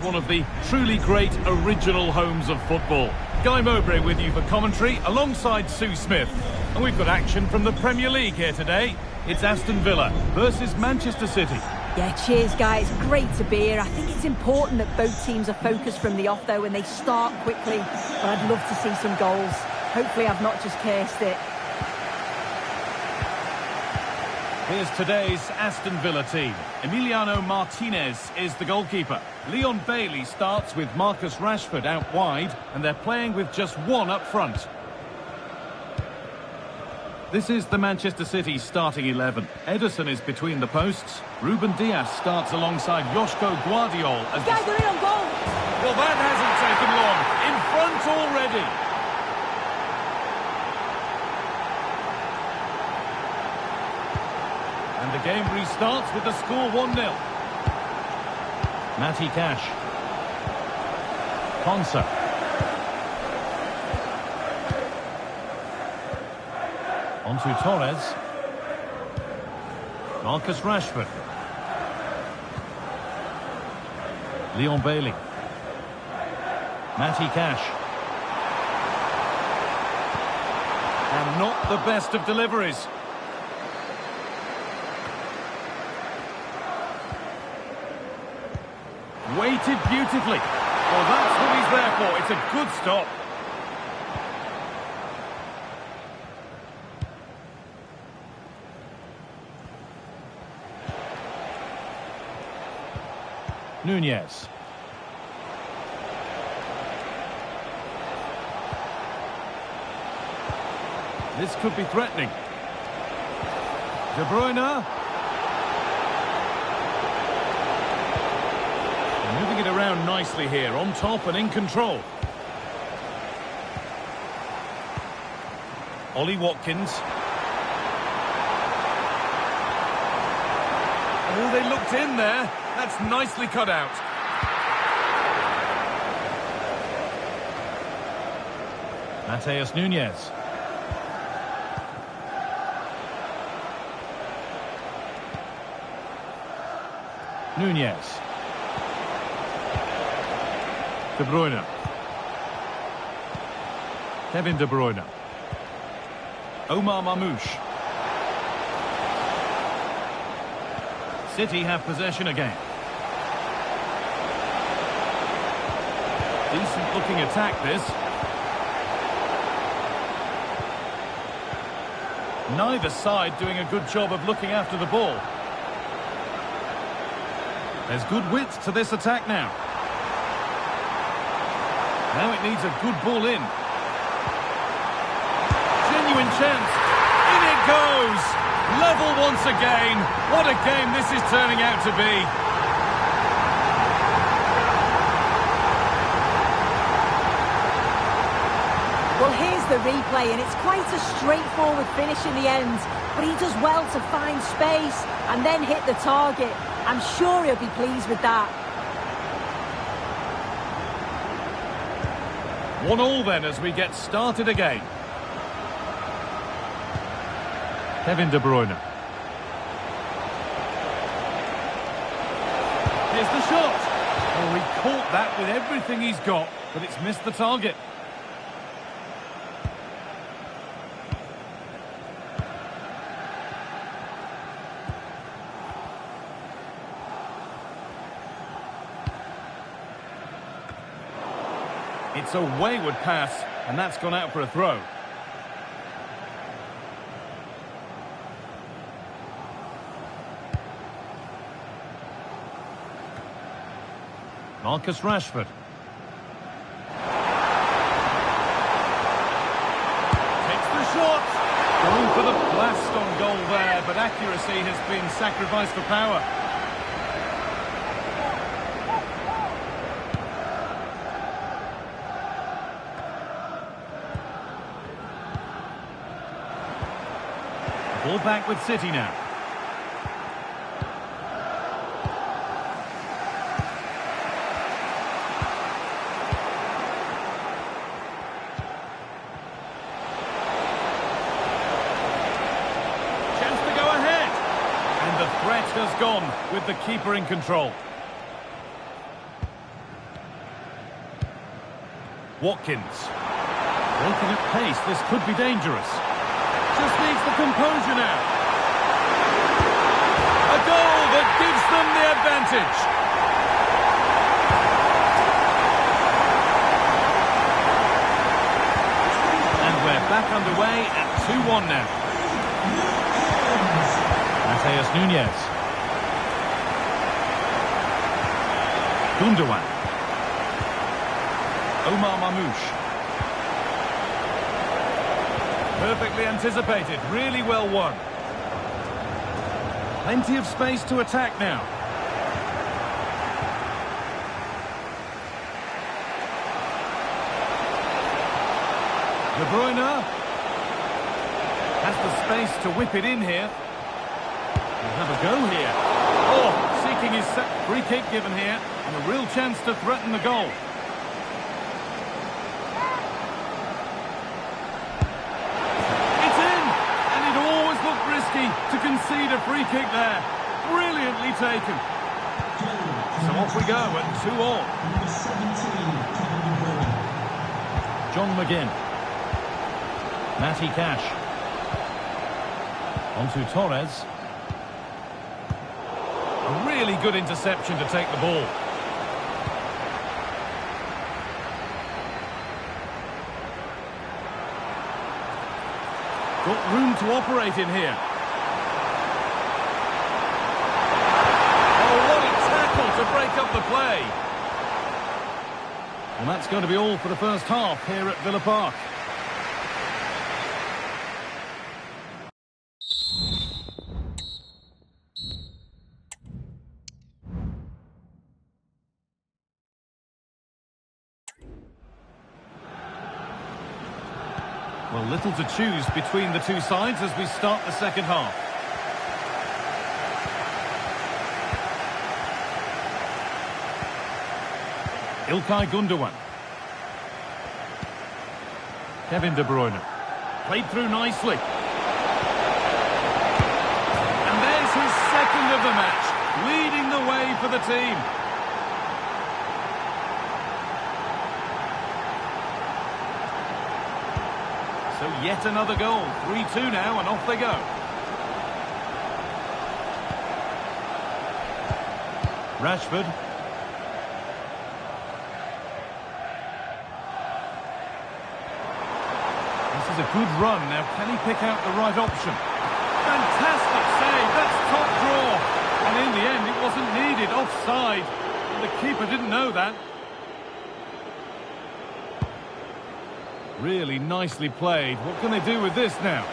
One of the truly great original homes of football. Guy Mowbray with you for commentary alongside Sue Smith. And we've got action from the Premier League here today. It's Aston Villa versus Manchester City. Yeah, cheers guys, great to be here. I think it's important that both teams are focused from the off though and they start quickly. But I'd love to see some goals. Hopefully I've not just cursed it. Here's today's Aston Villa team. Emiliano Martinez is the goalkeeper. Leon Bailey starts with Marcus Rashford out wide, and they're playing with just one up front. This is the Manchester City starting 11. Ederson is between the posts. Ruben Dias starts alongside Joško Guardiol. As guys are in on goal! Well, that hasn't taken long. In front already. And the game restarts with the score 1-0. Matty Cash. Konsa. On to Torres. Marcus Rashford. Leon Bailey. Matty Cash. And not the best of deliveries. Weighted beautifully. Well, that's what he's there for. It's a good stop. Nunez. This could be threatening. De Bruyne. Moving it around nicely here, on top and in control. Ollie Watkins. Oh, they looked in there. That's nicely cut out. Matheus Nunez. Nunez. De Bruyne. Kevin De Bruyne. Omar Mamouche. City have possession again. Decent looking attack this. Neither side doing a good job of looking after the ball. There's good width to this attack now. Now it needs a good ball in. Genuine chance. In it goes. Level once again. What a game this is turning out to be. Well, here's the replay, and it's quite a straightforward finish in the end. But he does well to find space and then hit the target. I'm sure he'll be pleased with that. 1-1 then as we get started again. Kevin De Bruyne. Here's the shot. Oh, he caught that with everything he's got, but it's missed the target. It's a wayward pass, and that's gone out for a throw. Marcus Rashford. Takes the shot. Going for the blast on goal there, but accuracy has been sacrificed for power. Ball back with City now. Chance to go ahead. And the threat has gone with the keeper in control. Watkins. Breaking at pace, this could be dangerous. Just needs the composure now. A goal that gives them the advantage. And we're back underway at 2-1 now. Nunez. Gundogan. Omar Mamouche. Perfectly anticipated, really well won. Plenty of space to attack now. De Bruyne has the space to whip it in here. We'll have a go here. Oh, seeking his free kick given here, and a real chance to threaten the goal. It's in, and it always looked risky to concede a free kick there. Brilliantly taken. So off we go at 2-2. John McGinn. Matty Cash. Onto Torres. A really good interception to take the ball. Got room to operate in here. Oh, what a tackle to break up the play. Well, that's going to be all for the first half here at Villa Park. Well, little to choose between the two sides as we start the second half. Ilkay Gundogan. Kevin De Bruyne. Played through nicely. And there's his second of the match, leading the way for the team. So yet another goal. 3-2 now, and off they go. Rashford. This is a good run. Now, can he pick out the right option? Fantastic save. That's top draw. And in the end, it wasn't needed. Offside. And the keeper didn't know that. Really nicely played. What can they do with this now?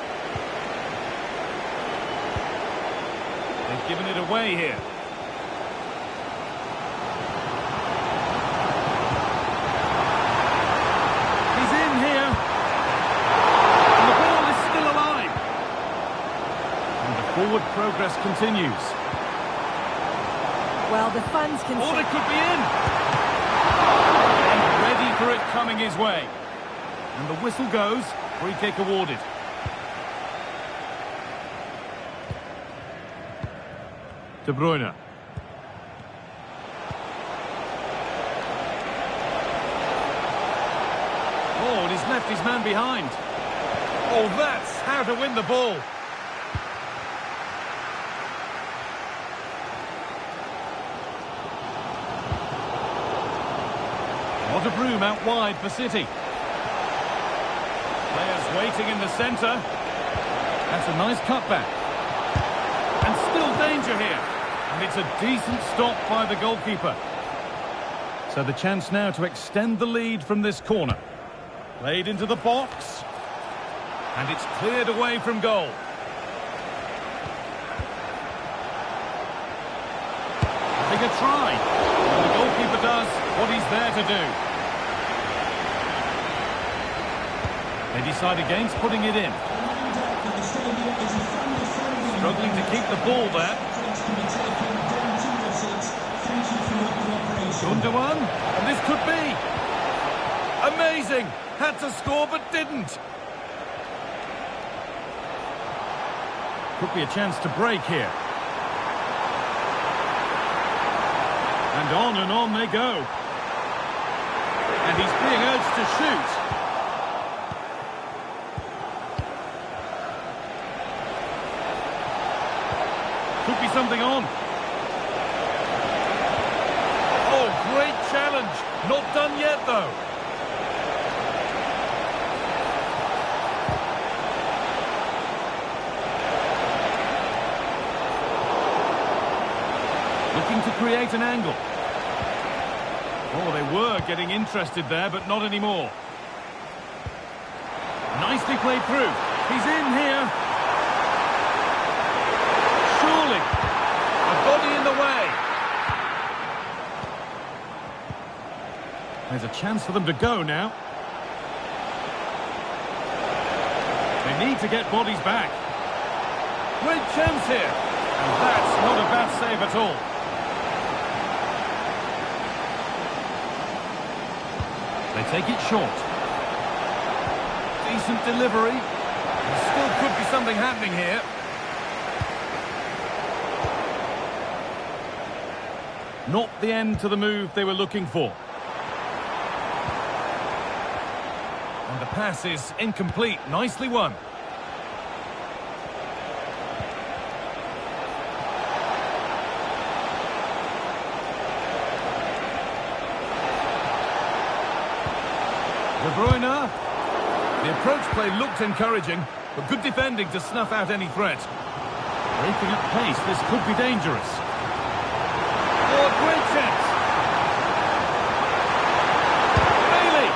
They've given it away here. He's in here. And the ball is still alive. And the forward progress continues. Well, the fans can... Oh, it could be in. And ready for it coming his way. And the whistle goes, free kick awarded. De Bruyne. Oh, and he's left his man behind. Oh, that's how to win the ball. What a broom out wide for City. Players waiting in the centre. That's a nice cutback. And still danger here. And it's a decent stop by the goalkeeper. So the chance now to extend the lead from this corner. Played into the box. And it's cleared away from goal. Having a try. And the goalkeeper does what he's there to do. They decide against putting it in. Struggling to keep the ball there. Gundogan, and this could be. Amazing! Had to score but didn't. Could be a chance to break here. And on they go. And he's being urged to shoot. Could be something on. Oh, great challenge. Not done yet, though. Looking to create an angle. Oh, they were getting interested there, but not anymore. Nicely played through. He's in here. Surely. A body in the way. There's a chance for them to go now. They need to get bodies back. Great chance here. And that's not a bad save at all. They take it short. Decent delivery. There still could be something happening here. Not the end to the move they were looking for. And the pass is incomplete. Nicely won. De Bruyne. The approach play looked encouraging, but good defending to snuff out any threat. Breaking at pace, this could be dangerous. Oh, great chance. Bailey.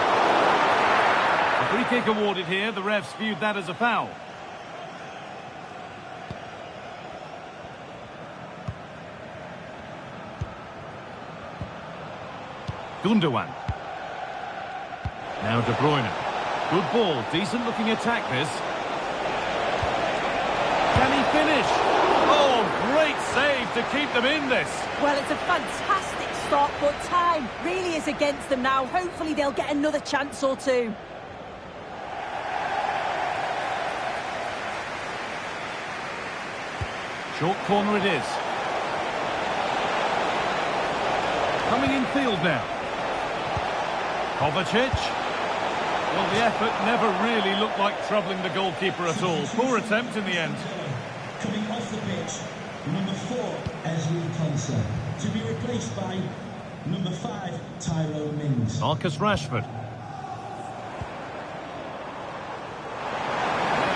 A free kick awarded here. The refs viewed that as a foul. Gundogan. Now De Bruyne. Good ball, decent looking attack this. Can he finish? Oh, great save to keep them in this. Well, it's a fantastic start, but time really is against them now. Hopefully they'll get another chance or two. Short corner it is. Coming in field now. Kovacic. Well, the effort never really looked like troubling the goalkeeper at all. Poor attempt in the end. Coming off the pitch, number 4, Esri to be replaced by number 5, Tyrone Mings. Marcus Rashford. Now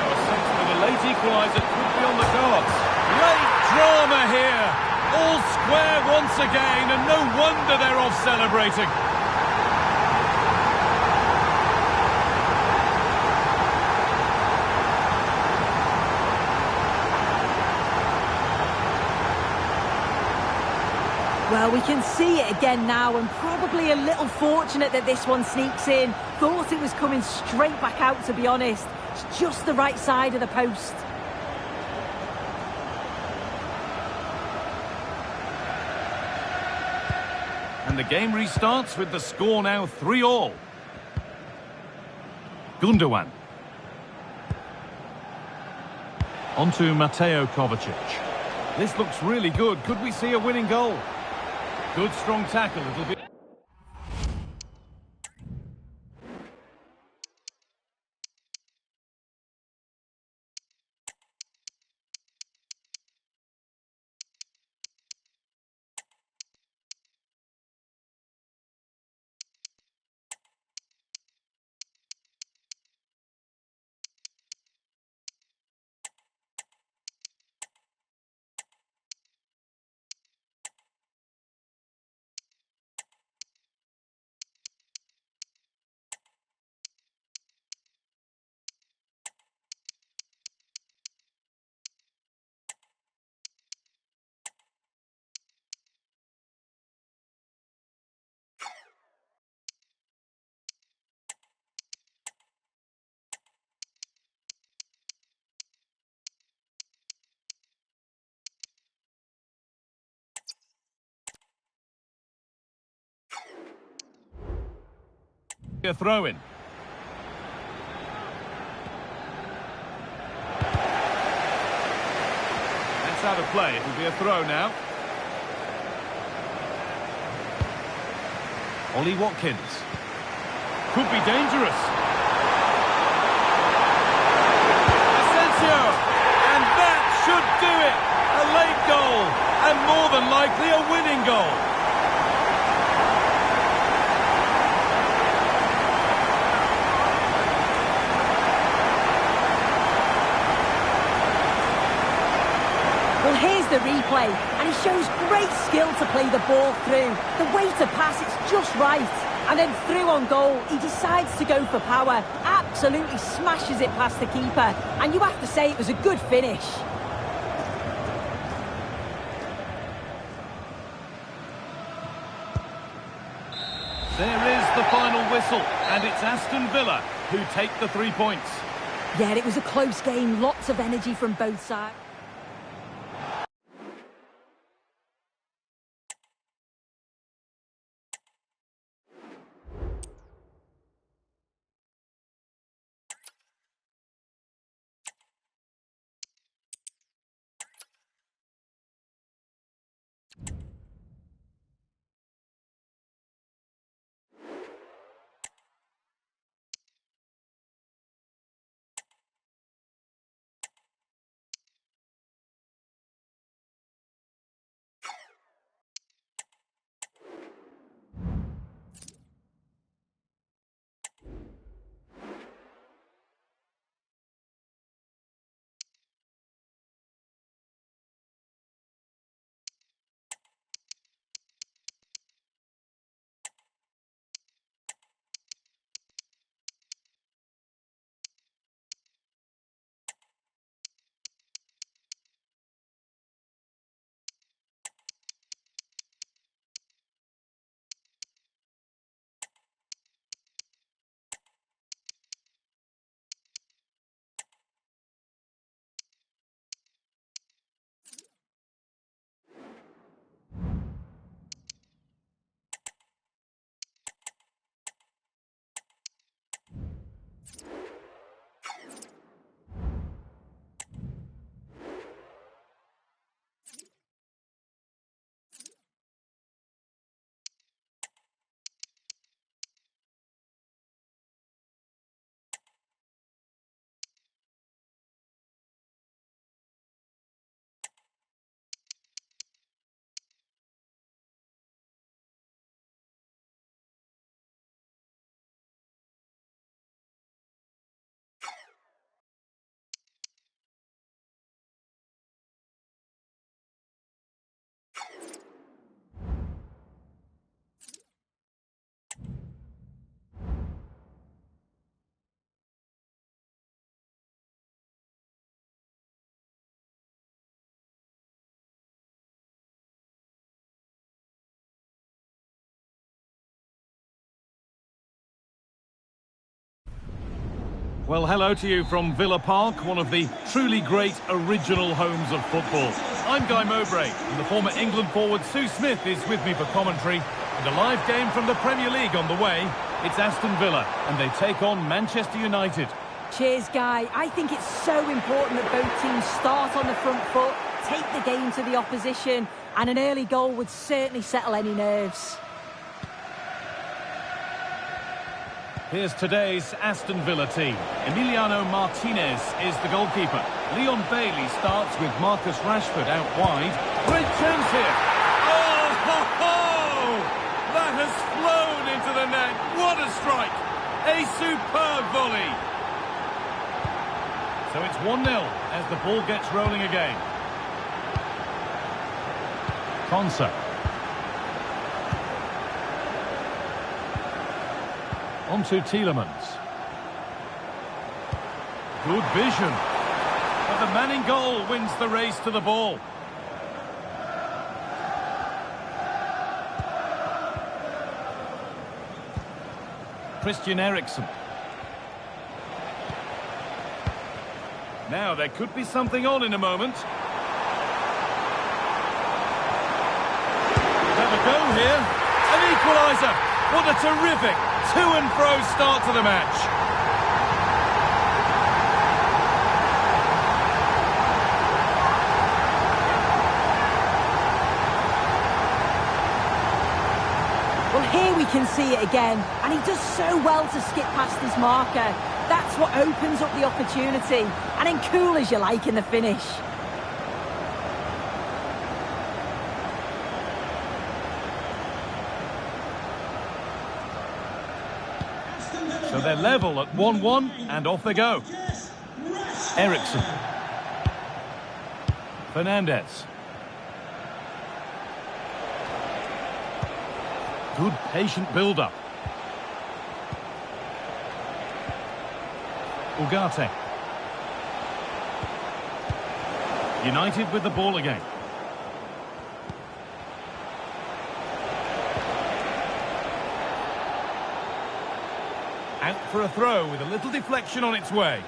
a sense with a late equaliser could be on the cards. Great drama here. All square once again, and no wonder they're off celebrating. Well, we can see it again now, and probably a little fortunate that this one sneaks in. Thought it was coming straight back out, to be honest. It's just the right side of the post. And the game restarts with the score now 3-3. Gundogan. On to Mateo Kovacic. This looks really good. Could we see a winning goal? Good strong tackle. It'll be... A throw-in. That's out of play. It'll be a throw now. Ollie Watkins. could be dangerous. And that should do it. A late goal, and more than likely a winning goal. Well, here's the replay, and he shows great skill to play the ball through. The way to pass, it's just right. And then through on goal, he decides to go for power. Absolutely smashes it past the keeper. And you have to say it was a good finish. There is the final whistle, and it's Aston Villa who take the 3 points. Yeah, it was a close game. Lots of energy from both sides. Well, hello to you from Villa Park, one of the truly great original homes of football. I'm Guy Mowbray, and the former England forward Sue Smith is with me for commentary. And a live game from the Premier League on the way. It's Aston Villa, and they take on Manchester United. Cheers, Guy. I think it's so important that both teams start on the front foot, take the game to the opposition, and an early goal would certainly settle any nerves. Here's today's Aston Villa team. Emiliano Martinez is the goalkeeper. Leon Bailey starts with Marcus Rashford out wide. Great chance here. Oh, ho, ho! That has flown into the net. What a strike. A superb volley. So it's 1-0 as the ball gets rolling again. Konsa. On to Tielemans. Good vision. But the man in goal wins the race to the ball. Christian Eriksen. Now there could be something on in a moment. Have a go here. An equaliser. What a terrific to-and-fro start to the match. Well, here we We can see it again, and he does so well to skip past his marker. That's what opens up the opportunity, and then cool as you like in the finish. So they're level at 1-1, and off they go. Eriksson. Fernandez. Good patient build-up. Ugarte. United with the ball again. Out for a throw with a little deflection on its way.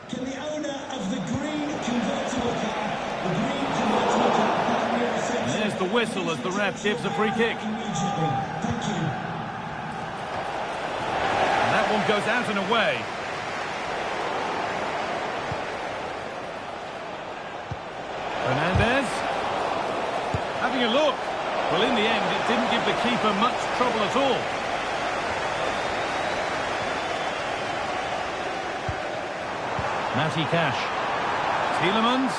Can the owner of the green convertible car, park near the centre? There's the whistle as the ref gives a free kick. Immediately. Thank you. And that one goes out and away. Fernandez. Having a look. Well, in the end, it didn't give the keeper much trouble at all. Matty Cash. Tielemans.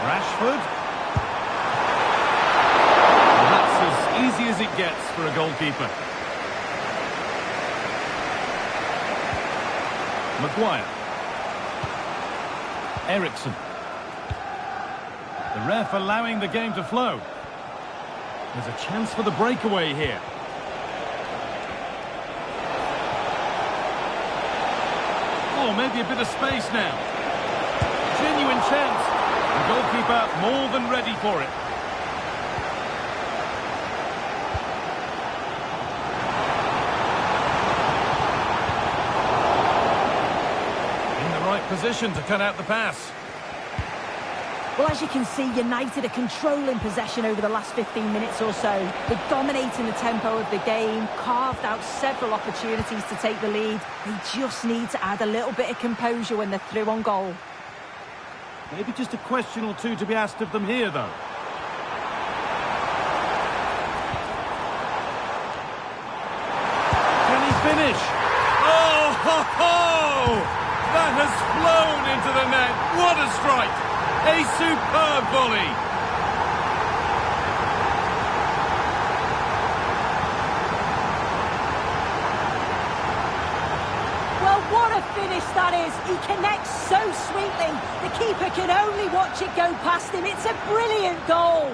Rashford. And that's as easy as it gets for a goalkeeper. Maguire. Eriksson. The ref allowing the game to flow. There's a chance for the breakaway here. Oh, maybe a bit of space now. Genuine chance. The goalkeeper more than ready for it. In the right position to cut out the pass. Well, as you can see, United are controlling possession over the last 15 minutes or so. They're dominating the tempo of the game, carved out several opportunities to take the lead. They just need to add a little bit of composure when they're through on goal. Maybe just a question or two to be asked of them here, though. Can he finish? Oh, ho, ho! That has flown into the net. What a strike! A superb volley. Well, what a finish that is. He connects so sweetly. The keeper can only watch it go past him. It's a brilliant goal.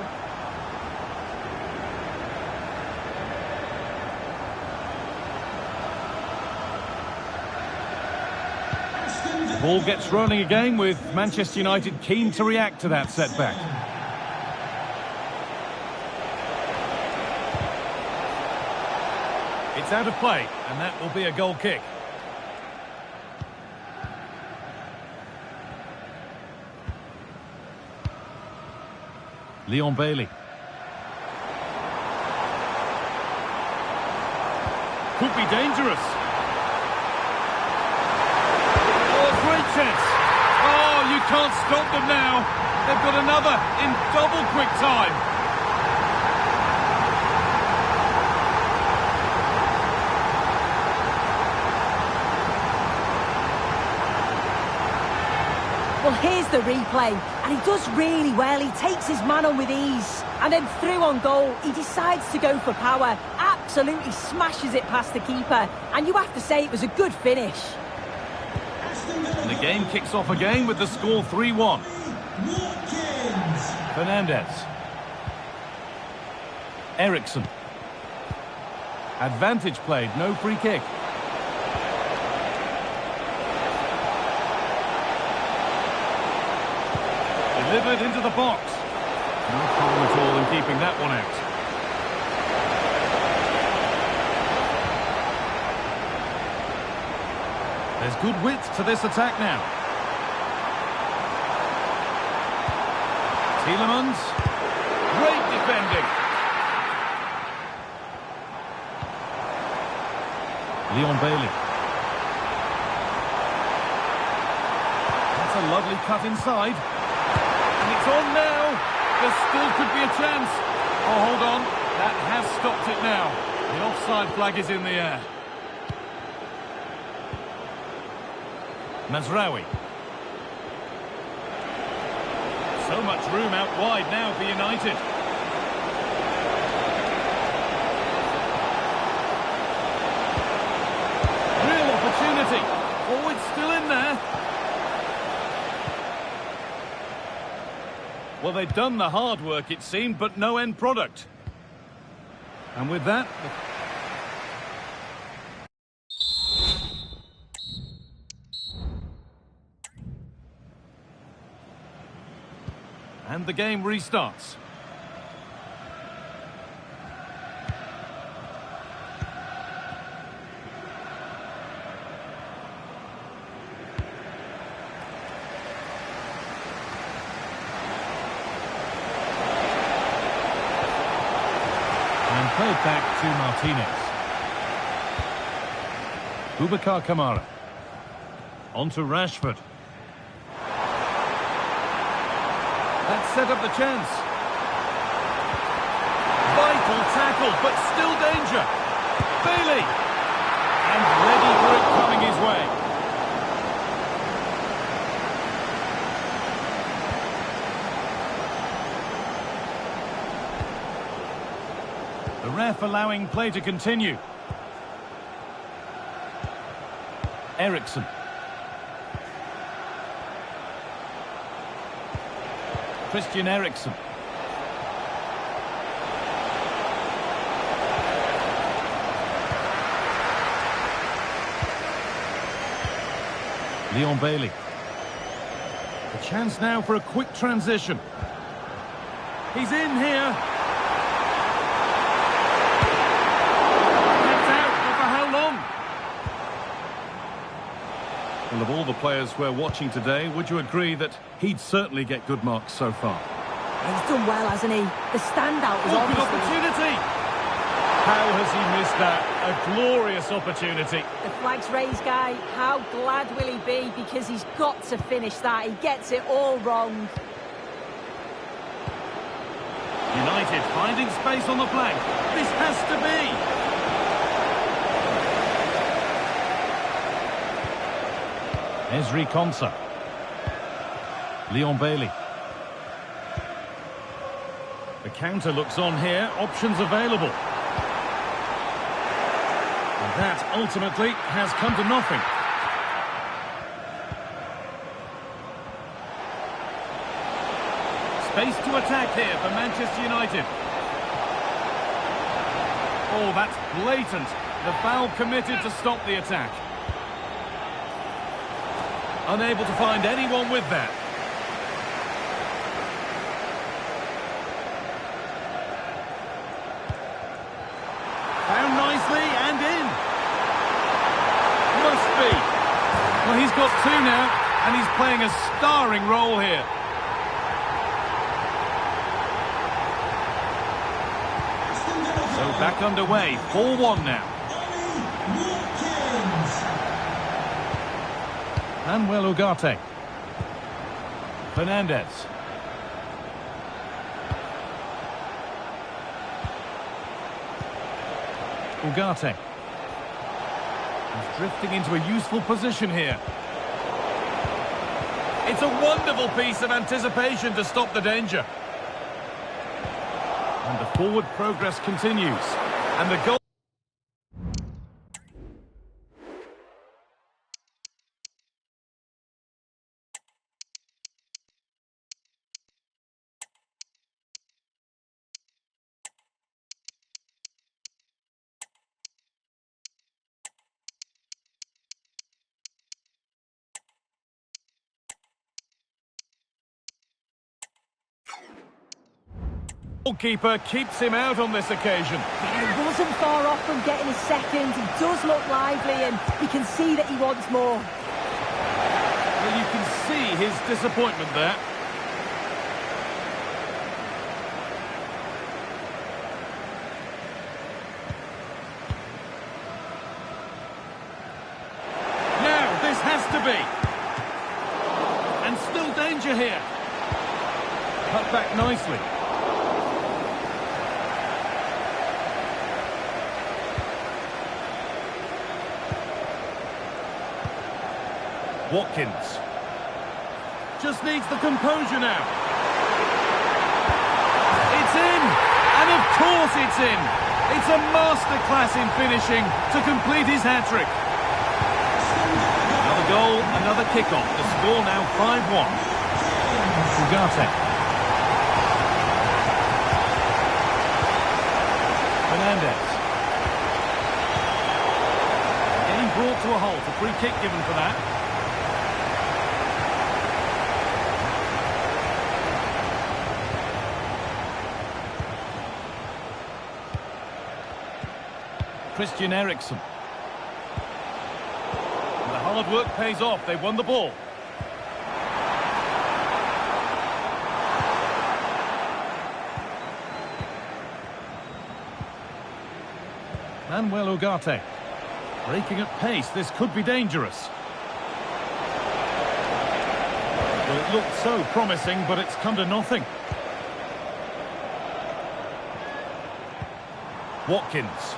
Ball gets rolling again with Manchester United keen to react to that setback. It's out of play, and that will be a goal kick. Leon Bailey. Could be dangerous. Chance. Oh, you can't stop them now. They've got another in double quick time. Well, here's the replay, and he does really well. He takes his man on with ease, and then through on goal, he decides to go for power. Absolutely smashes it past the keeper, and you have to say it was a good finish. And the game kicks off again with the score 3-1. Watkins. Fernandez. Eriksson. Advantage played, no free kick. Delivered into the box. No problem at all in keeping that one out. There's good width to this attack now. Tielemans. Great defending. Leon Bailey. That's a lovely cut inside. And it's on now. There still could be a chance. Oh, hold on. That has stopped it now. The offside flag is in the air. Mazraoui. So much room out wide now for United. Real opportunity. Oh, it's still in there. Well, they've done the hard work, it seemed, but no end product. And with that... And the game restarts. And played back to Martinez. Boubacar Kamara. On to Rashford. That set up the chance. Vital tackle, but still danger. Bailey. And ready for it coming his way. The ref allowing play to continue. Eriksson. Christian Eriksen. Leon Bailey. A chance now for a quick transition. He's in here. Gets out, but for how long? Well, of all the players we're watching today, would you agree that he'd certainly get good marks so far? He's done well, hasn't he? The standout is Good obviously... opportunity! How has he missed that? A glorious opportunity. The flag's raised, Guy. How glad will he be? Because he's got to finish that. He gets it all wrong. United finding space on the flank. This has to be. Ezri Konsa. Leon Bailey. The counter looks on here. Options available. And that ultimately has come to nothing. Space to attack here for Manchester United. Oh, that's blatant. The foul committed to stop the attack. Unable to find anyone with that. Found nicely and in. Must be. Well, he's got two now, and he's playing a starring role here. So back underway, 4-1 now. Watkins. Manuel Ugarte. Fernandez. Ugarte. He's drifting into a useful position here. It's a wonderful piece of anticipation to stop the danger. And the forward progress continues. And the goal... Goalkeeper keeps him out on this occasion. He wasn't far off from getting his second. He does look lively and you can see that he wants more. Well, you can see his disappointment there. Now, this has to be. And still danger here. Cut back back nicely. Watkins. Just needs the composure now. It's in! And of course it's in! It's a masterclass in finishing to complete his hat-trick. Another goal, another kick-off. The score now 5-1. Ugarte. Fernandez. Getting brought to a halt. A free kick given for that. Christian Eriksen. The hard work pays off. They won the ball. Manuel Ugarte. Breaking at pace. This could be dangerous. Well, it looked so promising, but it's come to nothing. Watkins.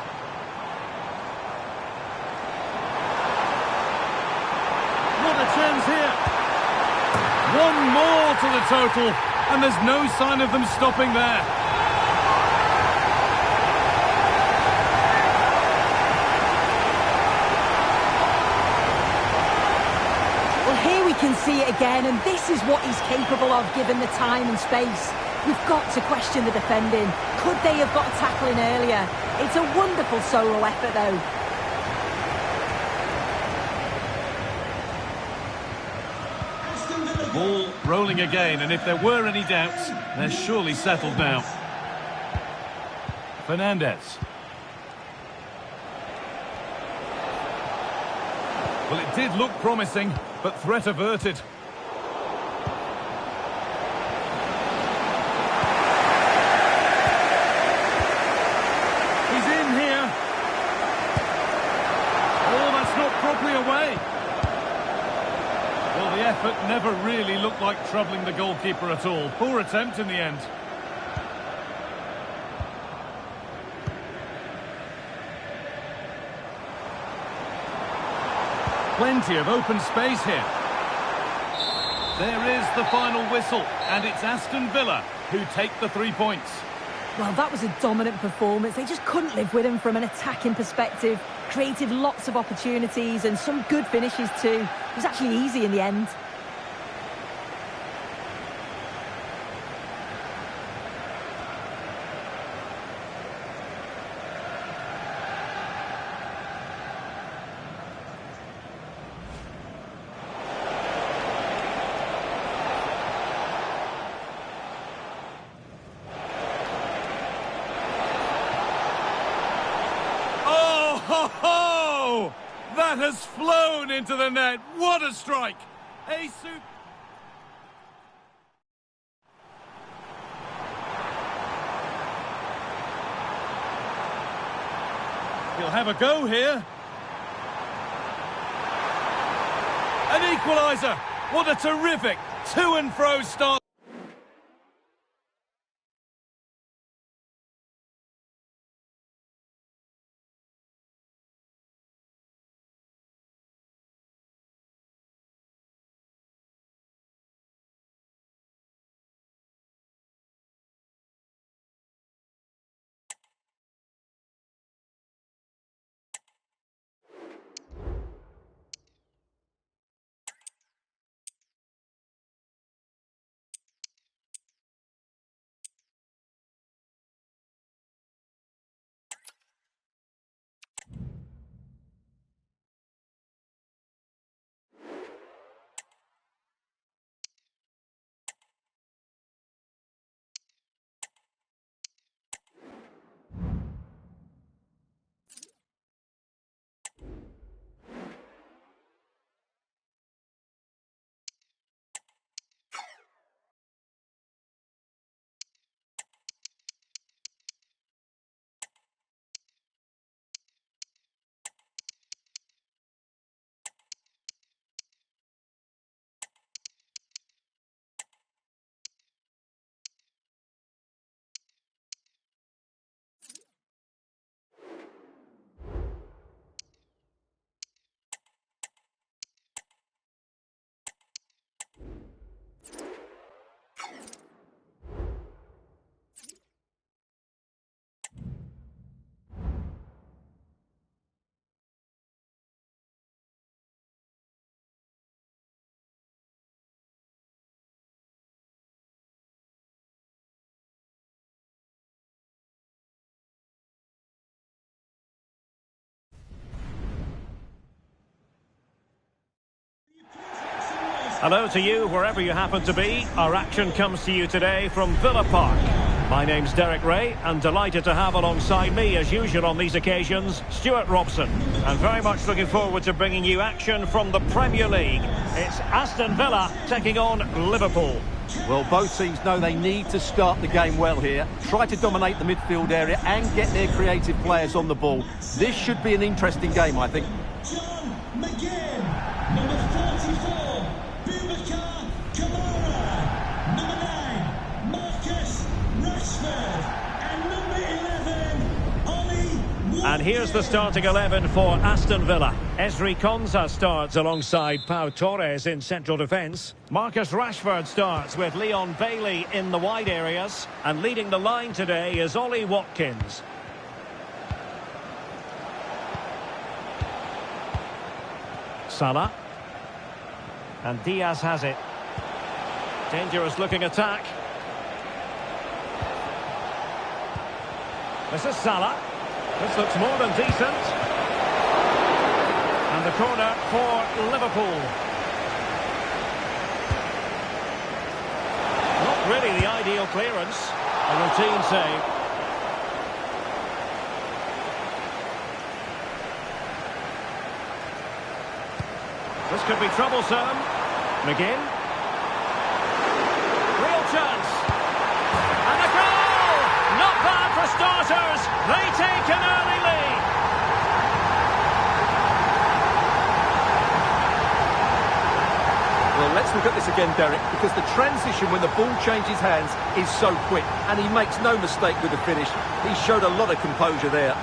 What a chance here. One more to the total, and there's no sign of them stopping there. Well, here we can see it again, and this is what he's capable of given the time and space. We've got to question the defending. Could they have got a tackle in earlier? It's a wonderful solo effort, though. Ball rolling again, and if there were any doubts, they're surely settled now. Fernandez. Well, it did look promising, but threat averted. He's in here. Oh, that's not properly away. Well, the effort never really looked like troubling the goalkeeper at all. Poor attempt in the end. Plenty of open space here. There is the final whistle, and it's Aston Villa who take the 3 points. Well, that was a dominant performance. They just couldn't live with him from an attacking perspective. Created lots of opportunities and some good finishes too. It was actually easy in the end. Ho-ho! That has flown into the net. What a strike! A soup. He'll have a go here. An equaliser. What a terrific to and fro start. Hello to you, wherever you happen to be. Our action comes to you today from Villa Park. My name's Derek Ray, and delighted to have alongside me, as usual on these occasions, Stuart Robson. And very much looking forward to bringing you action from the Premier League. It's Aston Villa taking on Liverpool. Well, both teams know they need to start the game well here. Try to dominate the midfield area and get their creative players on the ball. This should be an interesting game, I think. John McGinn, number 44, Boubacar Kamara, number 9, Marcus Rashford, and number 11, Ollie Watkins. And here's the starting 11 for Aston Villa. Ezri Konsa starts alongside Pau Torres in central defence. Marcus Rashford starts with Leon Bailey in the wide areas. And leading the line today is Ollie Watkins. Salah. And Diaz has it. Dangerous looking attack. This is Salah. This looks more than decent. And the corner for Liverpool. Not really the ideal clearance. A routine save. This could be troublesome. McGinn. Real chance. And a goal! Not bad for starters. They take an early lead. Well, let's look at this again, Derek, because the transition when the ball changes hands is so quick, and he makes no mistake with the finish. He showed a lot of composure there.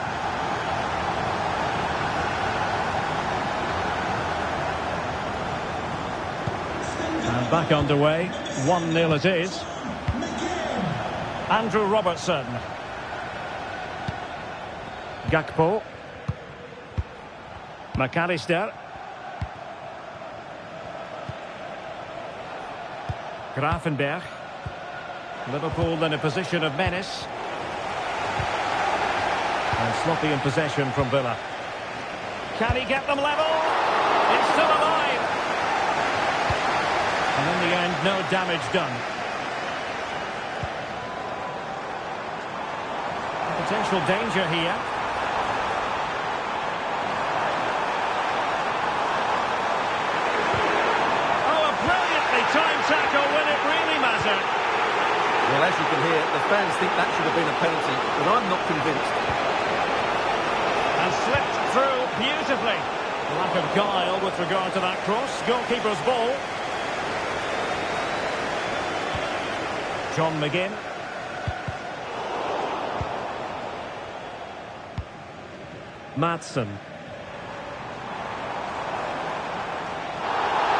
Back underway, 1-0 it is. Andrew Robertson. Gakpo. McAllister. Gravenberch. Liverpool in a position of menace. And sloppy in possession from Villa. Can he get them level? It's still alive. And in the end, no damage done. Potential danger here. Oh, a brilliantly timed tackle when it really mattered. Well, as you can hear, the fans think that should have been a penalty, but I'm not convinced. And slipped through beautifully. Lack of guile with regard to that cross. Goalkeeper's ball. John McGinn. Maatsen.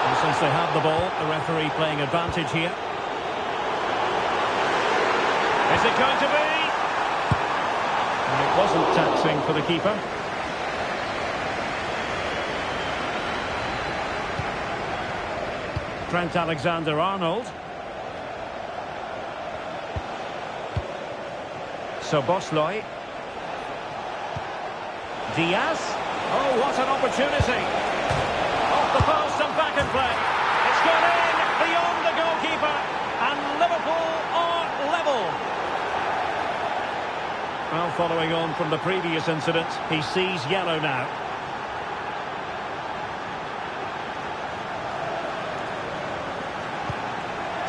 And since they have the ball, the referee playing advantage here. Is it going to be? And it wasn't taxing for the keeper. Trent Alexander-Arnold. Szoboszlai. Diaz. Oh, what an opportunity. Off the post and back in play. It's gone in beyond the goalkeeper. And Liverpool are level. Well, following on from the previous incident, he sees yellow now.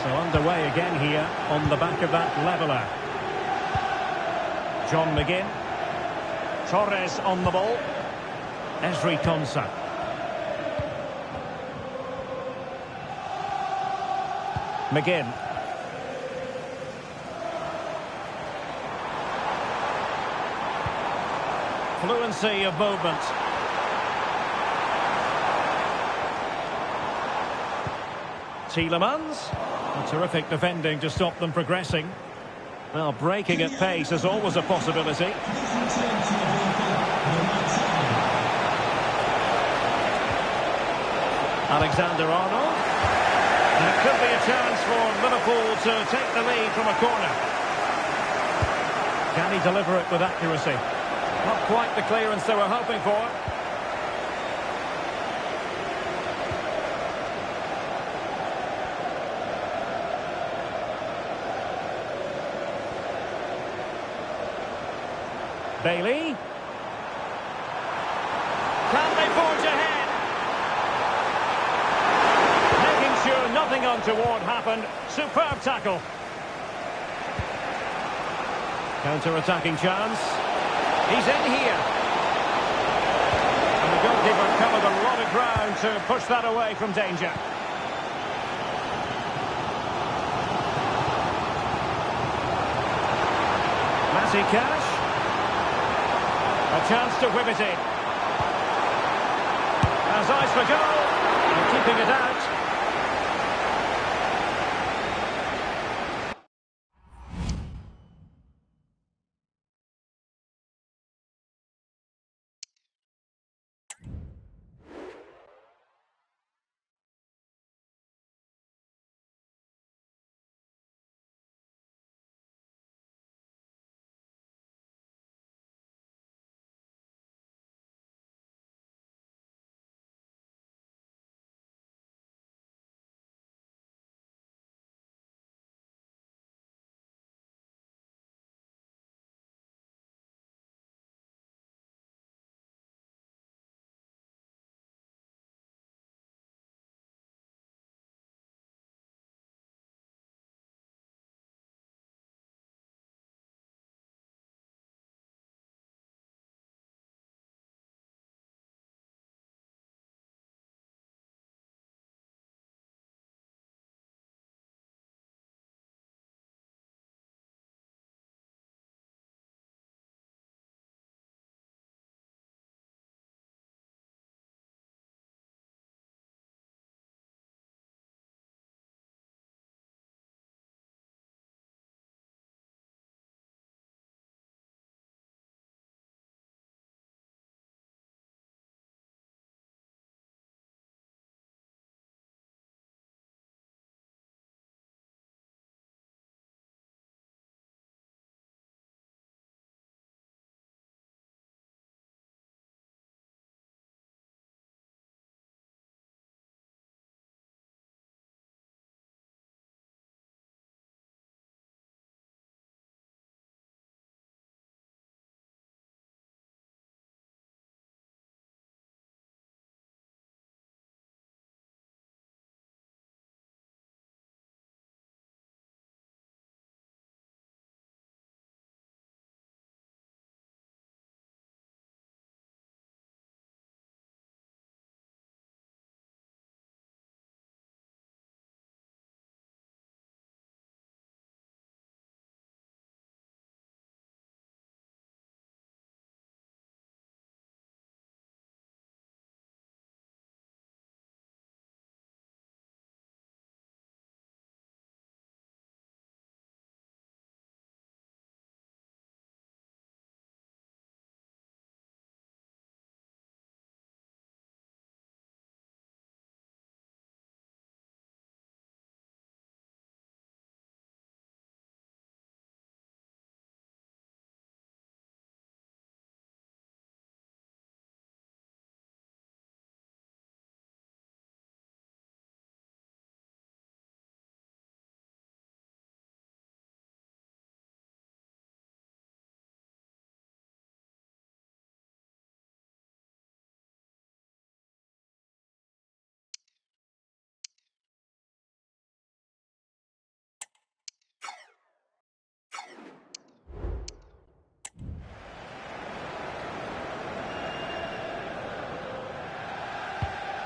So underway again here on the back of that leveller. John McGinn. Torres on the ball. Ezri Konsa. McGinn. Fluency of movement. Tielemans. A terrific defending to stop them progressing. Well, breaking at pace is always a possibility. Alexander-Arnold. And it could be a chance for Liverpool to take the lead from a corner. Can he deliver it with accuracy? Not quite the clearance they were hoping for. Bailey. Can they forge ahead? Making sure nothing untoward happened. Superb tackle. Counter-attacking chance. He's in here. And the goalkeeper covered a lot of ground to push that away from danger. Matty Cash. A chance to whip it in. Has eyes for goal. And keeping it out.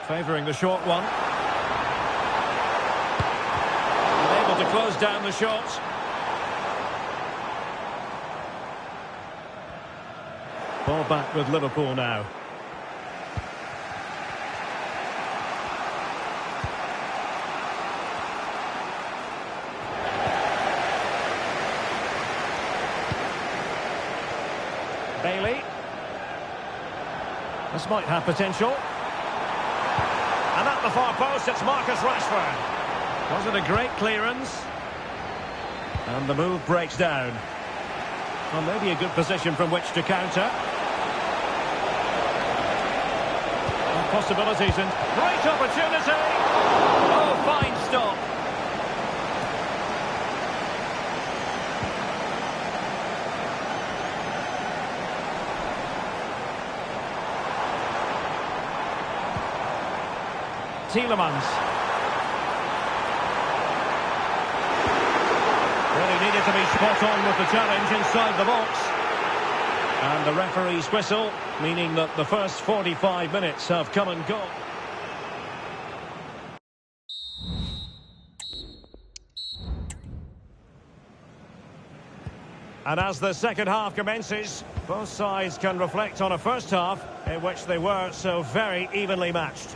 Favouring the short one. Able to close down the shot. Ball back with Liverpool now. Bailey. This might have potential. And at the far post, it's Marcus Rashford. Wasn't a great clearance. And the move breaks down. Well, maybe a good position from which to counter. And possibilities and great opportunity. Oh, fine stop. Tielemans. Really needed to be spot on with the challenge inside the box. And the referee's whistle, meaning that the first 45 minutes have come and gone. And as the second half commences, both sides can reflect on a first half in which they were so very evenly matched.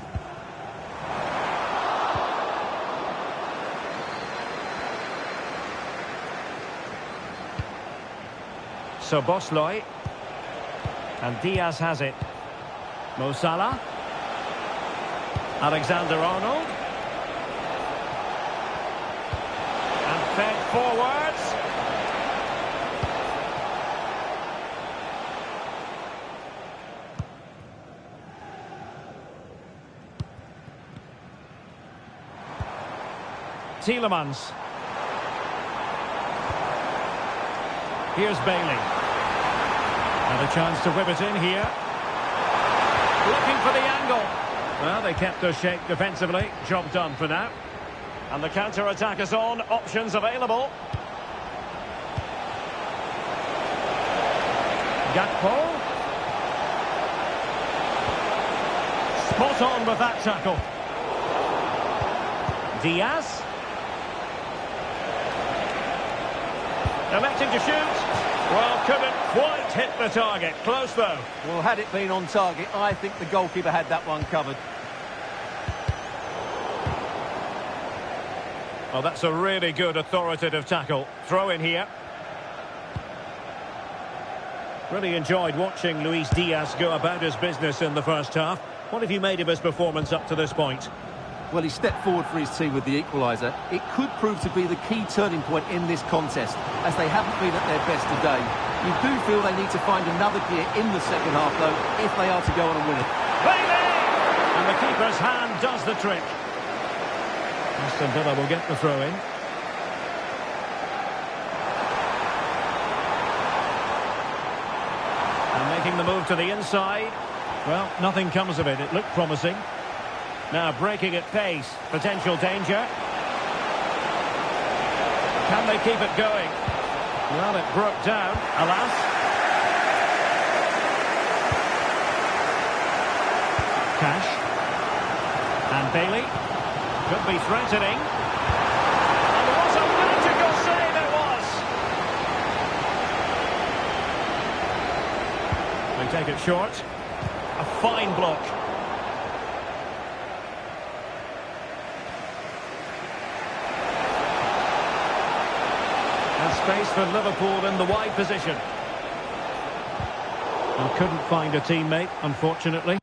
So Bosley. And Diaz has it. Mo Salah. Alexander-Arnold. And fed forwards. Tielemans. Here's Bailey. And a chance to whip it in here. Looking for the angle. Well, they kept their shape defensively. Job done for now. And the counter-attack is on. Options available. Gakpo. Spot on with that tackle. Diaz. Electing to shoot. Well, couldn't quite hit the target. Close, though. Well, had it been on target, I think the goalkeeper had that one covered. Well, that's a really good authoritative tackle. Throw in here. Really enjoyed watching Luis Diaz go about his business in the first half. What have you made of his performance up to this point? Well, he stepped forward for his team with the equaliser. It could prove to be the key turning point in this contest, as they haven't been at their best today. You do feel they need to find another gear in the second half, though, if they are to go on and win it. Bailey! And the keeper's hand does the trick. Aston Villa will get the throw-in. And making the move to the inside. Well, nothing comes of it. It looked promising. Now breaking at pace, potential danger. Can they keep it going? Well, it broke down, alas. Cash. And Bailey. Could be threatening. And what a magical save it was! They take it short. A fine block. Space for Liverpool in the wide position. And couldn't find a teammate, unfortunately.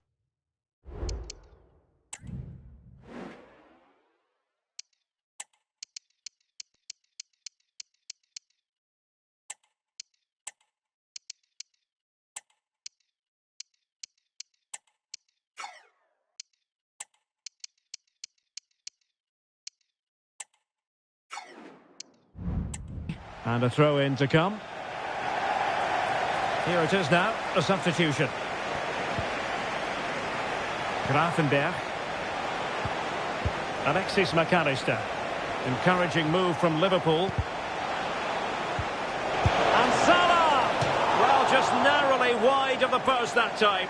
And a throw-in to come. Here it is now, a substitution. Gravenberch. Alexis McAllister. Encouraging move from Liverpool. And Salah! Well, just narrowly wide of the post that time.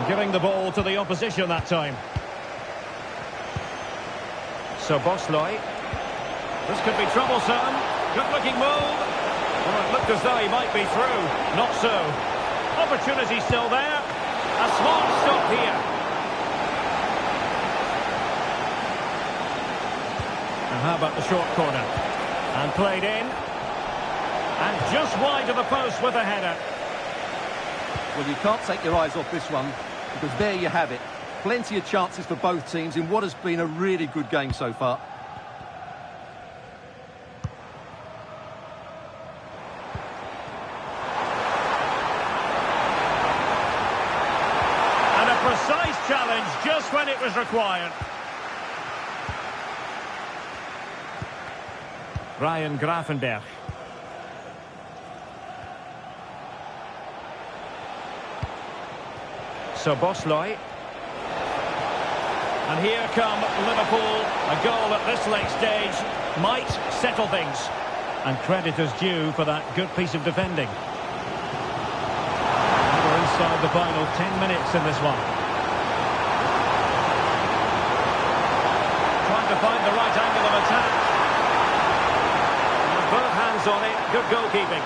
Giving the ball to the opposition that time. So Bosley. This could be troublesome. Good-looking move. Well, it looked as though he might be through. Not so. Opportunity still there. A smart stop here. And how about the short corner? And played in. And just wide of the post with a header. Well, you can't take your eyes off this one, because there you have it. Plenty of chances for both teams in what has been a really good game so far. And a precise challenge just when it was required. Ryan Gravenberch. Szoboszlai. And here come Liverpool. A goal at this late stage might settle things. And credit is due for that good piece of defending. We're inside the final 10 minutes in this one. Trying to find the right angle of attack. And both hands on it. Good goalkeeping.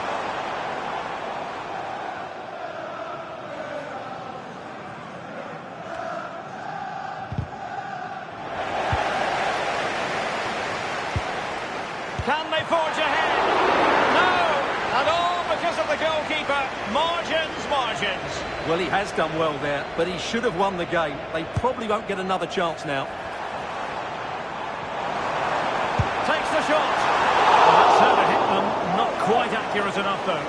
Can they forge ahead? No! And all because of the goalkeeper. Margins, margins. Well, he has done well there, but he should have won the game. They probably won't get another chance now. Takes the shot. Well, that's how to hit them. Not quite accurate enough, though.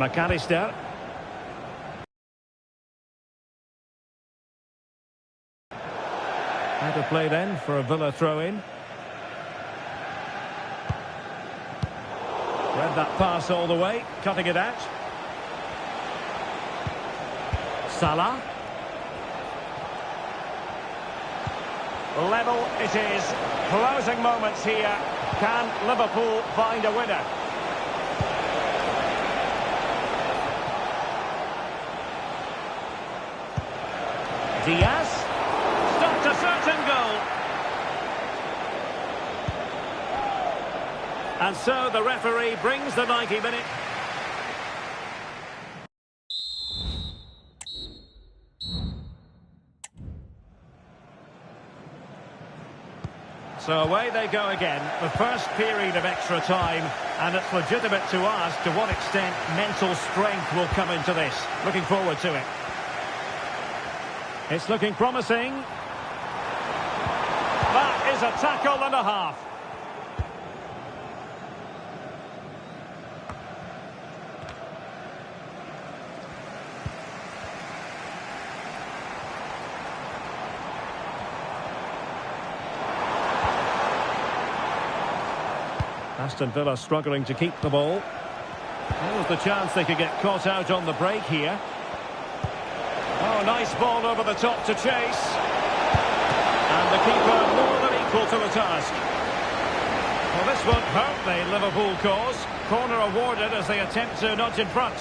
McAllister. How to play then for a Villa throw-in. Read that pass all the way, cutting it out. Salah. Level it is. Closing moments here. Can Liverpool find a winner? Diaz. Stopped a certain goal. And so the referee brings the 90 minute. So away they go again, the first period of extra time, and it's legitimate to ask to what extent mental strength will come into this. Looking forward to it. It's looking promising. That is a tackle and a half. Aston Villa struggling to keep the ball. There was the chance they could get caught out on the break here. Oh, nice ball over the top to chase. And the keeper more than equal to the task. Well, this won't hurt the Liverpool cause. Corner awarded as they attempt to nudge in front.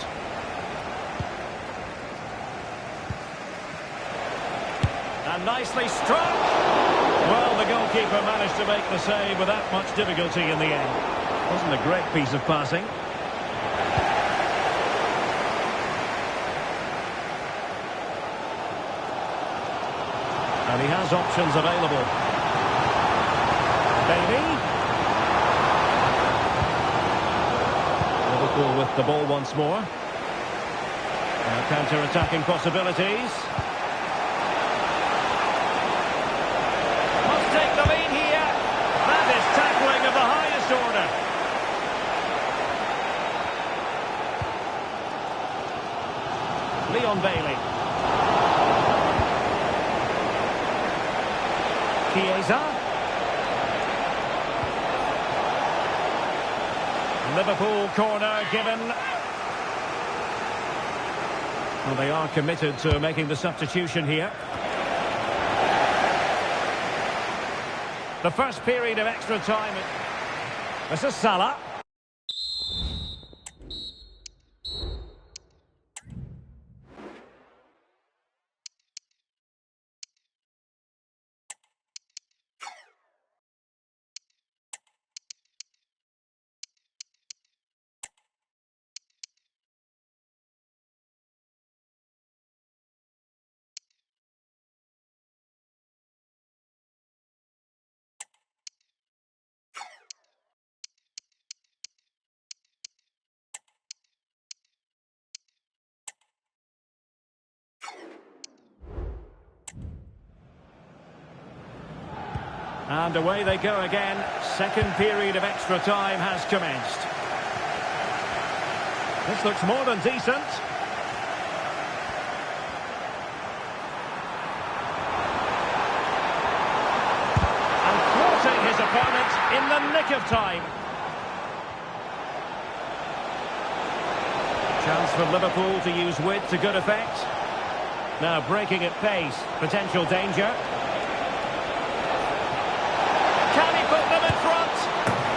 And nicely struck. Well, the goalkeeper managed to make the save without much difficulty in the end. Wasn't a great piece of passing. And he has options available. Baby. Liverpool with the ball once more. Counter-attacking possibilities. Must take the lead here. That is tackling of the highest order. Leon Bailey. Chiesa. Liverpool corner given. Well, they are committed to making the substitution here. The first period of extra time. This is Salah. And away they go again. Second period of extra time has commenced. This looks more than decent. And thwarting his opponent in the nick of time. for Liverpool to use width to good effect. Now breaking at pace, potential danger. Can he put them in front?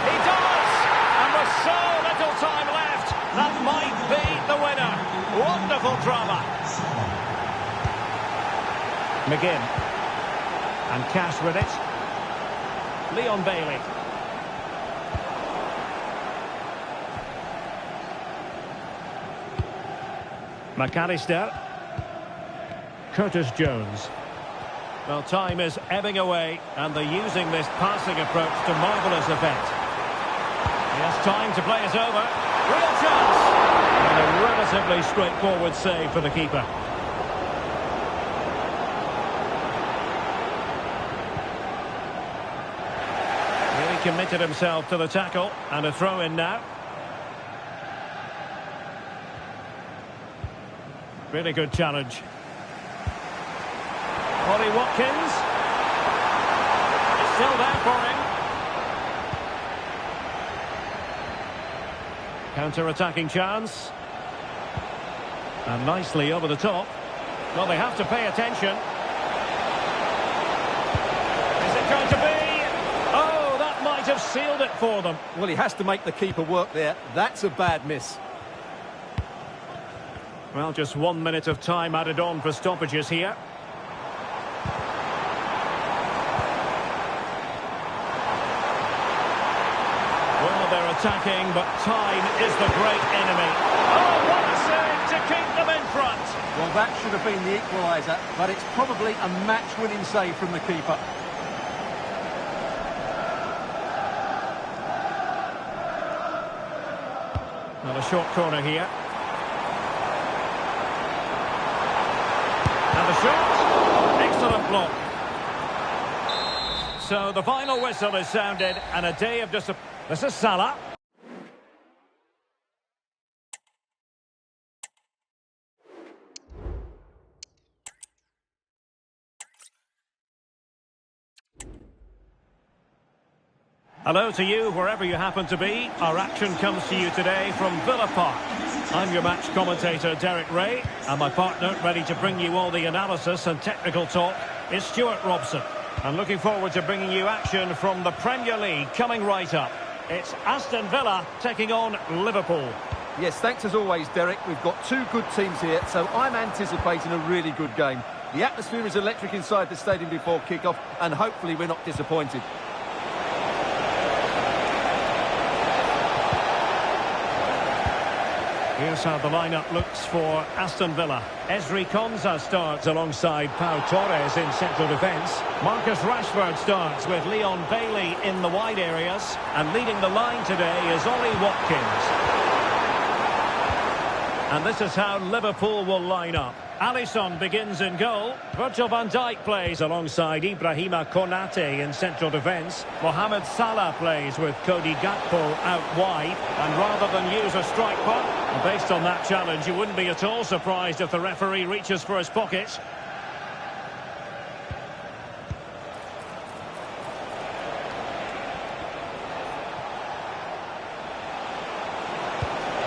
He does! And with so little time left, that might be the winner. Wonderful drama. McGinn. And Cash with it. Leon Bailey. McAllister. Curtis Jones. Well, time is ebbing away, and they're using this passing approach to marvellous effect. He has time to play it over. Real chance! And a relatively straightforward save for the keeper. Really committed himself to the tackle, and a throw-in now. Really good challenge. Ollie Watkins. It's still there for him. Counter-attacking chance. And nicely over the top. Well, they have to pay attention. Is it going to be? Oh, that might have sealed it for them. Well, he has to make the keeper work there. That's a bad miss. Well, just 1 minute of time added on for stoppages here. Well, they're attacking, but time is the great enemy. Oh, what a save to keep them in front! Well, that should have been the equaliser, but it's probably a match-winning save from the keeper. Well, a short corner here. And the shot. Excellent block. So the final whistle is sounded, and a day of disappointment. This is Salah. Hello to you, wherever you happen to be. Our action comes to you today from Villa Park. I'm your match commentator, Derek Ray, and my partner, ready to bring you all the analysis and technical talk, is Stuart Robson. I'm looking forward to bringing you action from the Premier League coming right up. It's Aston Villa taking on Liverpool. Yes, thanks as always, Derek. We've got two good teams here, so I'm anticipating a really good game. The atmosphere is electric inside the stadium before kick-off, and hopefully we're not disappointed. Here's how the lineup looks for Aston Villa. Ezri Konsa starts alongside Pau Torres in central defence. Marcus Rashford starts with Leon Bailey in the wide areas. And leading the line today is Ollie Watkins. And this is how Liverpool will line up. Alisson begins in goal. Virgil van Dijk plays alongside Ibrahima Konate in central defence. Mohamed Salah plays with Cody Gakpo out wide. And rather than use a strike punt, based on that challenge, you wouldn't be at all surprised if the referee reaches for his pocket.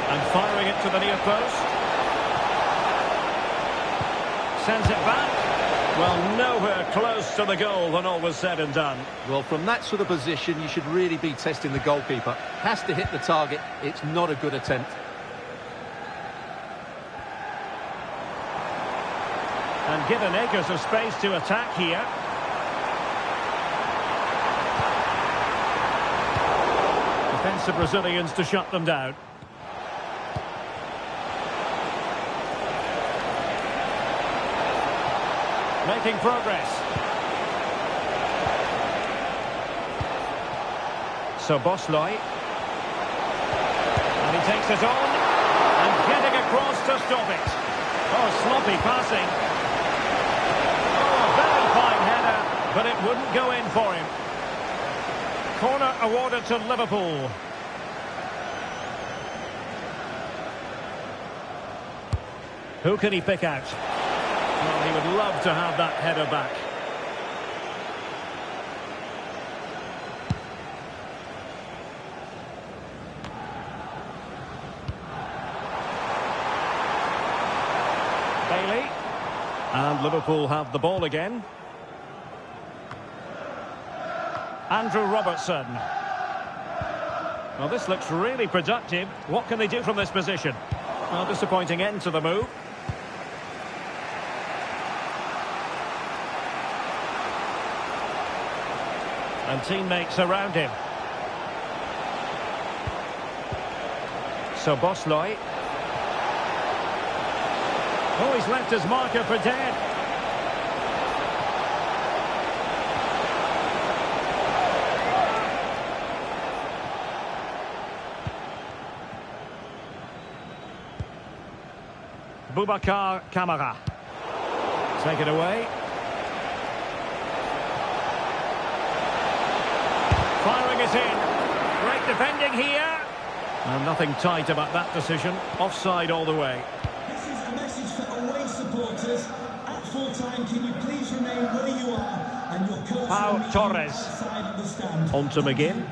And firing it to the near post. Sends it back. Well, nowhere close to the goal when all was said and done. Well, from that sort of position, you should really be testing the goalkeeper. Has to hit the target. It's not a good attempt. And given acres of space to attack here. Defensive Brazilians to shut them down. Making progress. So Bosley. And he takes it on. And getting across to stop it. Oh, sloppy passing. Oh, a very fine header, but it wouldn't go in for him. Corner awarded to Liverpool. Who can he pick out? Well, he would love to have that header back. And Liverpool have the ball again. Andrew Robertson. Well, this looks really productive. What can they do from this position? Well, disappointing end to the move. And teammates around him. So Bosley. Oh, he's left his marker for dead. Boubacar Kamara. Take it away. Firing it in. Great defending here. And nothing tight about that decision. Offside all the way. This is a message for away supporters. At full time, can you please remain where you are and your cursor Pau Torres. outside of the stand. On to McGinn.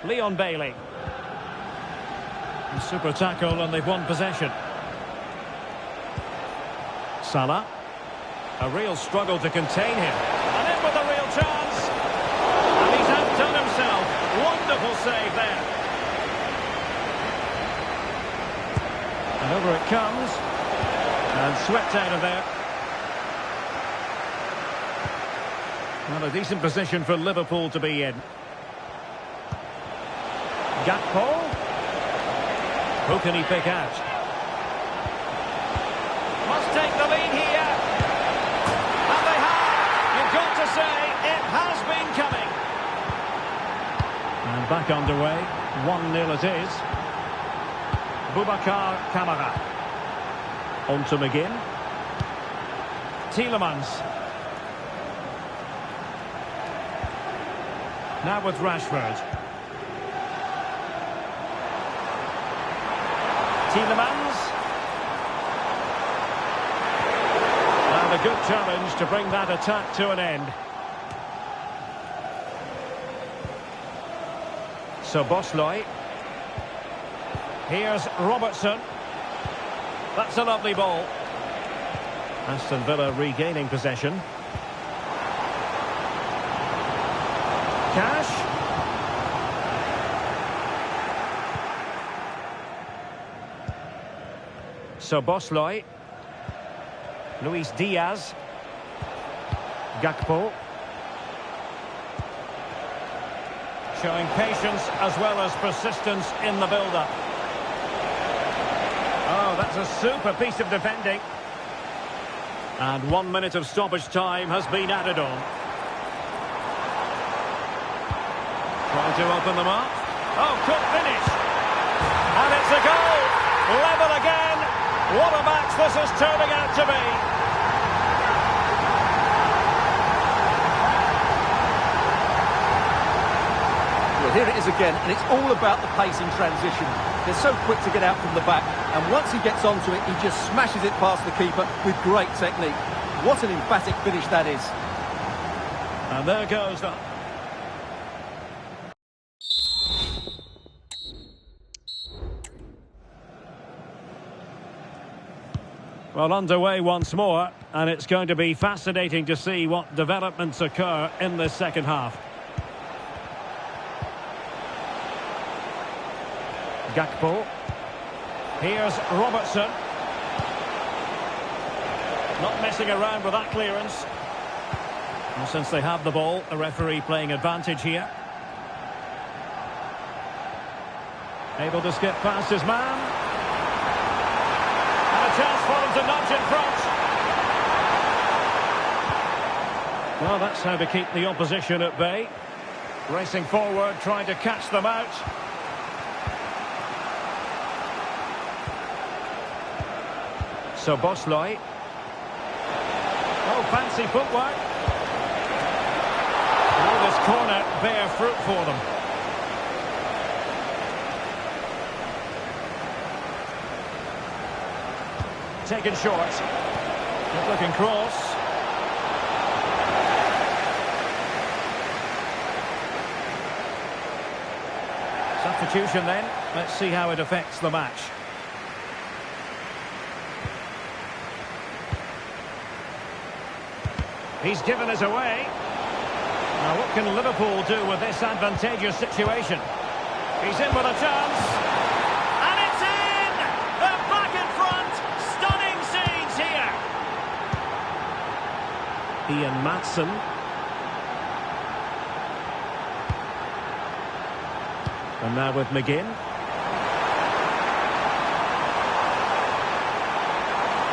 Leon Bailey. A super tackle and they've won possession. Salah. A real struggle to contain him. And in with a real chance. And he's outdone himself. Wonderful save there. And over it comes. And swept out of there. Well, a decent position for Liverpool to be in. Gakpo. Who can he pick out? Must take the lead here. And they have. You've got to say, it has been coming. And back underway. 1-0 it is. Boubacar Kamara. On to McGinn. Tielemans. Now with Rashford. Tielemans. And a good challenge to bring that attack to an end. So Bosley. Here's Robertson. That's a lovely ball. Aston Villa regaining possession. Cash. So Bosley. Luis Diaz. Gakpo. Showing patience as well as persistence in the build-up. Oh, that's a super piece of defending. And 1 minute of stoppage time has been added on. Trying to open them up. Oh, good finish. And it's a goal. Level again. What a match this is turning out to be. Well, here it is again, and it's all about the pace in transition. They're so quick to get out from the back, and once he gets onto it, he just smashes it past the keeper with great technique. What an emphatic finish that is. And there goes the... Well, underway once more, and it's going to be fascinating to see what developments occur in this second half. Gakpo. Here's Robertson. Not messing around with that clearance. And since they have the ball, the referee playing advantage here. Able to skip past his man. And a chance for him to nudge in front. Well, that's how to keep the opposition at bay. Racing forward, trying to catch them out. So Bosley. Oh, fancy footwork. Will this corner bear fruit for them? Taken short. Good looking cross. Substitution then. Let's see how it affects the match. He's given us away. Now, what can Liverpool do with this advantageous situation? He's in with a chance. And it's in! They're back in front. Stunning scenes here. Maatsen. And now with McGinn.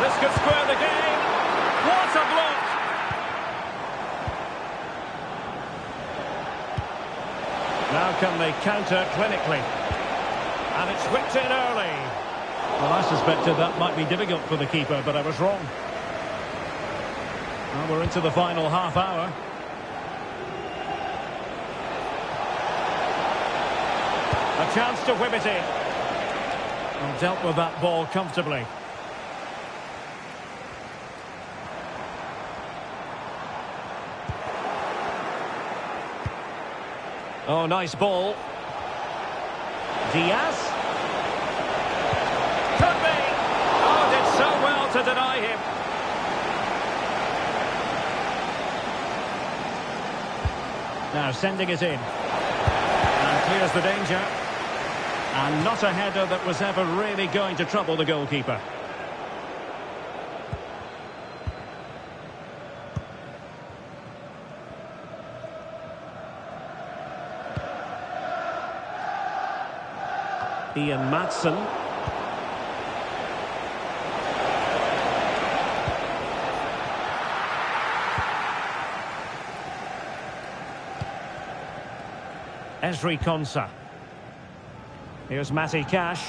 This could square the game. What a block! Now can they counter clinically? And it's whipped in early. Well, I suspected that might be difficult for the keeper, but I was wrong. Well, we're into the final half hour. A chance to whip it in. And dealt with that ball comfortably. Oh, nice ball. Diaz. Could be. Oh, did so well to deny him. Now sending it in. And clears the danger. And not a header that was ever really going to trouble the goalkeeper. Maatsen. Esri Konsa. Here's Matty Cash.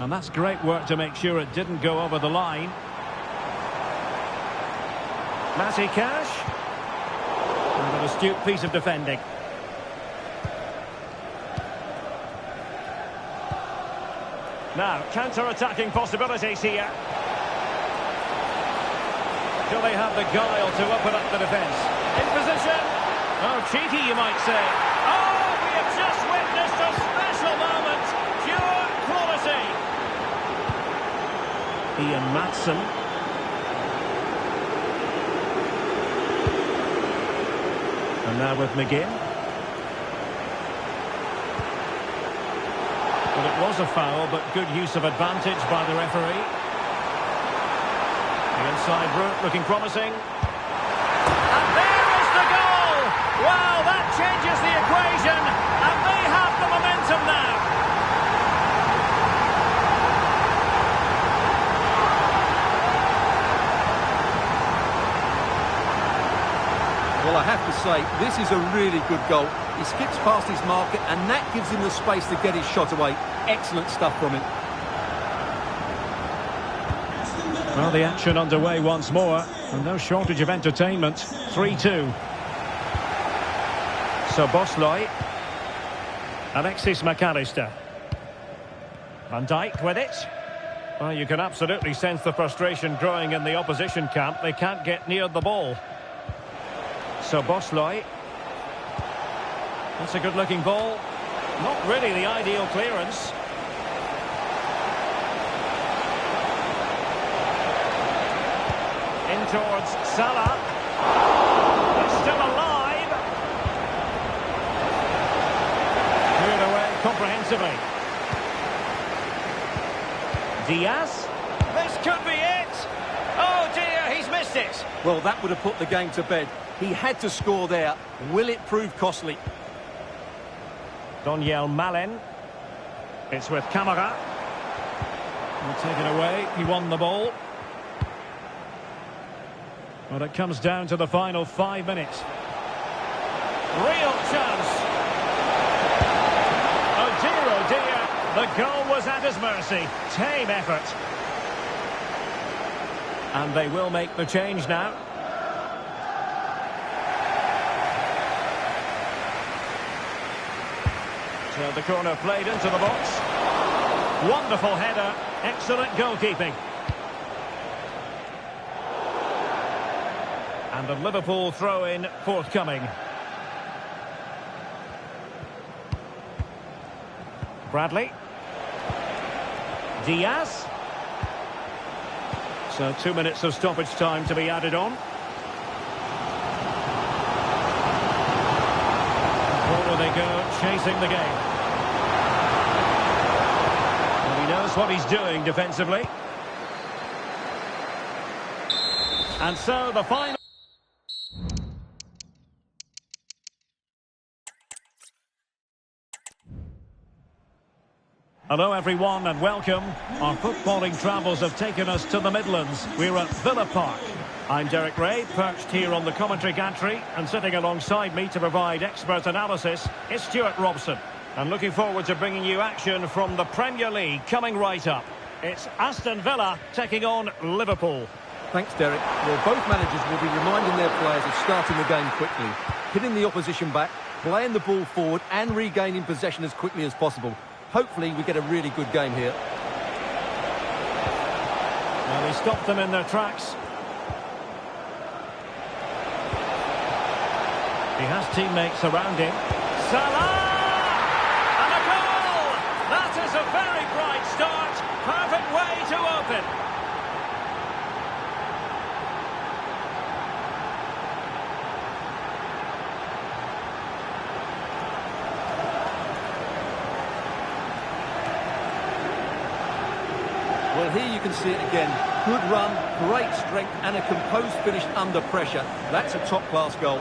And that's great work to make sure it didn't go over the line. Matty Cash. And an astute piece of defending. Now, counter-attacking possibilities here. Do they have the guile to open up the defence? In position. Oh, cheeky, you might say. Oh, we have just witnessed a special moment. Pure quality. Maatsen. And now with McGinn. Well, it was a foul, but good use of advantage by the referee. The inside route looking promising. And there is the goal! Wow, that changes the equation, and they have the momentum now. Well, I have to say, this is a really good goal. He skips past his marker, and that gives him the space to get his shot away. Excellent stuff from him. Well, the action underway once more, and no shortage of entertainment. 3-2. So Bosley. Alexis McAllister. Van Dijk with it. Well, you can absolutely sense the frustration growing in the opposition camp. They can't get near the ball. So Bosley. That's a good-looking ball. Not really the ideal clearance. In towards Salah. But still alive. Cleared away comprehensively. Diaz. This could be it. Oh dear, he's missed it. Well, that would have put the game to bed. He had to score there. Will it prove costly? Donyell Malen. It's with Camara. We'll take it away. He won the ball. Well, it comes down to the final 5 minutes. Real chance. Oh dear. The goal was at his mercy. Tame effort. And they will make the change now. So the corner played into the box. Wonderful header. Excellent goalkeeping. And the Liverpool throw-in forthcoming. Bradley. Diaz. So 2 minutes of stoppage time to be added on. they go, chasing the game. Well, he knows what he's doing defensively. And so the final... Hello everyone and welcome. Our footballing travels have taken us to the Midlands. We're at Villa Park. I'm Derek Ray, perched here on the commentary gantry, and sitting alongside me to provide expert analysis is Stuart Robson. And looking forward to bringing you action from the Premier League coming right up. It's Aston Villa taking on Liverpool. Thanks, Derek. Well, both managers will be reminding their players of starting the game quickly, hitting the opposition back, playing the ball forward and regaining possession as quickly as possible. Hopefully we get a really good game here. Well, he stopped them in their tracks. He has teammates around him. Salah! And a goal! That is a very bright start. Perfect way to open. Well, here you can see it again. Good run, great strength and a composed finish under pressure. That's a top-class goal.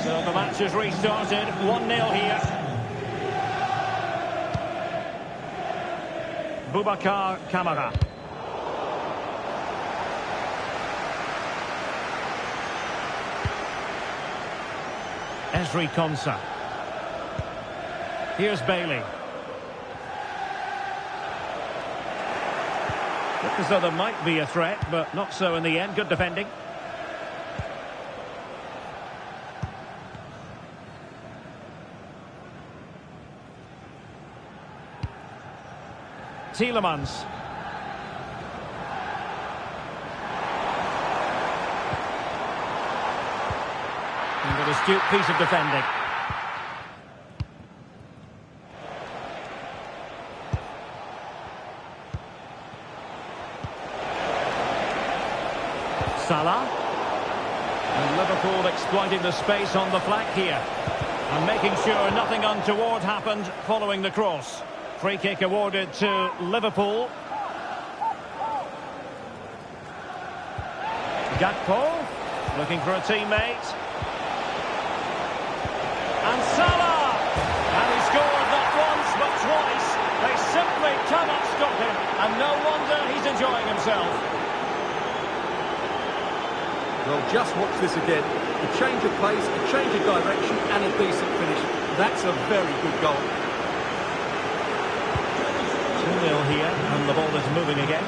So the match has restarted. 1-0 here. Boubacar Kamara. Esri Konsa. Here's Bailey. Looked as though there might be a threat, but not so in the end. Good defending. Tielemans. An astute piece of defending. Salah. And Liverpool exploiting the space on the flank here. And making sure nothing untoward happened following the cross. Free kick awarded to Liverpool. Gakpo looking for a teammate. And Salah! And he scored not once but twice. They simply cannot stop him. And no wonder he's enjoying himself. Well, just watch this again. A change of pace, a change of direction and a decent finish. That's a very good goal. 2-0 here, and the ball is moving again.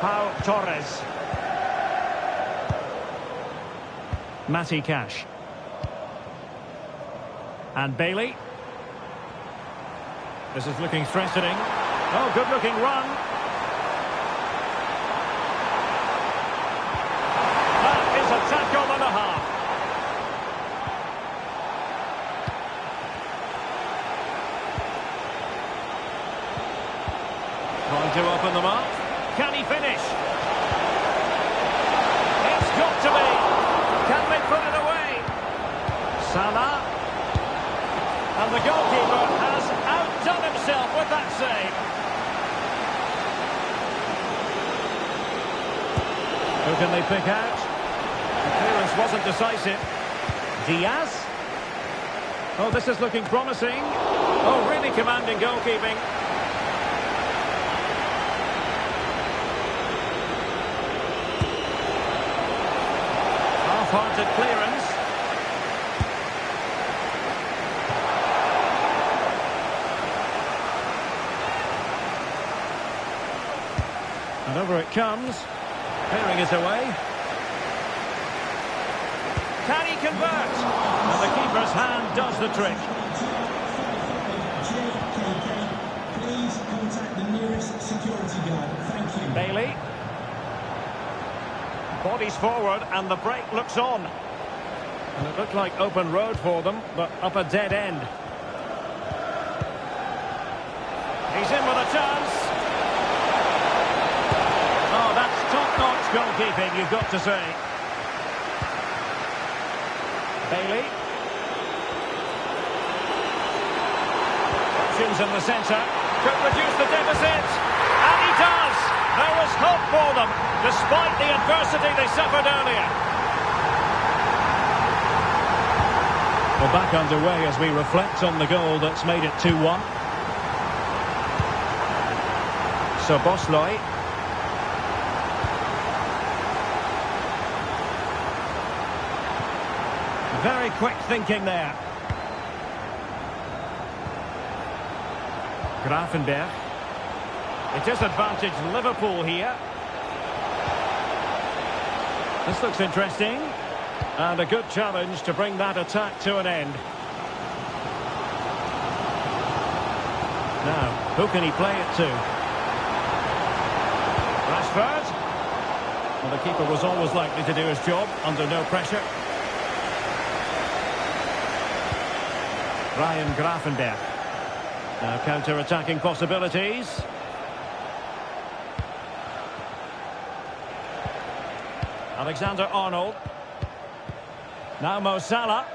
Pau Torres. Matty Cash. And Bailey. This is looking threatening. Oh, good looking run. That is a tackle and a half. Trying to open them up. Can he finish? It's got to be. Can they put it away? Salah. And the goalkeeper has outdone himself with that save. Who can they pick out? The clearance wasn't decisive. Diaz. Oh, this is looking promising. Oh, really commanding goalkeeping. Half-hearted clearance. And over it comes. Clearing it away. Can he convert? And the keeper's hand does the trick. Please contact the nearest security guard. Thank you. Bailey. Bodies forward and the break looks on. And it looked like open road for them, but up a dead end. He's in with a chance. Oh, that's top-notch goalkeeping, you've got to say. Bailey. Options in the centre. Could reduce the deficit. And he does. There was hope for them, despite the adversity they suffered earlier. Well, back underway as we reflect on the goal that's made it 2-1. So Bosley. Very quick thinking there. Grafenberg. It is advantage Liverpool here. This looks interesting. And a good challenge to bring that attack to an end. Now, who can he play it to? Rashford. Well, the keeper was always likely to do his job under no pressure. Ryan Grafenberg. Now counter-attacking possibilities. Alexander-Arnold. Now Mo Salah.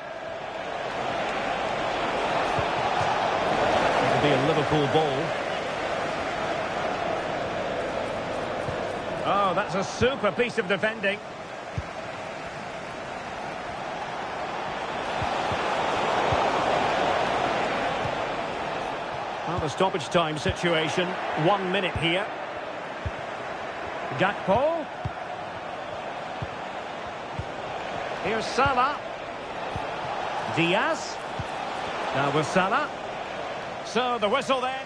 It'll be a Liverpool ball. Oh, that's a super piece of defending. Well, the stoppage time situation. 1 minute here. Gakpo. Here's Salah. Diaz. Now with Salah. So the whistle then.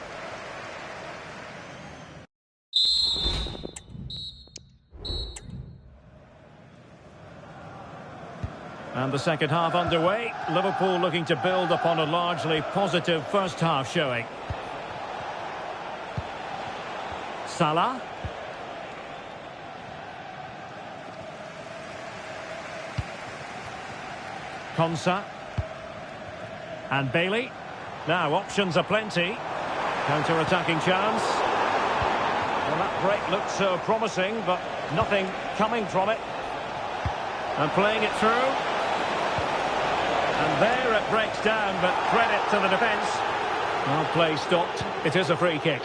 And the second half underway. Liverpool looking to build upon a largely positive first half showing. Salah. Konsa. And Bailey. Now options are plenty. Counter-attacking chance. Well, that break looked so promising, but nothing coming from it. And playing it through. And there it breaks down, but credit to the defence. Well, play stopped. It is a free kick.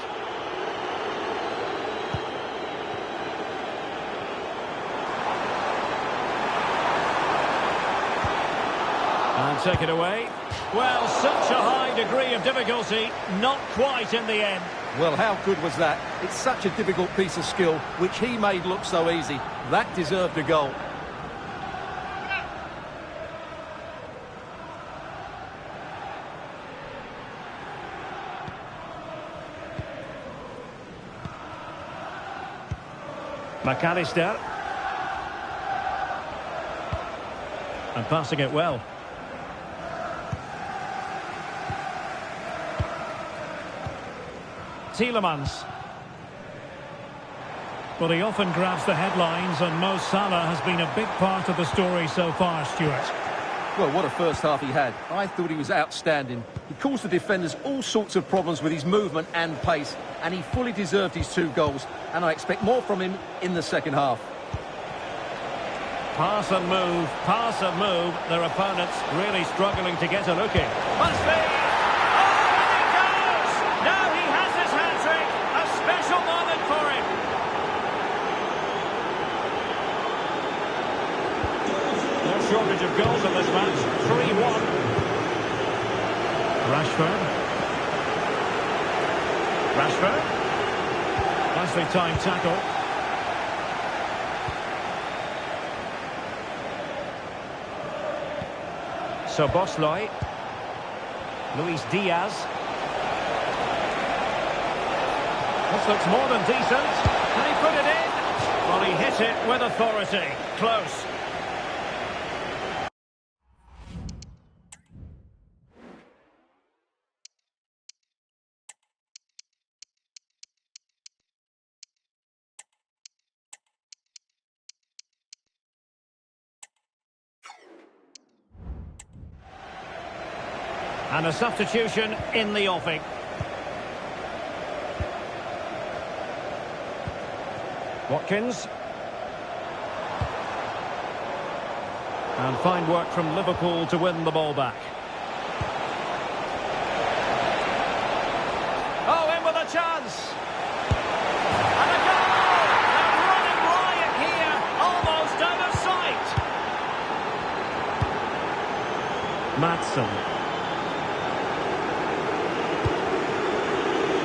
And take it away. Well, such a high degree of difficulty, not quite in the end. Well, how good was that? It's such a difficult piece of skill, which he made look so easy. That deserved a goal. McAllister. And passing it well. Tielemans. Well, he often grabs the headlines, and Mo Salah has been a big part of the story so far, Stuart. Well, what a first half he had. I thought he was outstanding. He caused the defenders all sorts of problems with his movement and pace, and he fully deserved his 2 goals, and I expect more from him in the second half. Pass and move. Their opponents really struggling to get a look in. Must be! Oh, and it goes! Now he has his hat-trick! A special moment for him! No shortage of goals in this match. 3-1. Rashford. Nicely timed tackle. So Bosley. Luis Diaz. This looks more than decent. Can he put it in? Well, he hit it with authority. Close. And a substitution in the offing. Watkins. And fine work from Liverpool to win the ball back. Oh, in with a chance. And a goal! They're running riot here, almost out of sight. Maatsen.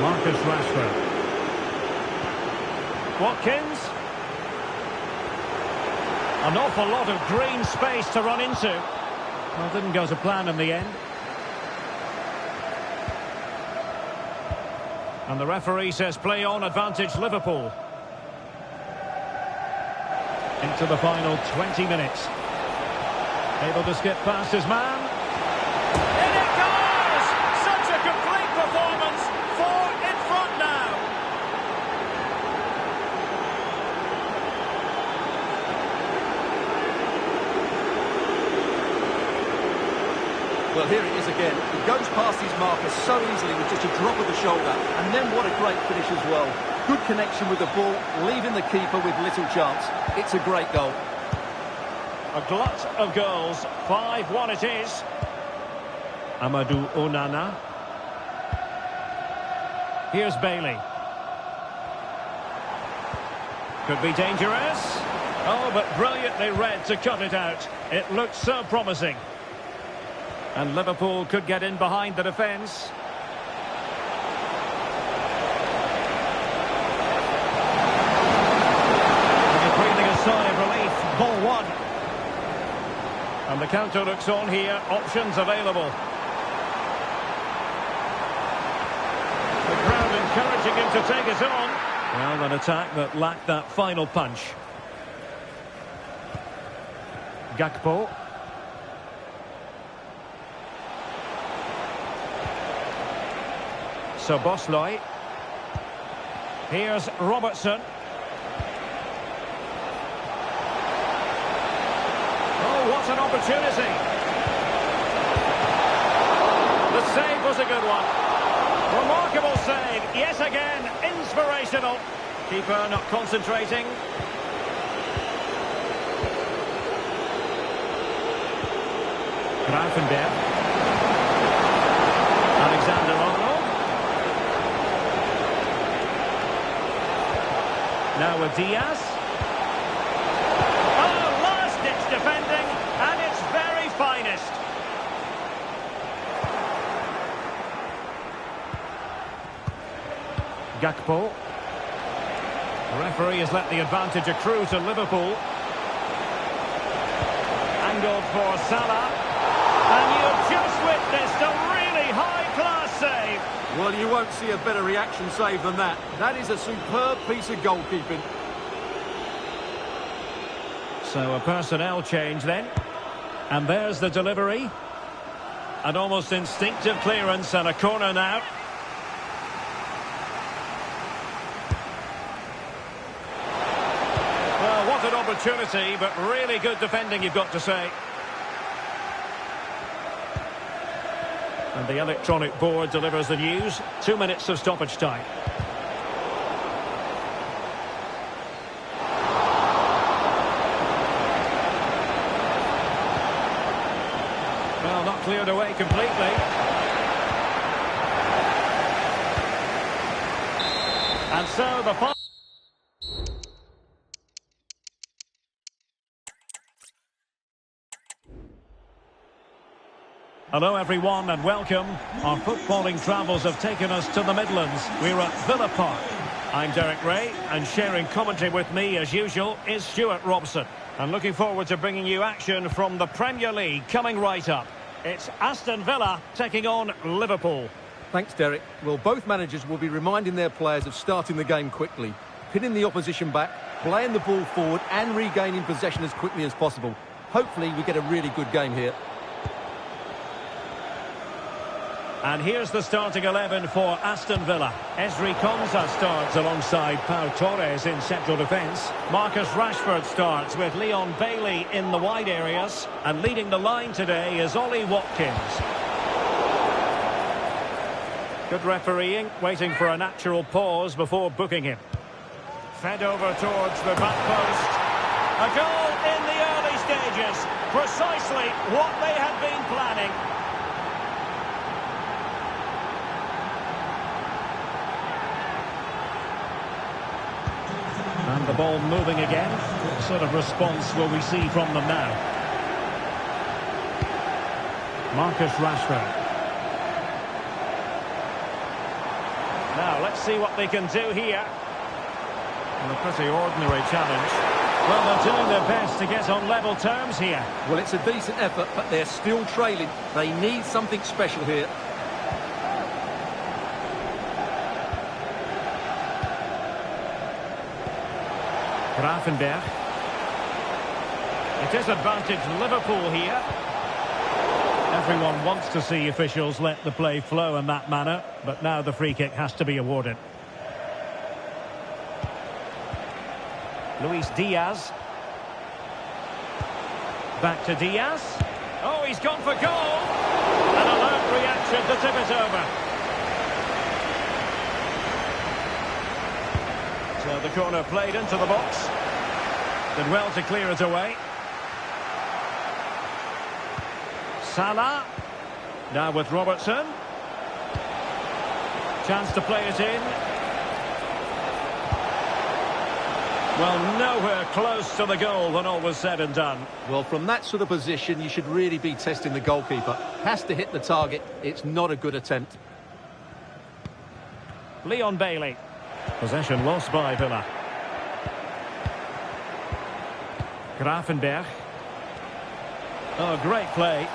Marcus Rashford. Watkins. An awful lot of green space to run into. Well, didn't go to plan in the end. And the referee says play on, advantage Liverpool. Into the final 20 minutes. Able to skip past his man. In it goes! Such a complete performance. 4 in front now. Well, here it is again. He goes past his marker so easily with just a drop of the shoulder. And then what a great finish as well. Good connection with the ball, leaving the keeper with little chance. It's a great goal. A glut of goals. 5-1 it is. Amadou Onana. Here's Bailey. Could be dangerous. Oh, but brilliantly read to cut it out. It looked so promising. And Liverpool could get in behind the defence. And breathing a sigh of relief. Ball one. And the counter looks on here. Options available. The crowd encouraging him to take it on. Well, an attack that lacked that final punch. Gakpo. So Bosley. Here's Robertson. Oh, what an opportunity. The save was a good one. Remarkable save. Yet again, inspirational. Keeper not concentrating. Gravenberg. Alexander-Arnold. Now with Diaz. Oh, last-ditch defending, and its very finest. Gakpo. The referee has let the advantage accrue to Liverpool. Angled for Salah. And you've just witnessed a really high-class save. Well, you won't see a better reaction save than that. That is a superb piece of goalkeeping. So a personnel change then. And there's the delivery. An almost instinctive clearance and a corner now. Well, what an opportunity, but really good defending, you've got to say. And the electronic board delivers the news. 2 minutes of stoppage time. Well, not cleared away completely. And so the final. Hello everyone and welcome. Our footballing travels have taken us to the Midlands. We're at Villa Park. I'm Derek Ray and sharing commentary with me as usual is Stuart Robson. And looking forward to bringing you action from the Premier League coming right up. It's Aston Villa taking on Liverpool. Thanks, Derek. Well, both managers will be reminding their players of starting the game quickly, pinning the opposition back, playing the ball forward and regaining possession as quickly as possible. Hopefully we get a really good game here. And here's the starting 11 for Aston Villa. Ezri Konsa starts alongside Pau Torres in central defence. Marcus Rashford starts with Leon Bailey in the wide areas. And leading the line today is Ollie Watkins. Good refereeing, waiting for a natural pause before booking him. Fed over towards the back post. A goal in the early stages. Precisely what they had been planning. And the ball moving again. What sort of response will we see from them now? Marcus Rashford. Now, let's see what they can do here. And a pretty ordinary challenge. Well, they're doing their best to get on level terms here. Well, it's a decent effort, but they're still trailing. They need something special here. Gravenberch. It is advantage Liverpool here. Everyone wants to see officials let the play flow in that manner, but now the free kick has to be awarded. Luis Diaz. Back to Diaz. Oh, he's gone for goal. An alert reaction to tip it over. So the corner played into the box. Did well to clear it away. Salah. Now with Robertson. Chance to play it in. Well, nowhere close to the goal when all was said and done. Well, from that sort of position, you should really be testing the goalkeeper. Has to hit the target. It's not a good attempt. Leon Bailey. Possession lost by Villa. Gravenberch. Oh, great play.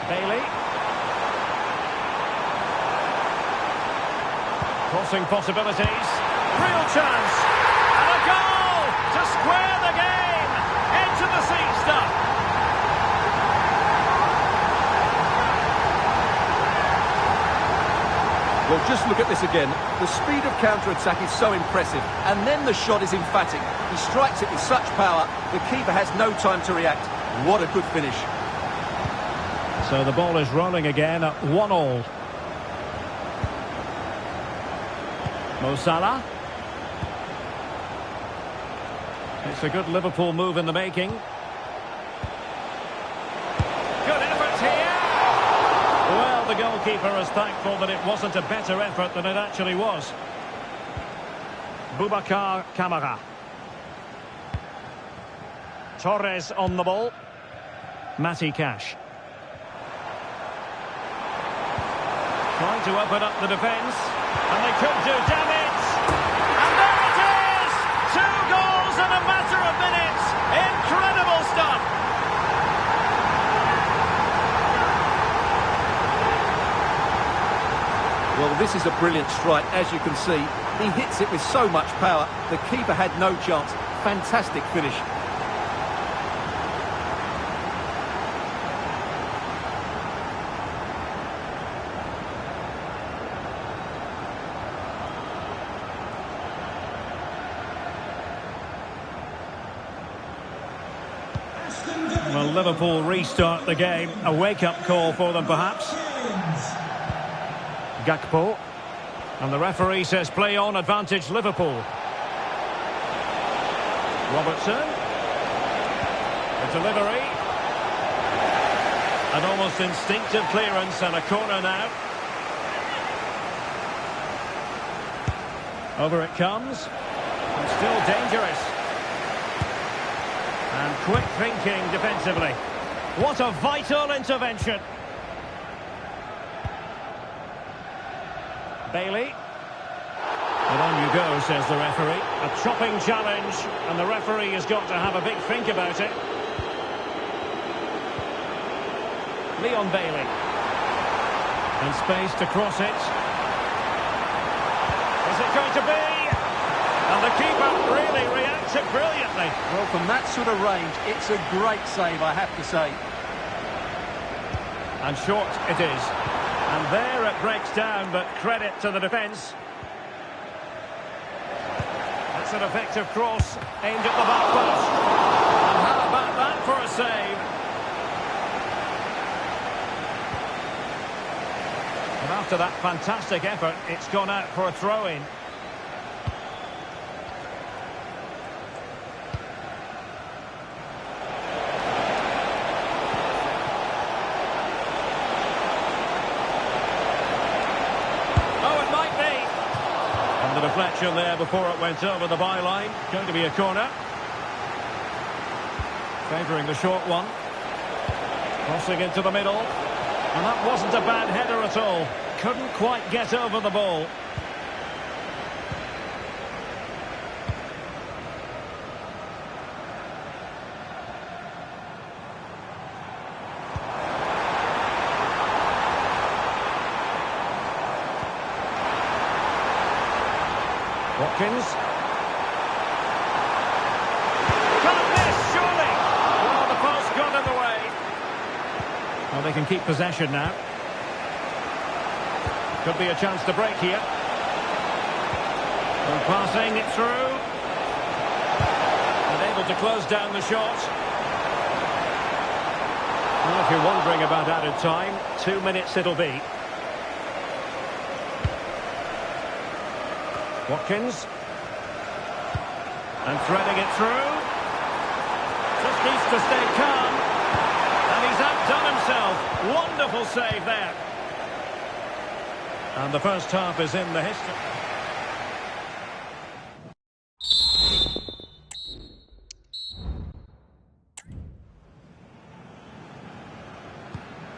Bailey. Crossing possibilities. Real chance. And a goal to square the game. Into the seat stuff. Well, just look at this again. The speed of counter-attack is so impressive. And then the shot is emphatic. He strikes it with such power, the keeper has no time to react. What a good finish. So the ball is rolling again at 1-1. Mo Salah. It's a good Liverpool move in the making. Good effort here. Well, the goalkeeper is thankful that it wasn't a better effort than it actually was. Boubacar Kamara. Torres on the ball. Matty Cash. Trying to open up the defence. And they could do damage. And there it is! 2 goals in a matter of minutes. Incredible stuff. Well, this is a brilliant strike, as you can see. He hits it with so much power. The keeper had no chance. Fantastic finish. Well, Liverpool restart the game. A wake-up call for them, perhaps. Gakpo. And the referee says play on, advantage Liverpool. Robertson. The delivery. An almost instinctive clearance and a corner now. Over it comes. And still dangerous. And quick thinking defensively. What a vital intervention. Bailey. And on you go, says the referee. A chopping challenge, and the referee has got to have a big think about it. Leon Bailey. And space to cross it. Is it going to be? And the keeper really reacted brilliantly. Well, from that sort of range, it's a great save, I have to say. And short it is. And there it breaks down, but credit to the defence. That's an effective cross aimed at the back post. And how about that for a save? After that fantastic effort, it's gone out for a throw-in. Deflection there before it went over the byline. Going to be a corner. Favouring the short one. Crossing into the middle. And that wasn't a bad header at all. Couldn't quite get over the ball. Watkins. Can't miss, surely! Oh, the post got in the way. Well, they can keep possession now. Could be a chance to break here. And passing it through. And able to close down the shot. Well, if you're wondering about added time, 2 minutes it'll be. Watkins. And threading it through. Just needs to stay calm. And he's outdone himself. Wonderful save there. And the first half is in the history.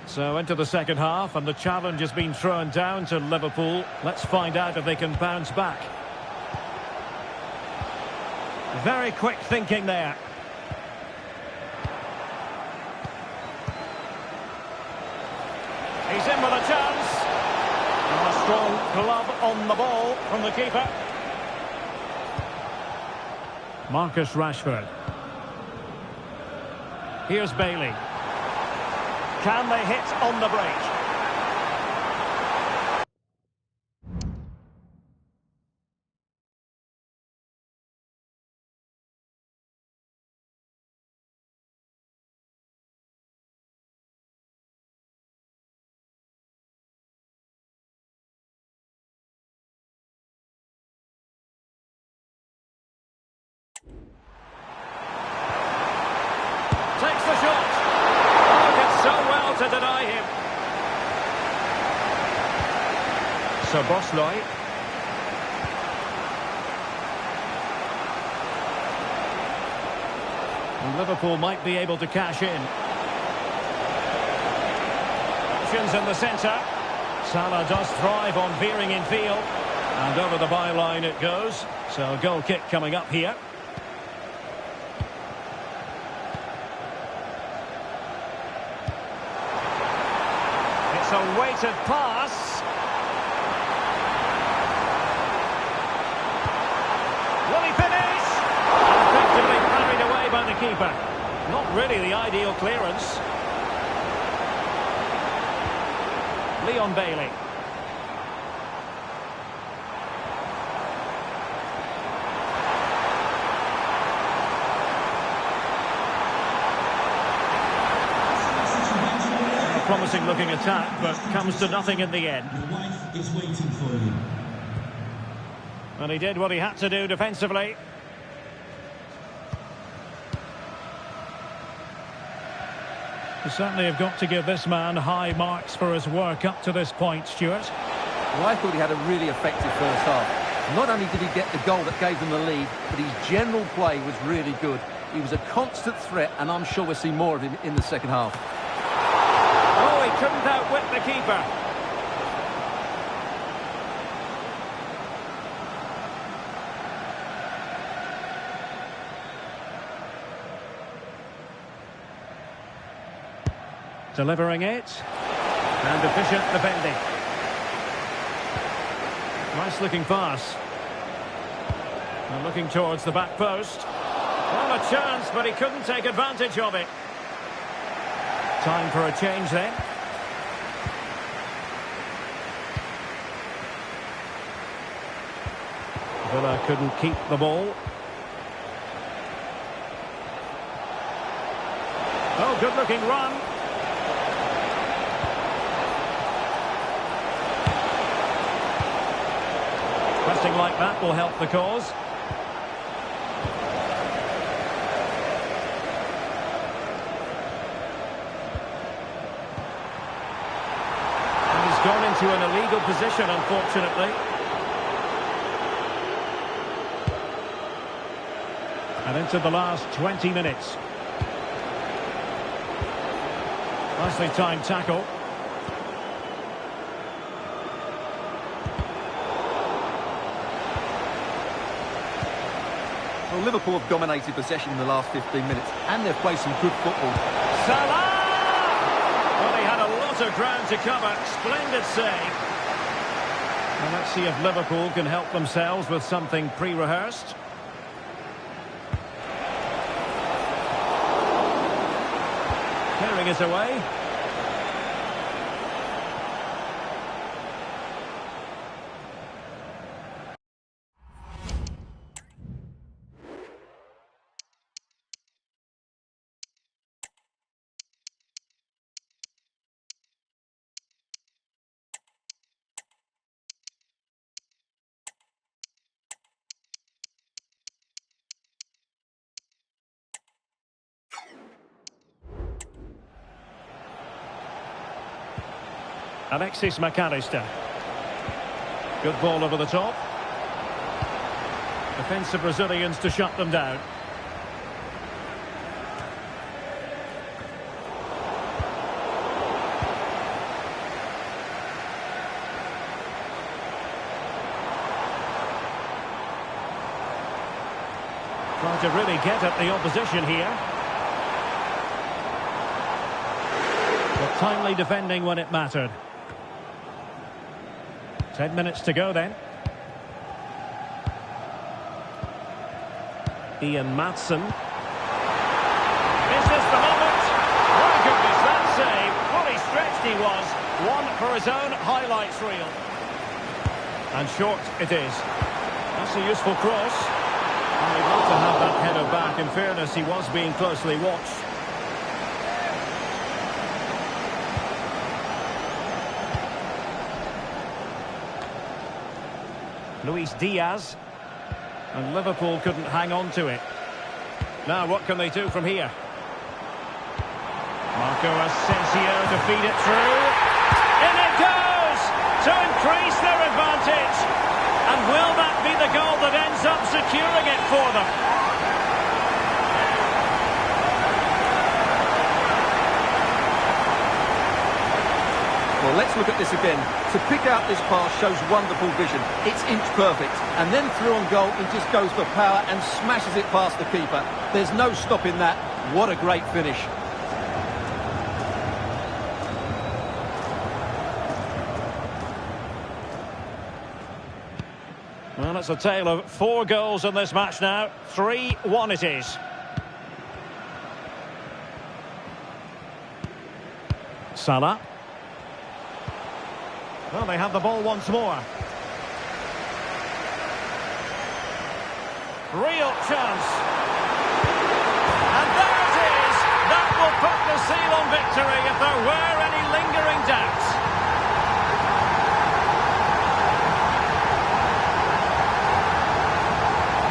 So into the second half, and the challenge has been thrown down to Liverpool. Let's find out if they can bounce back. Very quick thinking there. He's in with a chance. And a strong glove on the ball from the keeper. Marcus Rashford. Here's Bailey. Can they hit on the break? Takes the shot. Oh, did so well to deny him. So Bosley. Liverpool might be able to cash in. Options in the centre. Salah does thrive on veering in field. And over the byline it goes. So a goal kick coming up here. It's a weighted pass. Will he finish? Effectively carried away by the keeper. Not really the ideal clearance. Leon Bailey. Promising looking attack, but comes to nothing in the end. Your wife is waiting for you. And he did what he had to do defensively. You certainly have got to give this man high marks for his work up to this point, Stuart. Well, I thought he had a really effective first half. Not only did he get the goal that gave them the lead, but his general play was really good. He was a constant threat, and I'm sure we'll see more of him in the second half. Oh, he couldn't outwit the keeper. Delivering it. And efficient defending. Nice looking pass. And looking towards the back post. Well, a chance, but he couldn't take advantage of it. Time for a change then. Villa couldn't keep the ball. Oh, good looking run. Something like that will help the cause. And he's gone into an illegal position, unfortunately. And into the last 20 minutes. Nicely timed tackle. Well, Liverpool have dominated possession in the last 15 minutes, and they've played some good football. Salah! Well, he had a lot of ground to cover. Splendid save. And let's see if Liverpool can help themselves with something pre-rehearsed. Clearing it away. Alexis McAllister. Good ball over the top. Defensive Brazilians to shut them down. Trying to really get at the opposition here. But timely defending when it mattered. 10 minutes to go then. Ian Maatsen. Is this the moment? My goodness, that save. Fully stretched he was. One for his own highlights reel. And short it is. That's a useful cross. And we'd love to have that header back. In fairness, he was being closely watched. Luis Diaz, and Liverpool couldn't hang on to it. Now what can they do from here? Marco Asensio to feed it through. In it goes to increase their advantage. And will that be the goal that ends up securing it for them? Well, let's look at this again. To pick out this pass shows wonderful vision. It's inch perfect. And then through on goal, he just goes for power and smashes it past the keeper. There's no stopping that. What a great finish. Well, it's a tale of 4 goals in this match now. 3-1 it is. Salah. Well, they have the ball once more. Real chance. And there it is. That will put the seal on victory if there were any lingering doubts.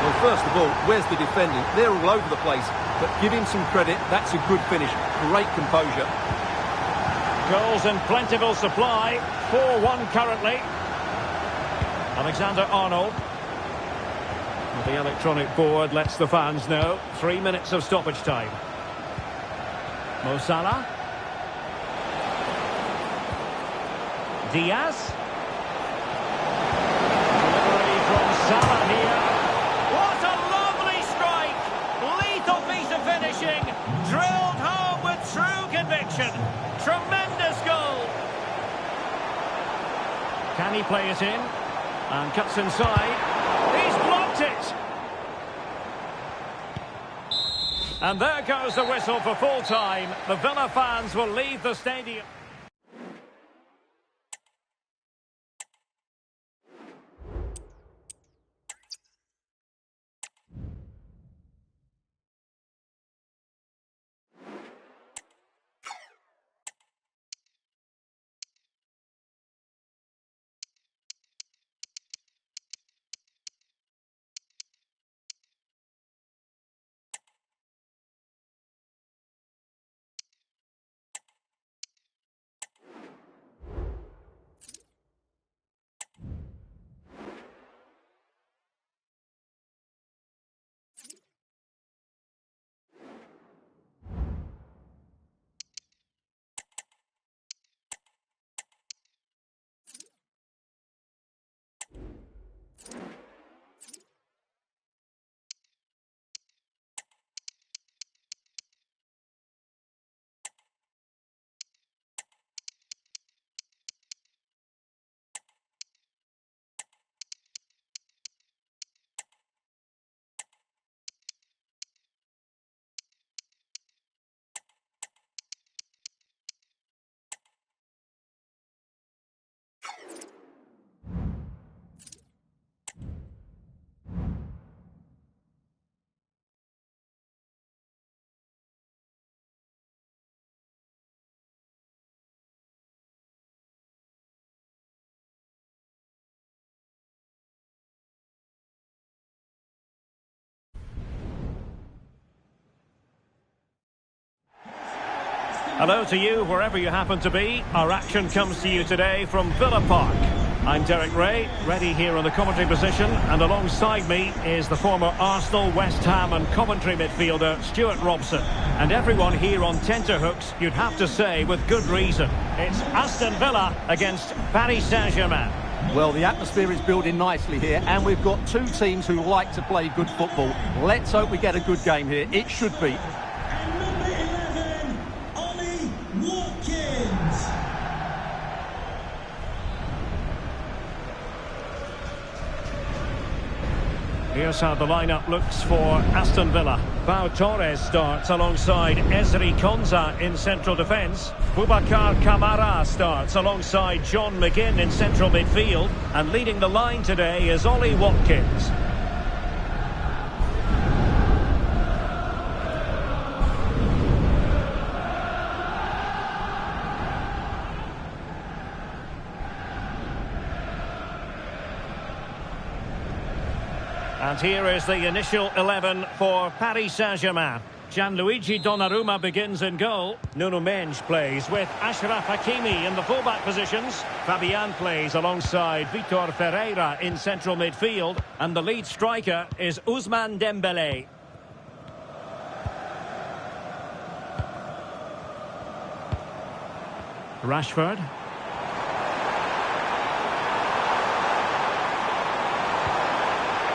Well, first of all, where's the defending? They're all over the place. But give him some credit. That's a good finish. Great composure. Goals in plentiful supply. 4-1 currently. Alexander-Arnold. The electronic board lets the fans know. 3 minutes of stoppage time. Mo Salah. Diaz. Delivery from Salah here. What a lovely strike! Lethal piece of finishing. Drilled home with true conviction. Tremendous goal. Can he play it in? And cuts inside. He's blocked it. And there goes the whistle for full time. The Villa fans will leave the stadium. Hello to you, wherever you happen to be. Our action comes to you today from Villa Park. I'm Derek Ray, ready here on the commentary position, and alongside me is the former Arsenal, West Ham and Coventry midfielder Stuart Robson. And everyone here on tenterhooks, you'd have to say, with good reason. It's Aston Villa against Paris Saint-Germain. Well, the atmosphere is building nicely here, and we've got two teams who like to play good football. Let's hope we get a good game here. It should be. And number 11, Ollie, Watkins. Here's how the lineup looks for Aston Villa. Pau Torres starts alongside Ezri Konsa in central defence. Boubacar Kamara starts alongside John McGinn in central midfield. And leading the line today is Ollie Watkins. And here is the initial 11 for Paris Saint-Germain. Gianluigi Donnarumma begins in goal. Nuno Mendes plays with Achraf Hakimi in the fullback positions. Fabian plays alongside Vitor Ferreira in central midfield. And the lead striker is Ousmane Dembélé. Rashford.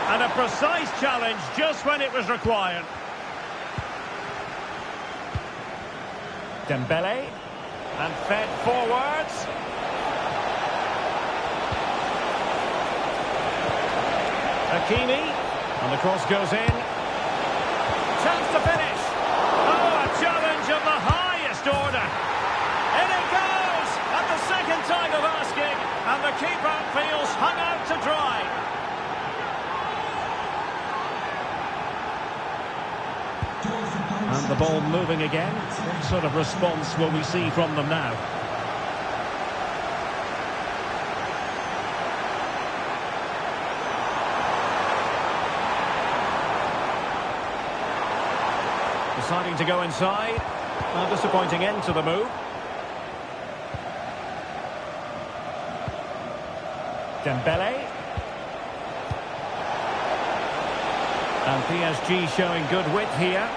And a precise challenge just when it was required. Dembélé. And fed forwards. Hakimi. And the cross goes in. Chance to finish. Oh, a challenge of the highest order. In it goes! At the second time of asking. And the keeper feels hung out to dry. And the ball moving again. What sort of response will we see from them now? Deciding to go inside. A disappointing end to the move. Dembélé. And PSG showing good width here.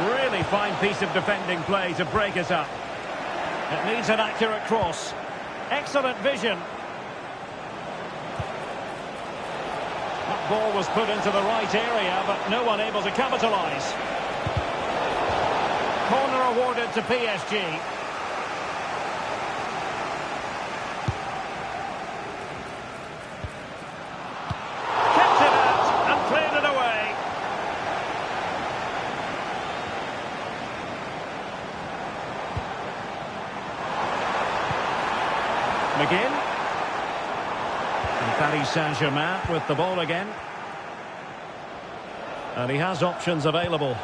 Really fine piece of defending play to break us up. It needs an accurate cross. Excellent vision. That ball was put into the right area, but no one able to capitalise. Corner awarded to PSG. Kept it out and cleared it away. McGinn. And Paris Saint-Germain with the ball again. And he has options available.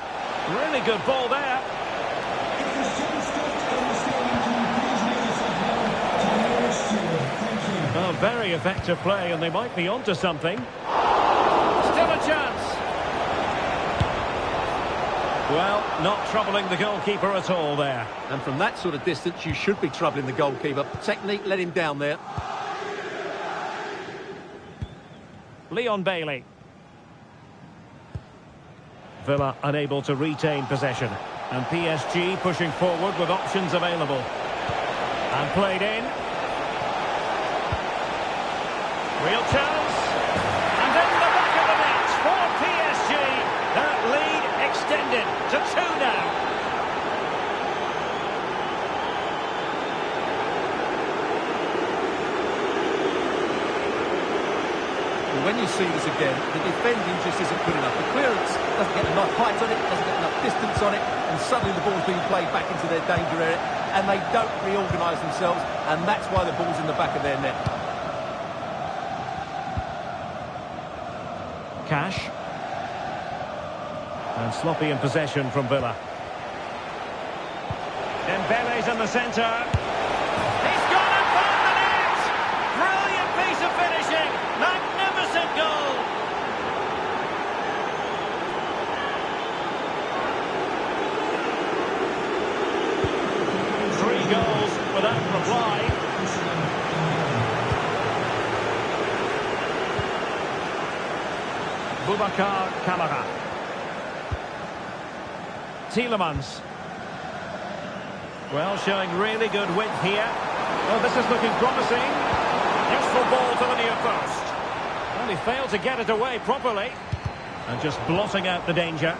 Really good ball there. If the sun stopped in the stadium, can you please make yourself known to the nearest steward? Thank you. Oh, very effective play, and they might be onto something. Still a chance. Well, not troubling the goalkeeper at all there. And from that sort of distance, you should be troubling the goalkeeper. Technique let him down there. Leon Bailey. Villa unable to retain possession. And PSG pushing forward with options available. And played in. Real chance. And in the back of the net for PSG. That lead extended to 2 now. When you see this again, the defending just isn't good enough. The clearance doesn't get enough height on it, doesn't get enough distance on it, and suddenly the ball's being played back into their danger area, and they don't reorganise themselves, and that's why the ball's in the back of their net. Cash. And sloppy in possession from Villa. Dembele's in the centre. He's gone and found the net! Brilliant piece of finishing! Magnificent goal! Boubacar Kamara. Tielemans. Well, showing really good width here. Oh, this is looking promising. Useful ball to the near post. Well, he failed to get it away properly. And just blotting out the danger.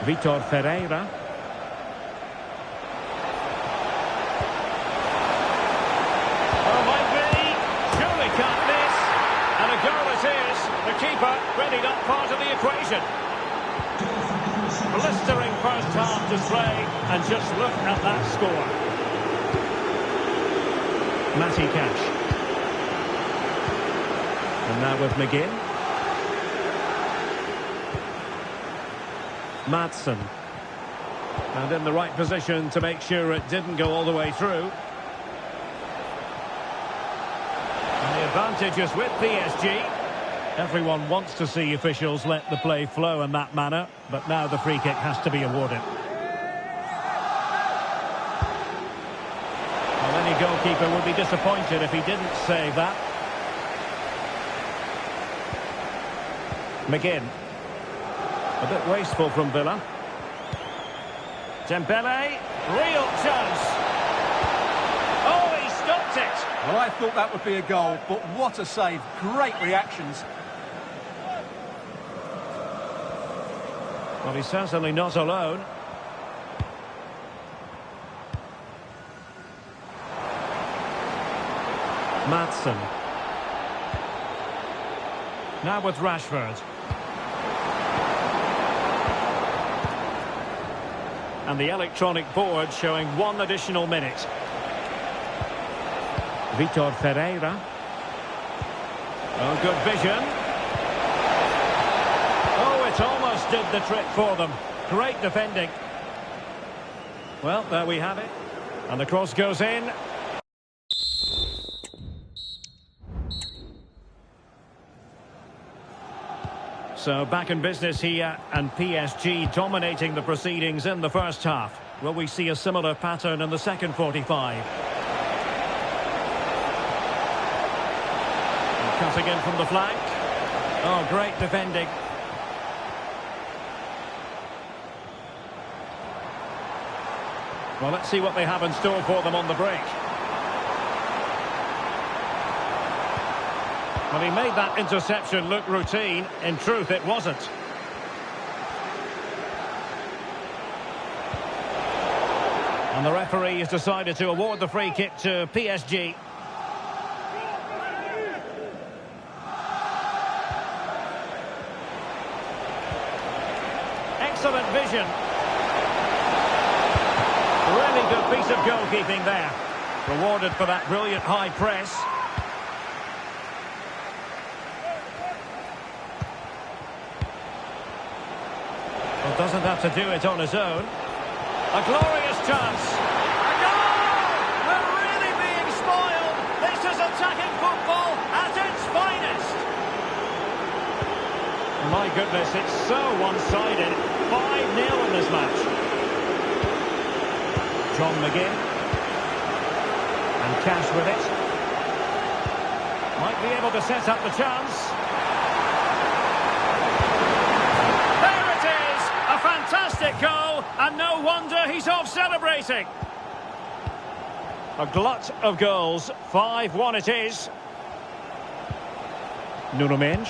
Vitor Ferreira. Oh, might be. Surely can't miss. And a goal it is. The keeper readied up part of the equation. Blistering first half display. And just look at that score. Matty Cash. And now with McGinn. Maatsen. And in the right position to make sure it didn't go all the way through. And the advantage is with PSG. Everyone wants to see officials let the play flow in that manner, but now the free kick has to be awarded. Well, any goalkeeper would be disappointed if he didn't save that. McGinn. A bit wasteful from Villa. Dembele, real chance. Oh, he stopped it. Well, I thought that would be a goal, but what a save. Great reactions. Well, he's certainly not alone. Maatsen. Now with Rashford. And the electronic board showing 1 additional minute. Vitor Ferreira. Oh, good vision. Oh, it almost did the trick for them. Great defending. Well, there we have it. And the cross goes in. So back in business here, and PSG dominating the proceedings in the first half. Will we see a similar pattern in the second 45? And cutting in from the flank. Oh, great defending. Well, let's see what they have in store for them on the break. Well, he made that interception look routine. In truth, it wasn't. And the referee has decided to award the free kick to PSG. Excellent vision. Really good piece of goalkeeping there. Rewarded for that brilliant high press. Well, doesn't have to do it on his own. A glorious chance. A goal! We're really being spoiled. This is attacking football at its finest. My goodness, it's so one-sided. 5-0 in this match. John McGinn. And Cash with it. Might be able to set up the chance. There it is! A fantastic goal, and no wonder he's off celebrating. A glut of goals. 5-1 it is. Nuno Mendes.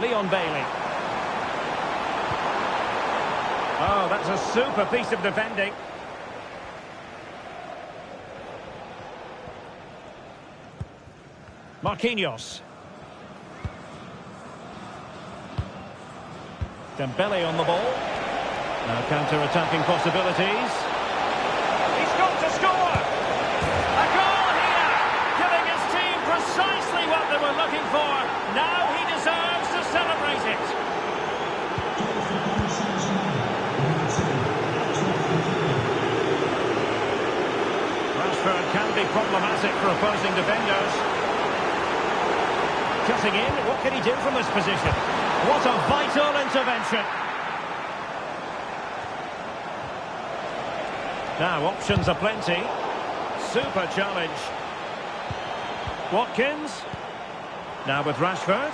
Leon Bailey. Oh, that's a super piece of defending. Martinez. Dembele on the ball. Now counter-attacking possibilities. He's got to score! A goal here! Giving his team precisely what they were looking for. Now he deserves to celebrate it. has it for opposing defenders. Cutting in, what can he do from this position? What a vital intervention. Now, options are plenty. Super challenge. Watkins. Now with Rashford.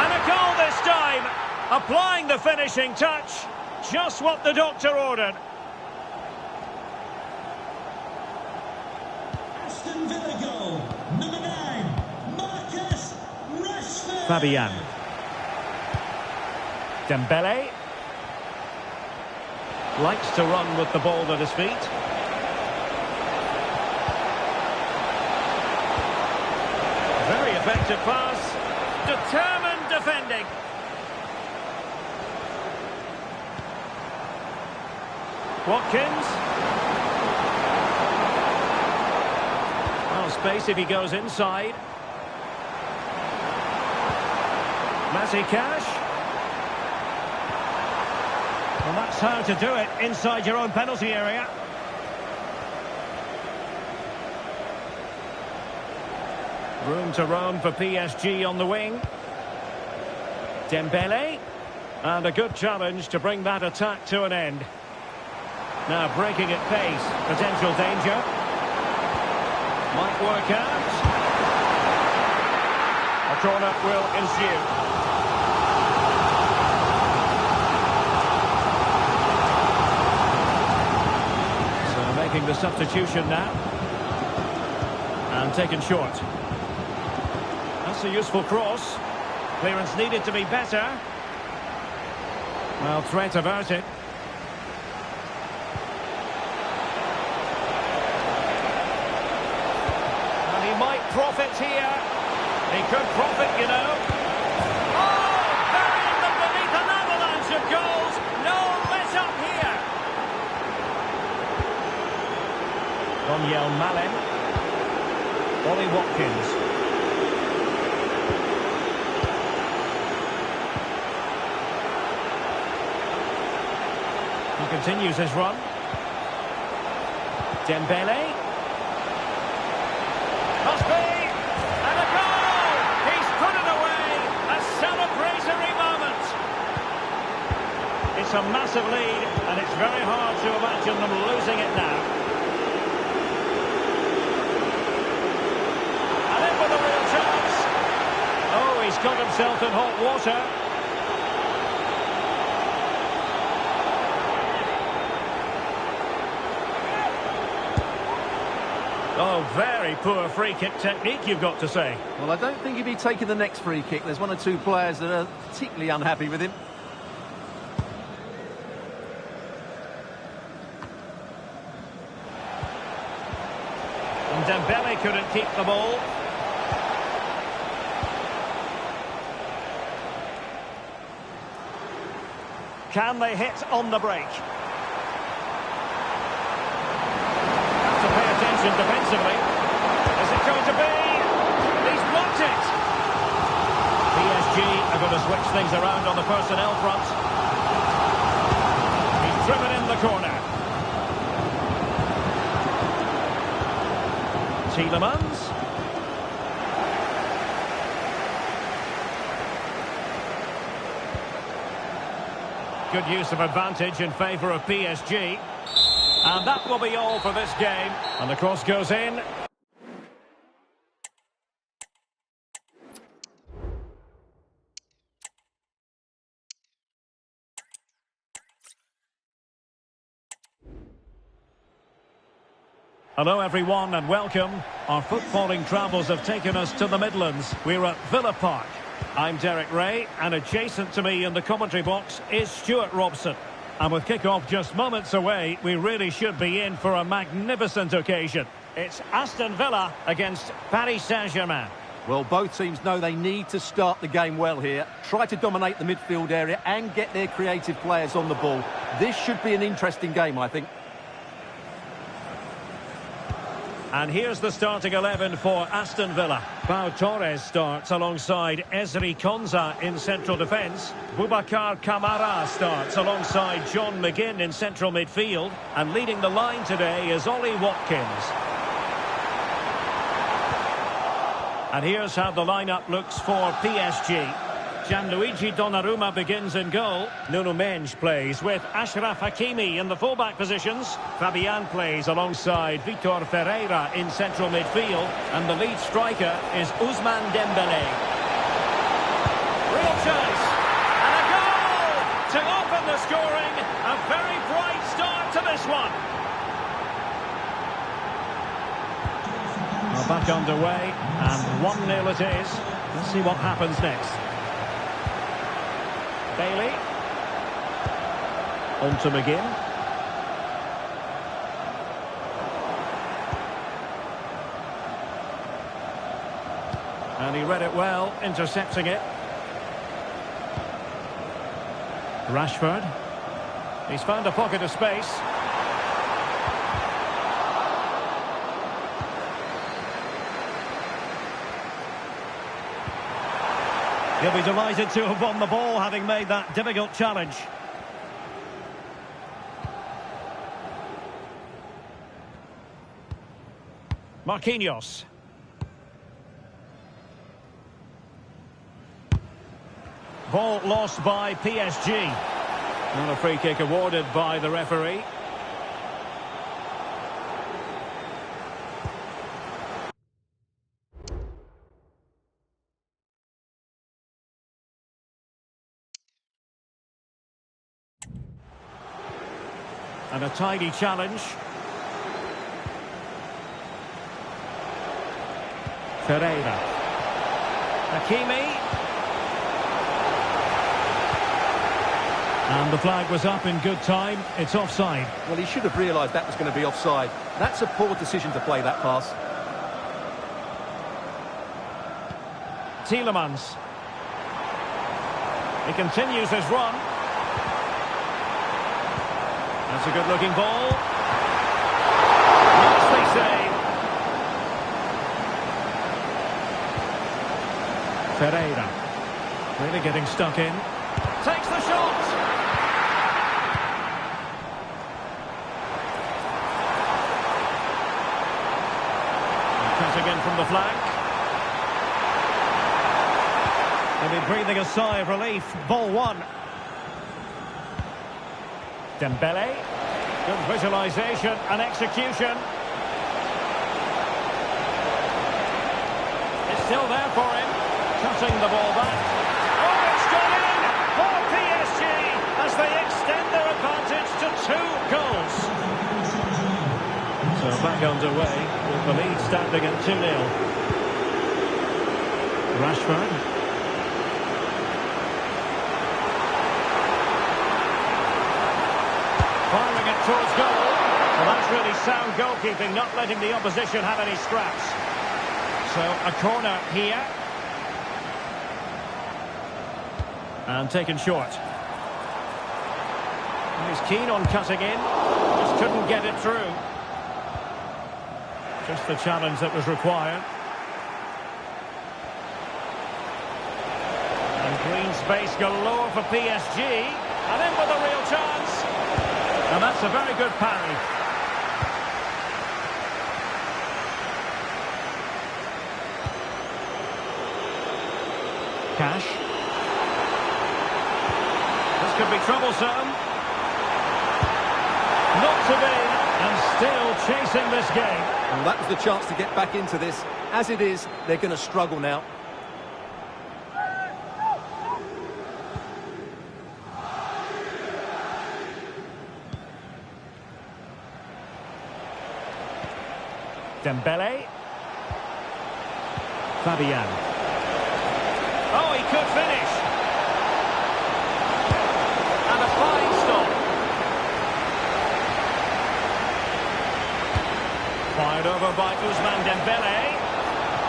And a goal this time. Applying the finishing touch. Just what the doctor ordered. Aston Villa goal. Number 9. Marcus Rashford. Fabian. Dembele. Likes to run with the ball at his feet. Very effective pass. Determined defending. Watkins. Well, space if he goes inside. Maatsen. Well, that's how to do it inside your own penalty area. Room to roam for PSG on the wing. Dembele. And a good challenge to bring that attack to an end. Now breaking at pace. Potential danger. Might work out. A corner will ensue. Making the substitution now. And taken short. That's a useful cross. Clearance needed to be better. Well, threat about it. And he might profit here. He could profit, you know. Oh, buried them beneath an avalanche of goals. No let up here. Malin. Ollie Watkins. He continues his run. Dembele. Must be! And a goal! He's put it away! A celebratory moment! It's a massive lead, and it's very hard to imagine them losing it now. He's got himself in hot water. Oh, very poor free kick technique, you've got to say. Well, I don't think he'd be taking the next free kick. There's one or two players that are particularly unhappy with him. And Dembele couldn't keep the ball. Can they hit on the break? Have to pay attention defensively. Is it going to be? He's blocked it. PSG are going to switch things around on the personnel front. He's driven in the corner. Tielemans. Good use of advantage in favour of PSG. And that will be all for this game. And the cross goes in. Hello everyone and welcome. Our footballing travels have taken us to the Midlands. We're at Villa Park. I'm Derek Ray, and adjacent to me in the commentary box is Stuart Robson. And with kick-off just moments away, we really should be in for a magnificent occasion. It's Aston Villa against Paris Saint-Germain. Well, both teams know they need to start the game well here. Try to dominate the midfield area and get their creative players on the ball. This should be an interesting game, I think. And here's the starting 11 for Aston Villa. Pau Torres starts alongside Ezri Konsa in central defence. Boubacar Kamara starts alongside John McGinn in central midfield. And leading the line today is Ollie Watkins. And here's how the lineup looks for PSG. Gianluigi Donnarumma begins in goal. Nuno Mendes plays with Achraf Hakimi in the fullback positions. Fabian plays alongside Vitor Ferreira in central midfield. And the lead striker is Ousmane Dembélé. Real chance. And a goal to open the scoring. A very bright start to this one. Well, back underway. And 1-0 it is. Let's see what happens next. Bailey. On to McGinn. And he read it well, intercepting it. Rashford. He's found a pocket of space. He'll be delighted to have won the ball, having made that difficult challenge. Marquinhos. Ball lost by PSG. And a free kick awarded by the referee. And a tidy challenge. Ferreira. Hakimi. And the flag was up in good time. It's offside. Well, he should have realised that was going to be offside. That's a poor decision to play that pass. Tielemans. He continues his run. That's a good-looking ball. Nicely saved. Ferreira. Really getting stuck in. Takes the shot. And cutting in from the flank. Maybe breathing a sigh of relief. Ball one. Dembele, good visualisation and execution. It's still there for him, cutting the ball back. Oh, it's gone in for PSG as they extend their advantage to 2 goals. So back underway with the lead standing at 2-0. Rashford. Firing it towards goal. Well, that's really sound goalkeeping, not letting the opposition have any scraps. So, a corner here. And taken short. He's keen on cutting in. Just couldn't get it through. Just the challenge that was required. And green space galore for PSG. And in with a real chance. And that's a very good parry. Cash. This could be troublesome. Not to be, and still chasing this game. Well, that was the chance to get back into this. As it is, they're going to struggle now. Dembele. Fabian. Oh, he could finish. And a fine stop. Fired over by Ousmane Dembele.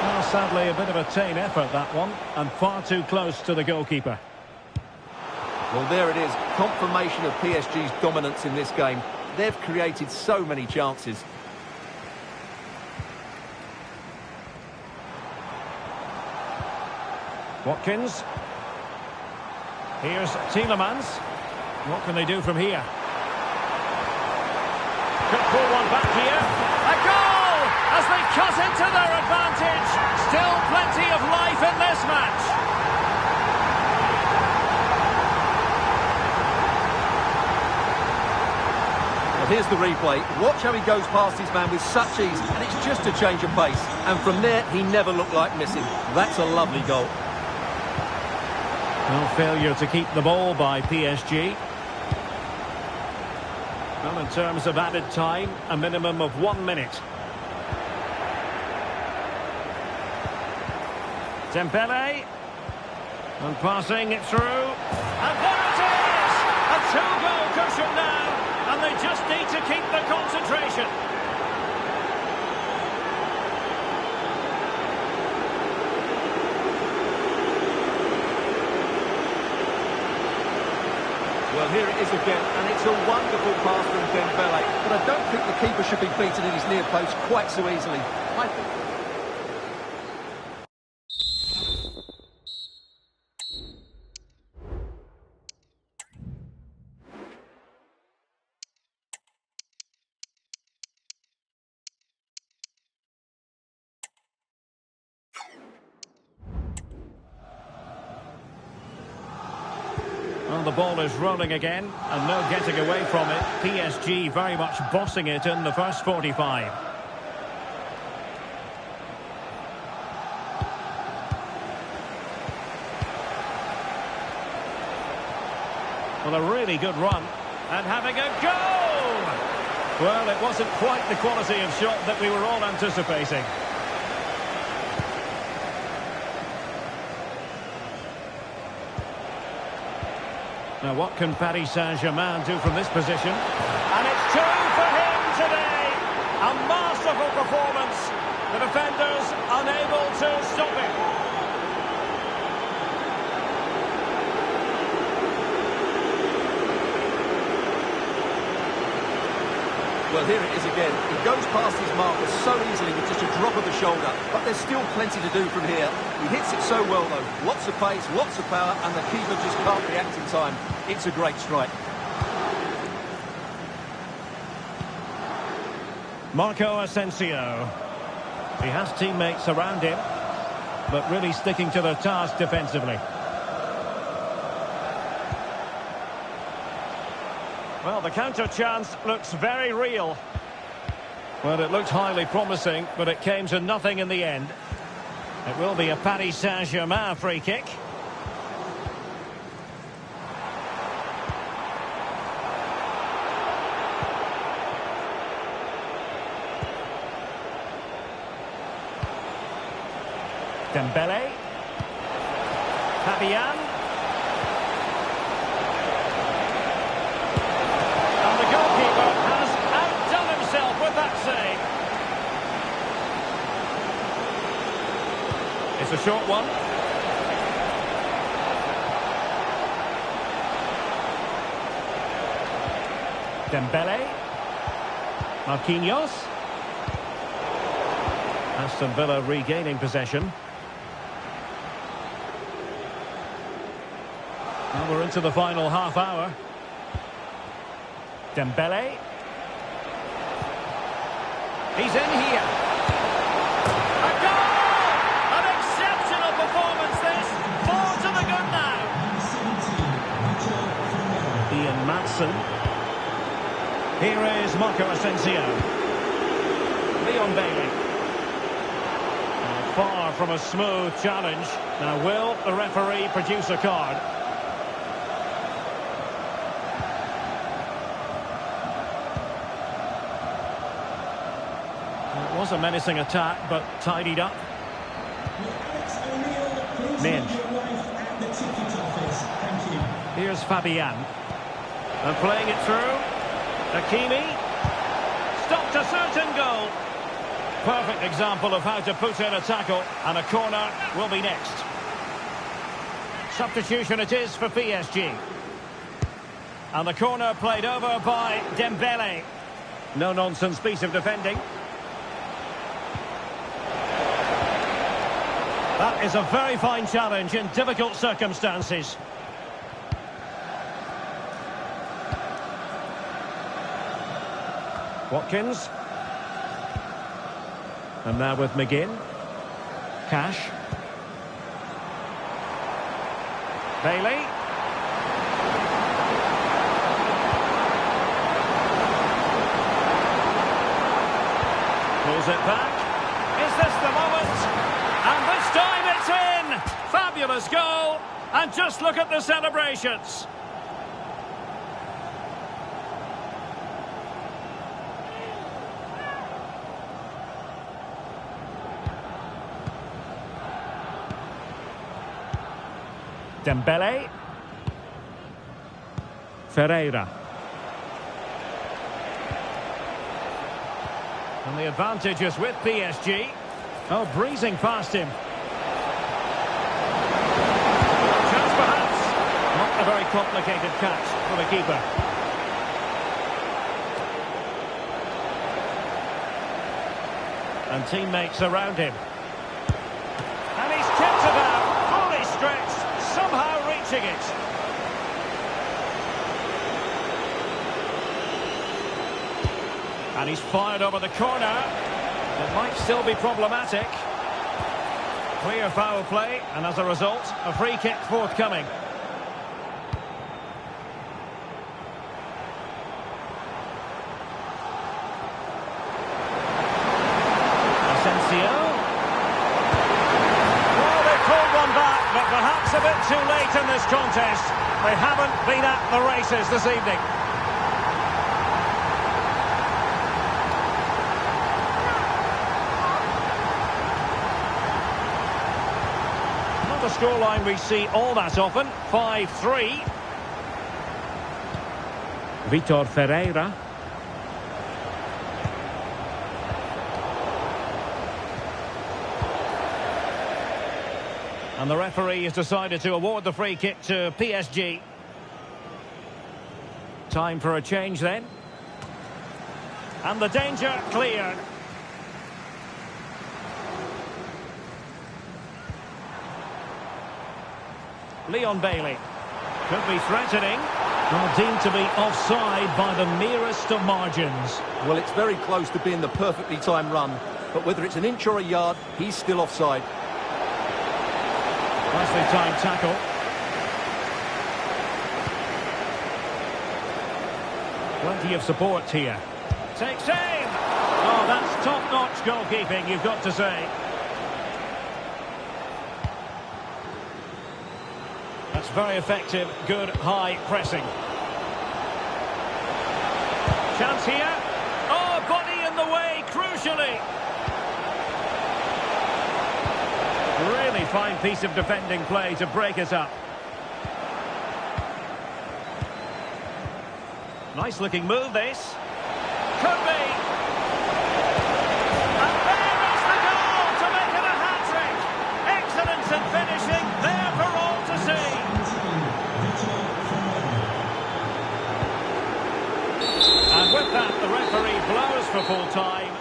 Well, sadly, a bit of a tame effort, that one. And far too close to the goalkeeper. Well, there it is. Confirmation of PSG's dominance in this game. They've created so many chances. Watkins. Here's Tielemans. What can they do from here? Could pull one back here. A goal! As they cut into their advantage. Still plenty of life in this match. Well, here's the replay. Watch how he goes past his man with such ease, and it's just a change of pace. And from there, he never looked like missing. That's a lovely goal. No failure to keep the ball by PSG. Well, in terms of added time, a minimum of 1 minute. Dembele. And passing it through. And there it is! A two-goal cushion now. And they just need to keep the concentration. Well, here it is again, and it's a wonderful pass from Dembele. But I don't think the keeper should be beaten in his near post quite so easily. I think... Well, the ball is rolling again, and no getting away from it. PSG very much bossing it in the first 45. Well, a really good run, and having a go! Well, it wasn't quite the quality of shot that we were all anticipating. Now, what can Paris Saint-Germain do from this position? And it's two for him today. A masterful performance. The defenders unable to stop him. Well, here it is again. He goes past his marker so easily with just a drop of the shoulder. But there's still plenty to do from here. He hits it so well, though. Lots of pace, lots of power, and the keeper just can't react in time. It's a great strike. Marco Asensio. He has teammates around him, but really sticking to their task defensively. Well, the counter chance looks very real. Well, it looked highly promising, but it came to nothing in the end. It will be a Paris Saint-Germain free kick. Dembele. Fabian. And the goalkeeper has outdone himself with that save. It's a short one. Dembele. Martinez. Aston Villa regaining possession. Well, we're into the final half hour. Dembele. He's in here. A goal! An exceptional performance this. 4 to the good now. Ian Maatsen. Here is Marco Asensio. Leon Bailey. Far from a smooth challenge. Now, will the referee produce a card? It was a menacing attack, but tidied up. Minge. Here's Fabian. And playing it through. Hakimi. Stopped a certain goal. Perfect example of how to put in a tackle, and a corner will be next. Substitution it is for PSG. And the corner played over by Dembele. No-nonsense piece of defending. That is a very fine challenge in difficult circumstances. Watkins. And now with McGinn. Cash. Bailey. Pulls it back. Is this the moment? And this time it's in! Fabulous goal! And just look at the celebrations. Dembele. Ferreira. And the advantage is with PSG. Oh, breezing past him. Chance perhaps. Not a very complicated catch for the keeper. And teammates around him. And he's kept it out, fully stretched, somehow reaching it. And he's fired over the corner. It might still be problematic. Clear foul play, and as a result, a free kick forthcoming. Asensio. Well, they pulled one back, but perhaps a bit too late in this contest. They haven't been at the races this evening. A scoreline we see all that often, 5-3. Vitor Ferreira. And the referee has decided to award the free kick to PSG. Time for a change then. And the danger cleared. Leon Bailey. Could be threatening. Well, deemed to be offside by the merest of margins. Well, it's very close to being the perfectly timed run. But whether it's an inch or a yard, he's still offside. Nicely timed tackle. Plenty of support here. Takes aim! Oh, that's top-notch goalkeeping, you've got to say. That's very effective, good high pressing. Chance here. Oh, body in the way, crucially. Really fine piece of defending play to break us up. Nice looking move this. Could be. And there is the goal to make it a hat-trick. Excellence in finishing, there for all to see. And with that, the referee blows for full time.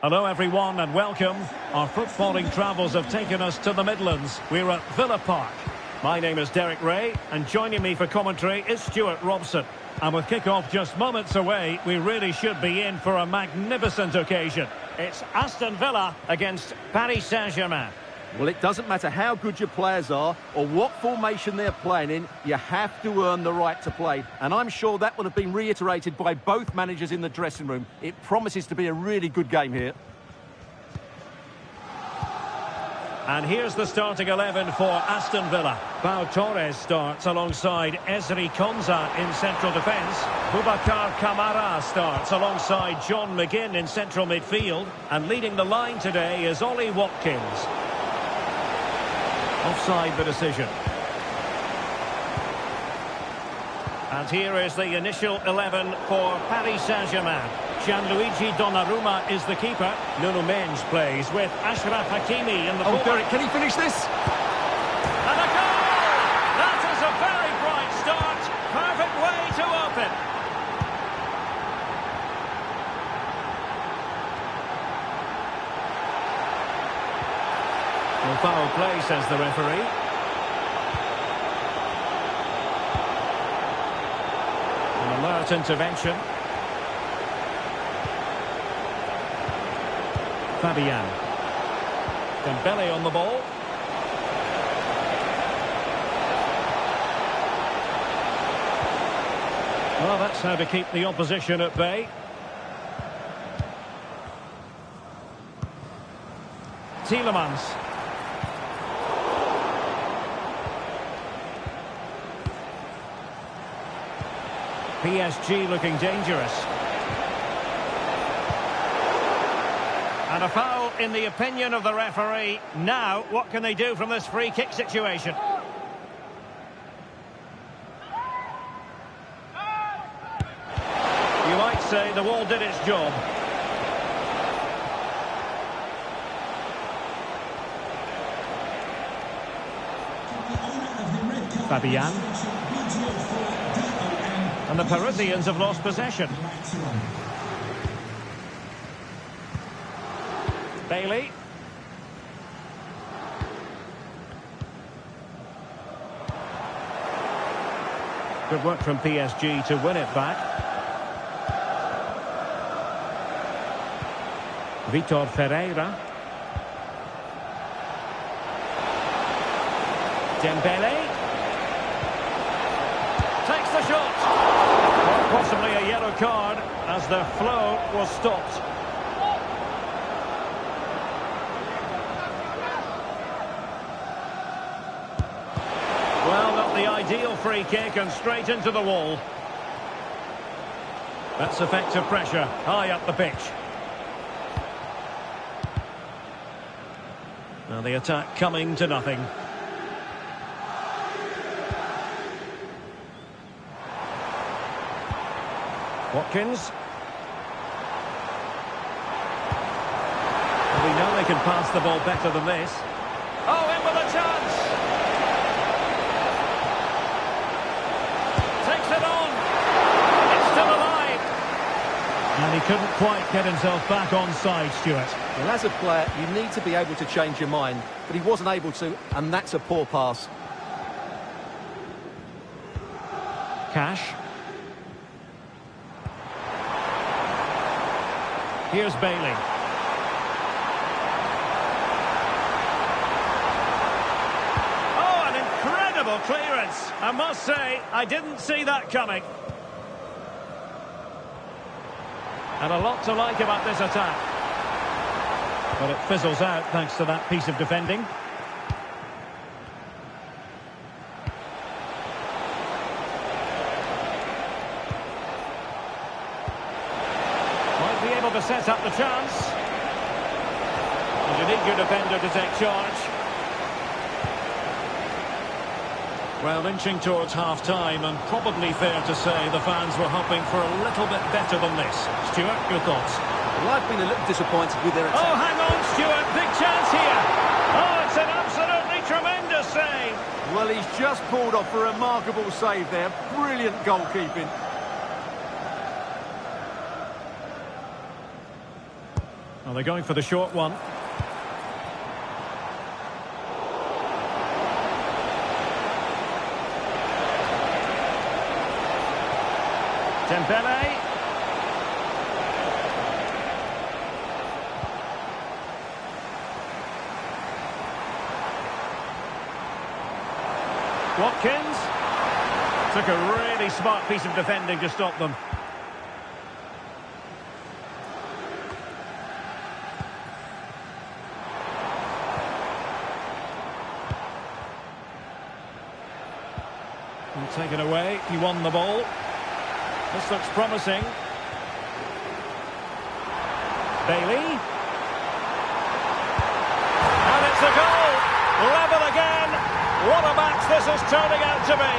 Hello everyone and welcome. Our footballing travels have taken us to the Midlands. We're at Villa Park. My name is Derek Ray and joining me for commentary is Stuart Robson. And with kick-off just moments away, we really should be in for a magnificent occasion. It's Aston Villa against Paris Saint-Germain. Well, it doesn't matter how good your players are or what formation they're playing in, you have to earn the right to play. And I'm sure that would have been reiterated by both managers in the dressing room. It promises to be a really good game here. And here's the starting 11 for Aston Villa. Pau Torres starts alongside Ezri Konsa in central defence. Boubacar Kamara starts alongside John McGinn in central midfield. And leading the line today is Ollie Watkins. Offside the decision. And here is the initial 11 for Paris Saint-Germain. Gianluigi Donnarumma is the keeper. Nuno Mendes plays with Ashraf Hakimi in the Oh, Derek, can he finish this? And a goal! That is a very foul play, says the referee. An alert intervention. Fabian. Dembele on the ball. Well, that's how to keep the opposition at bay. Tielemans. PSG looking dangerous. And a foul in the opinion of the referee. Now, what can they do from this free kick situation? You might say the wall did its job. Fabian. And the Parisians have lost possession. Bailey. Good work from PSG to win it back. Vitor Ferreira. Dembele. Takes the shot. Possibly a yellow card as the flow was stopped. Well, not the ideal free kick and straight into the wall. That's effective pressure high up the pitch. Now the attack coming to nothing. Watkins. We know they can pass the ball better than this. Oh, in with a chance! Takes it on! It's still alive! And he couldn't quite get himself back on side, Stuart. Well, as a player, you need to be able to change your mind, but he wasn't able to, and that's a poor pass. Cash. Here's Bailey. Oh, an incredible clearance. I must say, I didn't see that coming. And a lot to like about this attack. But it fizzles out thanks to that piece of defending. To set up the chance. And you need your defender to take charge. Well, inching towards half-time, and probably fair to say the fans were hoping for a little bit better than this. Stuart, your thoughts? Well, I've been a little disappointed with their attack. Oh, hang on, Stuart, big chance here. Oh, it's an absolutely tremendous save. Well, he's just pulled off a remarkable save there. Brilliant goalkeeping. Well, they're going for the short one. Dembele. Watkins. Took a really smart piece of defending to stop them. Taken away, he won the ball. This looks promising. Bailey. And it's a goal! Level again! What a match this is turning out to be!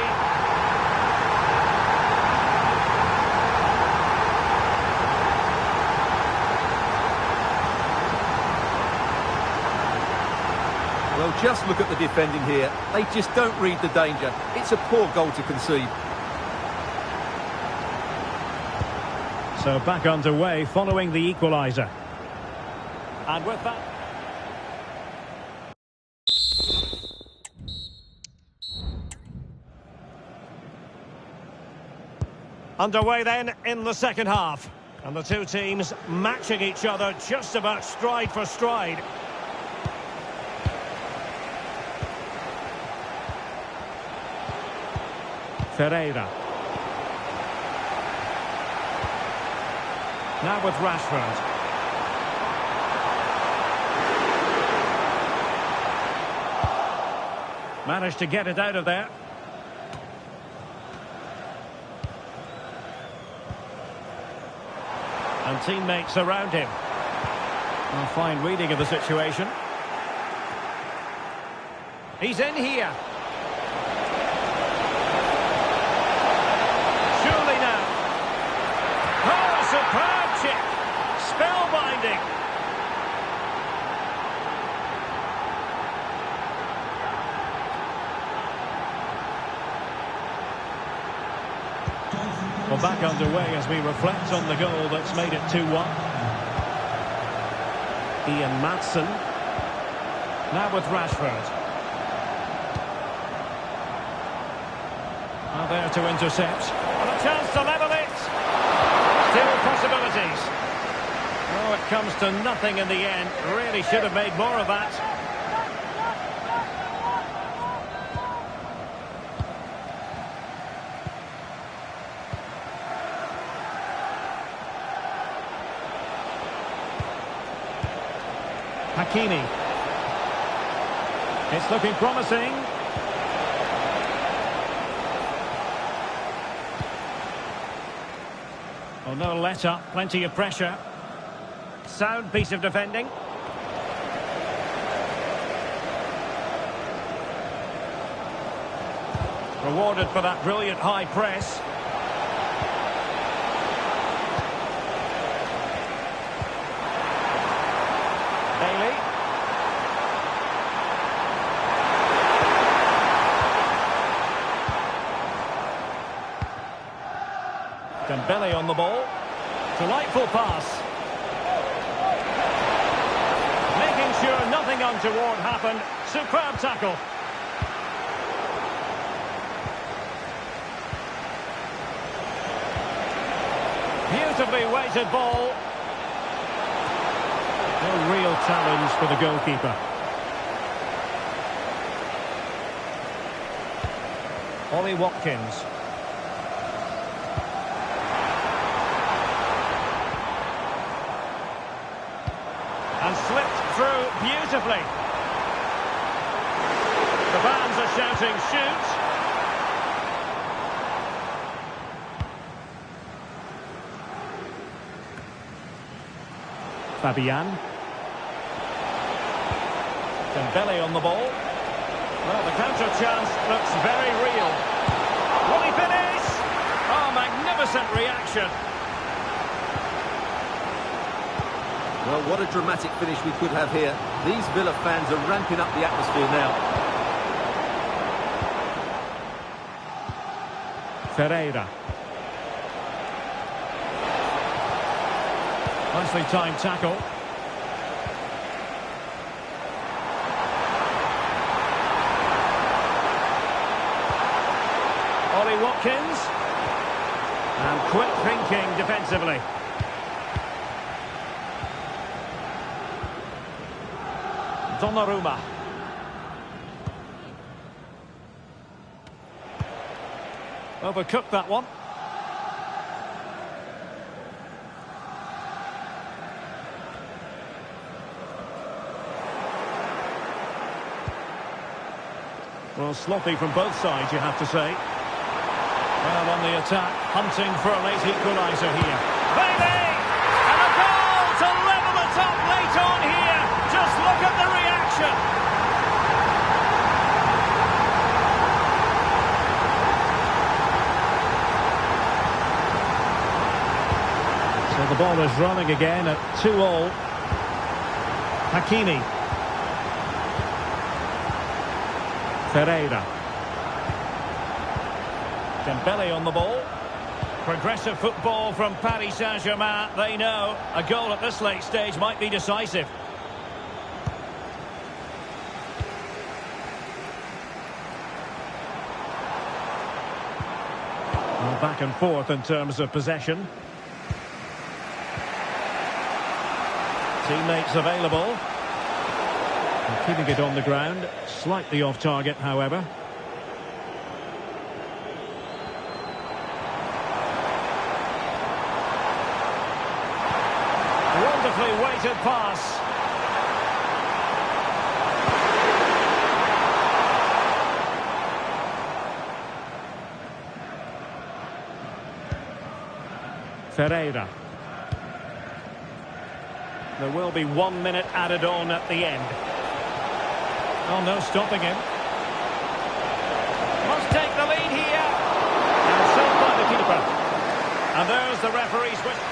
Well, just look at the defending here. They just don't read the danger. It's a poor goal to concede. So back underway following the equaliser. And with that... Underway then in the second half. And the two teams matching each other just about stride for stride. Ferreira. Now with Rashford. Managed to get it out of there. And teammates around him. A fine reading of the situation. He's in here. Surely now. Oh, a superb chip. Spellbinding. Well, back underway as we reflect on the goal that's made it 2-1. Maatsen. Now with Rashford. Now there to intercept. And a chance to level it. Still possibilities. Oh, it comes to nothing in the end. Really should have made more of that. Hakimi. It's looking promising. Oh, no let up, plenty of pressure. Sound piece of defending. Rewarded for that brilliant high press. Dembele on the ball. Delightful pass. Making sure nothing untoward happened. Superb tackle. Beautifully weighted ball. No real challenge for the goalkeeper. Ollie Watkins. And slipped through beautifully. The fans are shouting, shoot! Fabian. Dembele on the ball. Well, the counter chance looks very real. Will he finish? Oh, magnificent reaction. Well, what a dramatic finish we could have here. These Villa fans are ramping up the atmosphere now. Ferreira. Nicely timed tackle. Ollie Watkins. And quick thinking defensively. Donnarumma. Overcooked that one. Well, sloppy from both sides, you have to say. Well, on the attack, hunting for a late equaliser here. Baby! And a goal to level it up late on here. Just look at the reaction. So the ball is running again at 2-2. Hakimi. Ferreira. Dembele on the ball. Progressive football from Paris Saint-Germain. They know a goal at this late stage might be decisive. Well, back back and forth in terms of possession. Teammates available. And keeping it on the ground. Slightly off target, however. Wonderfully weighted pass. Ferreira. There will be 1 minute added on at the end. Oh, no stopping him. Must take the lead here. And saved by the keeper. And there's the referee's whistle.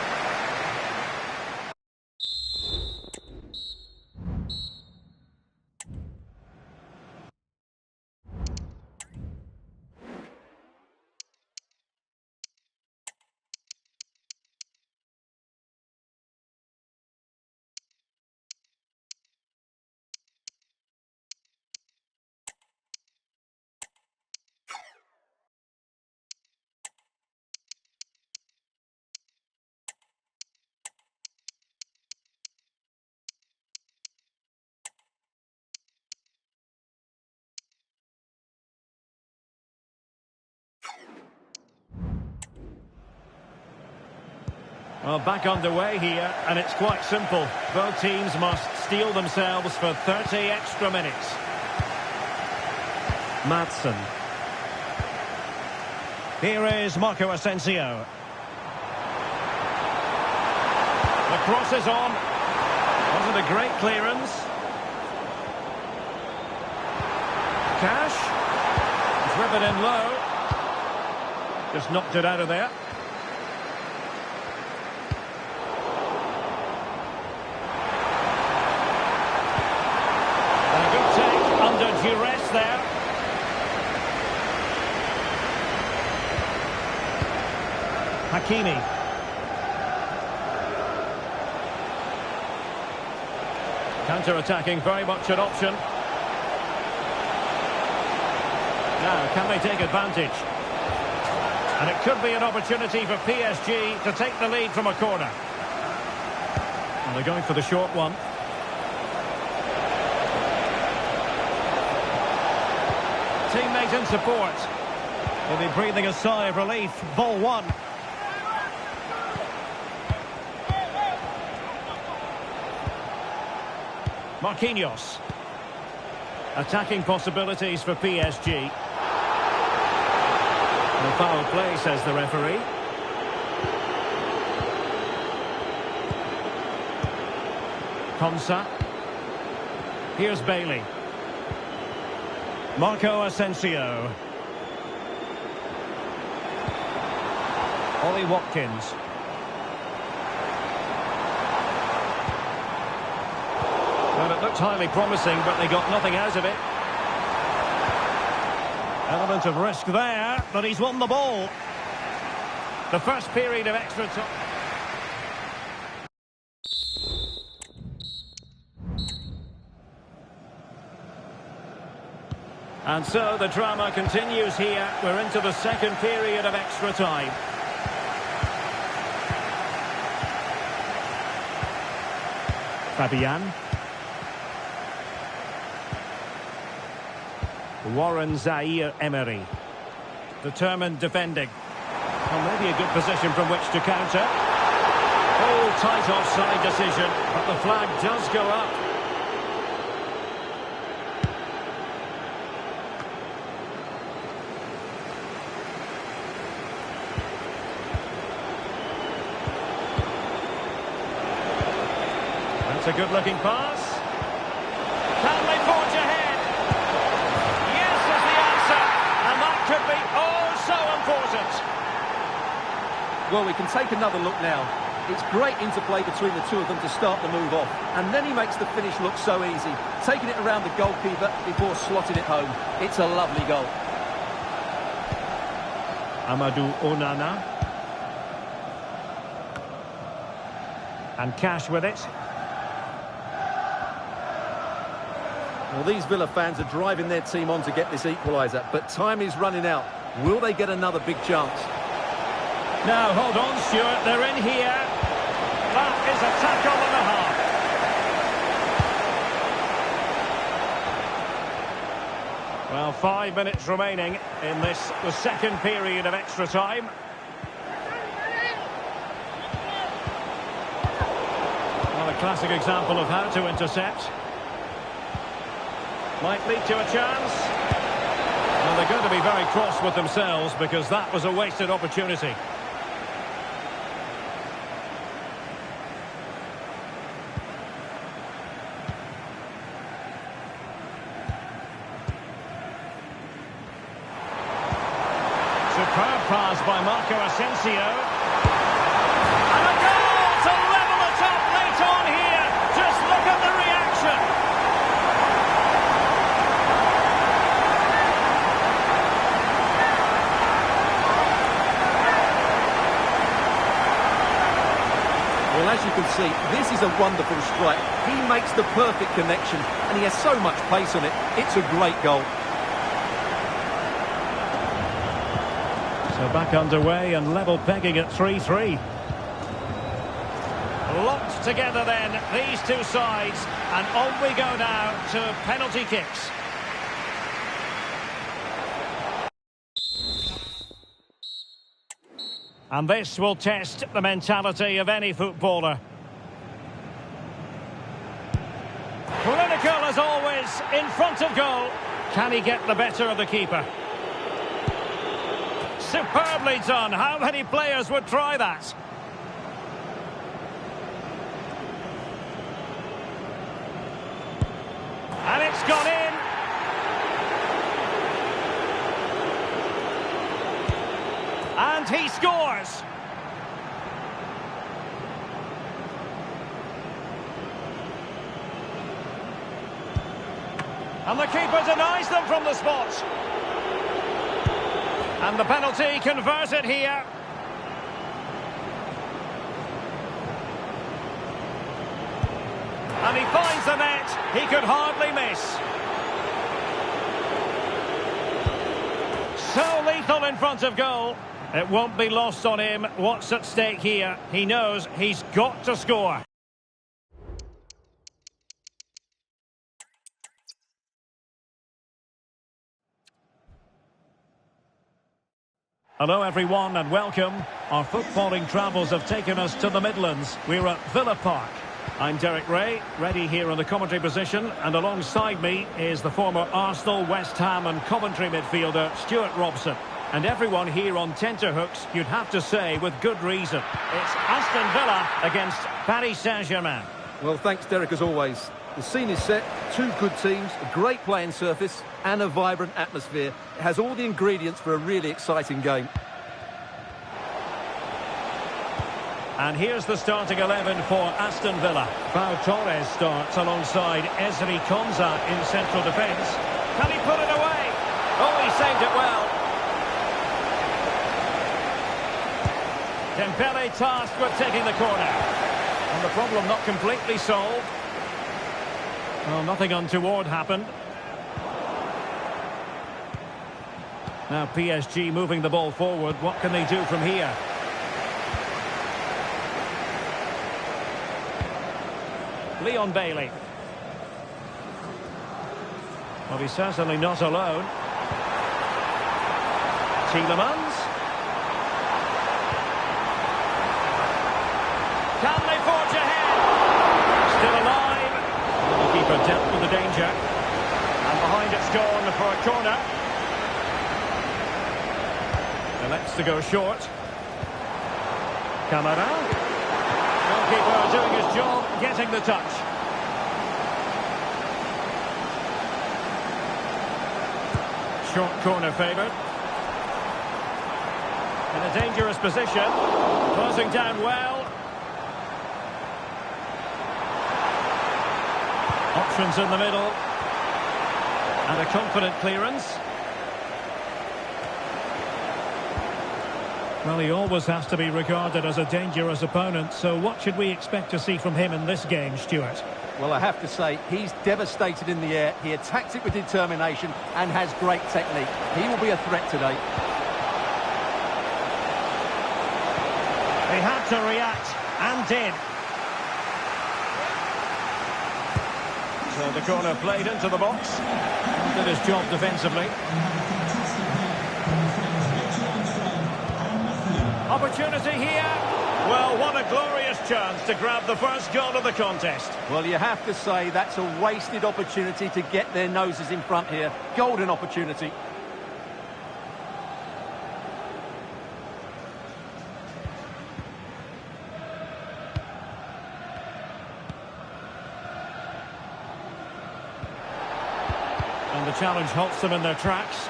Well, back underway here, and it's quite simple. Both teams must steel themselves for 30 extra minutes. Maatsen. Here is Marco Asensio. The cross is on. Wasn't a great clearance. Cash. Driven in low. Just knocked it out of there. Duress there. Hakimi. Counter-attacking, very much an option. Now, can they take advantage? And it could be an opportunity for PSG to take the lead from a corner. And they're going for the short one. Teammate in support. He'll be breathing a sigh of relief. Ball one. Marquinhos. Attacking possibilities for PSG. No foul play, says the referee. Konsa. Here's Bailey. Marco Asensio. Ollie Watkins. Well, it looked highly promising, but they got nothing out of it. Element of risk there, but he's won the ball. The first period of extra time. And so the drama continues here. We're into the second period of extra time. Fabian. Warren Zaire-Emery. Determined defending. Well, maybe a good position from which to counter. Oh, tight offside decision, but the flag does go up. That's a good-looking pass. Can they forge ahead? Yes is the answer, and that could be oh so important. Well, we can take another look now. It's great interplay between the two of them to start the move off, and then he makes the finish look so easy, taking it around the goalkeeper before slotting it home. It's a lovely goal. Amadou Onana. And Cash with it. Well, these Villa fans are driving their team on to get this equaliser, but time is running out. Will they get another big chance? Now, hold on, Stuart. They're in here. That is a tackle and a half. Well, 5 minutes remaining in this, the second period of extra time. Well, a classic example of how to intercept. Might lead to a chance. Well, they're going to be very cross with themselves because that was a wasted opportunity. Superb pass by Marco Asensio. And a goal to level it up late on here. Just look at the reaction. Well, as you can see, this is a wonderful strike. He makes the perfect connection, and he has so much pace on it. It's a great goal. So back underway and level pegging at 3-3. Locked together then, these two sides. And on we go now to penalty kicks. And this will test the mentality of any footballer. Clinical as always, in front of goal. Can he get the better of the keeper? Superbly done. How many players would try that? And it's gone in. And he scores. And the keeper denies them from the spot. And the penalty converted here. And he finds the net. He could hardly miss. So lethal in front of goal. It won't be lost on him what's at stake here. He knows he's got to score. Hello everyone and welcome. Our footballing travels have taken us to the Midlands. We're at Villa Park. I'm Derek Ray, ready here in the commentary position, and alongside me is the former Arsenal, West Ham and Coventry midfielder Stuart Robson. And everyone here on tenterhooks, you'd have to say with good reason. It's Aston Villa against Paris Saint-Germain. Well, thanks, Derek, as always. The scene is set, two good teams, a great playing surface and a vibrant atmosphere. It has all the ingredients for a really exciting game. And here's the starting 11 for Aston Villa. Pau Torres starts alongside Ezri Konsa in central defence. Can he put it away? Oh, he saved it well. Dembele tasked with taking the corner. And the problem not completely solved. Well, nothing untoward happened. Now PSG moving the ball forward. What can they do from here? Leon Bailey. Well, he's certainly not alone. Tielemans. Can they forge ahead? Still alive. The keeper dealt with the danger. And behind it's gone for a corner. Elects to go short. Camara. Goalkeeper doing his job, getting the touch. Short corner favoured. In a dangerous position. Closing down well. Options in the middle. And a confident clearance. Well, he always has to be regarded as a dangerous opponent, so what should we expect to see from him in this game, Stuart? Well, I have to say, he's devastated in the air. He attacks it with determination and has great technique. He will be a threat today. He had to react, and did. So the corner played into the box. Did his job defensively. Opportunity here. Well, what a glorious chance to grab the first goal of the contest. Well, you have to say that's a wasted opportunity to get their noses in front here. Golden opportunity. And the challenge halts them in their tracks.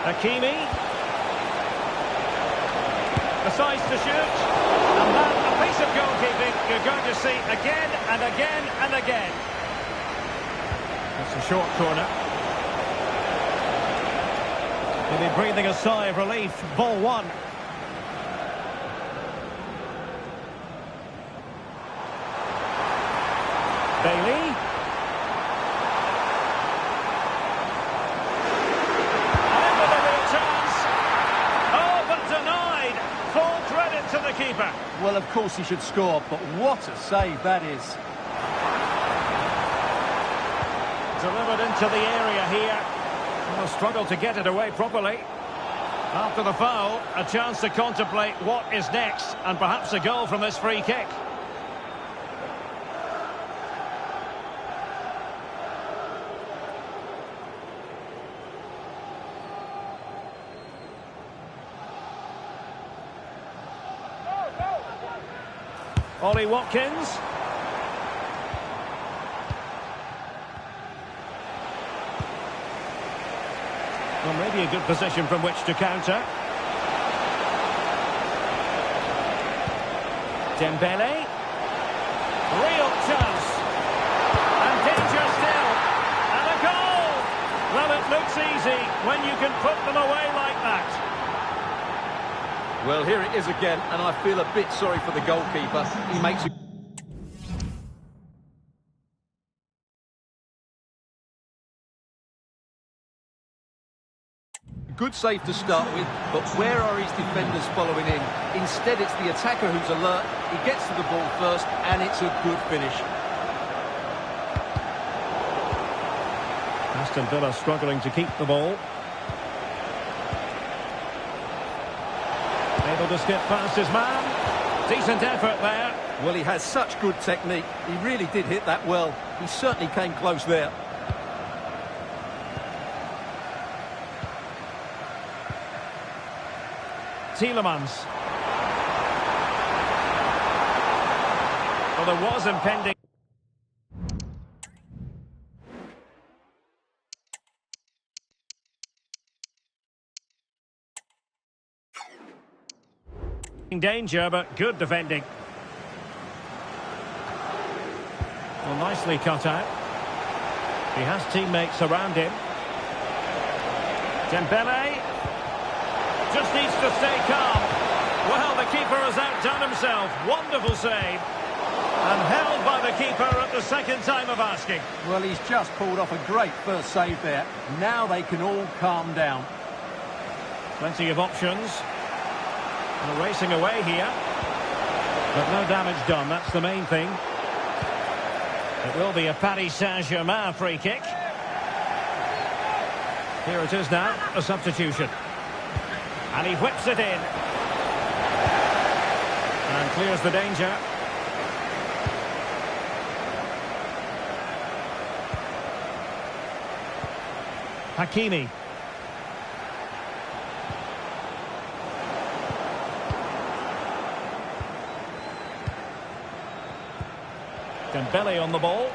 Hakimi. Decides to shoot. And that, a piece of goalkeeping you're going to see again and again and again. That's a short corner. He'll be breathing a sigh of relief. Ball one. Bailey. And with a real chance. Oh, but denied. Full credit to the keeper. Well, of course he should score, but what a save that is. Delivered into the area here. Will struggle to get it away properly. After the foul, a chance to contemplate what is next, and perhaps a goal from this free kick. Ollie Watkins. Well, maybe a good position from which to counter. Dembele. Real chance. And danger still. And a goal! Well, it looks easy when you can put them away like that. Well, here it is again, and I feel a bit sorry for the goalkeeper. He makes a good save to start with, but where are his defenders following in? Instead, it's the attacker who's alert. He gets to the ball first, and it's a good finish. Aston Villa struggling to keep the ball. Able to skip past his man. Decent effort there. Well, he has such good technique. He really did hit that well. He certainly came close there. Tielemans. Well, there was impending. Danger, but good defending. Well, nicely cut out. He has teammates around him. Dembele just needs to stay calm. Well, the keeper has outdone himself. Wonderful save. And held by the keeper at the second time of asking. Well, he's just pulled off a great first save there. Now they can all calm down. Plenty of options. They're racing away here. But no damage done, that's the main thing. It will be a Paris Saint-Germain free kick. Here it is now, a substitution. And he whips it in. And clears the danger. Hakimi. Dembele on the ball.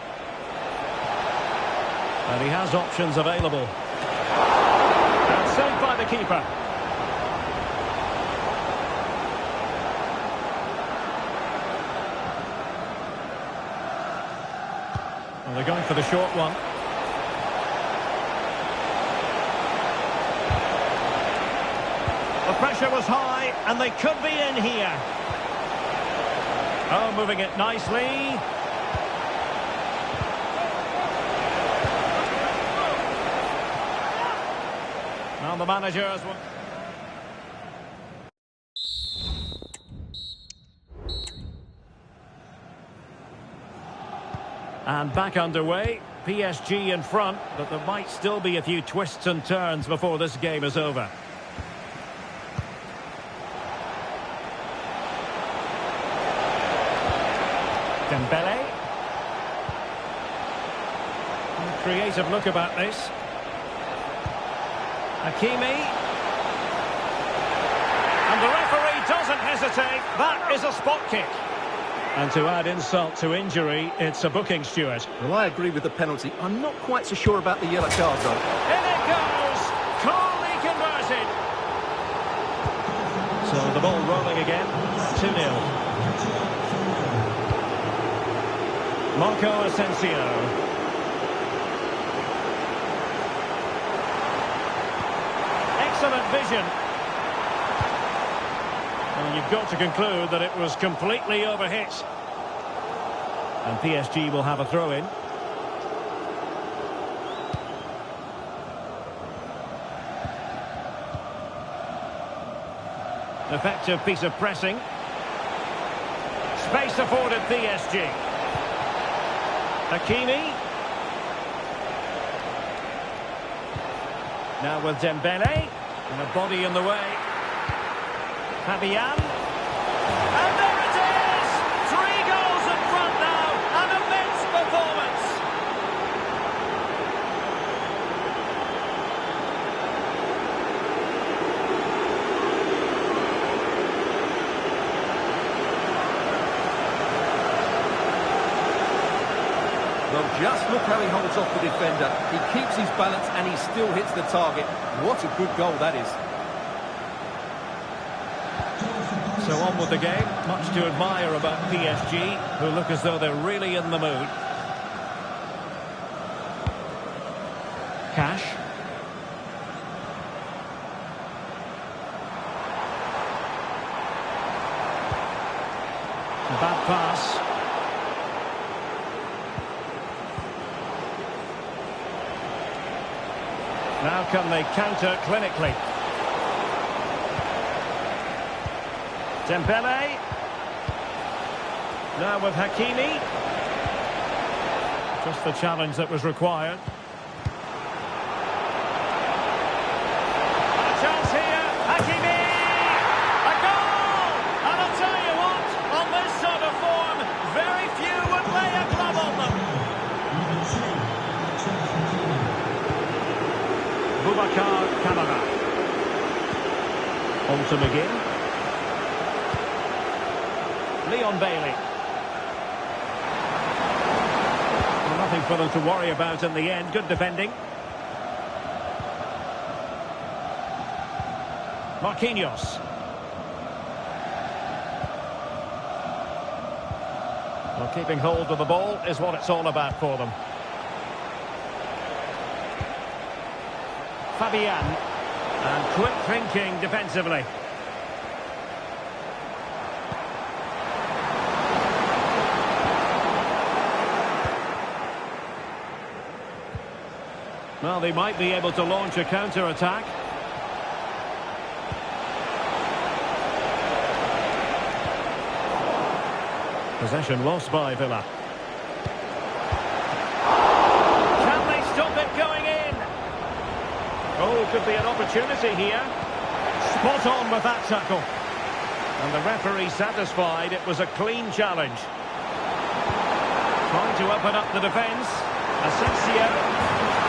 And he has options available. And saved by the keeper. And they're going for the short one. The pressure was high, and they could be in here. Oh, moving it nicely. Now the managers... And back underway. PSG in front, but there might still be a few twists and turns before this game is over. Dembele. Creative look about this. Hakimi. And the referee doesn't hesitate. That is a spot kick. And to add insult to injury, it's a booking, Stuart. Well, I agree with the penalty. I'm not quite so sure about the yellow card, though. In it goes! Calmly converted. So the ball rolling again. 2-0. Marco Asensio. Excellent vision. And you've got to conclude that it was completely overhit. And PSG will have a throw-in. Effective piece of pressing. Space afforded PSG. Hakimi. Now with Dembele. And a body in the way. Fabian. And there it is! 3 goals in front now. An immense performance. Well, just look how he holds off the defender. He keeps his balance and he still hits the target. What a good goal that is. So on with the game. Much to admire about PSG, who look as though they're really in the mood. Cash. Bad pass. Now can they counter clinically? Dembele. Now with Hakimi. Just the challenge that was required. A chance here. Hakimi. A goal! And I'll tell you what, on this sort of form, very few would lay a glove on them. Boubacar Kamara. On to McGinn. Leon Bailey. Well, nothing for them to worry about in the end. Good defending. Martinez. Well, keeping hold of the ball is what it's all about for them. Fabian. And quick thinking defensively. Well, they might be able to launch a counter-attack. Possession lost by Villa. Can they stop it going in? Oh, could be an opportunity here. Spot on with that tackle. And the referee satisfied it was a clean challenge. Trying to open up the defence. Asensio.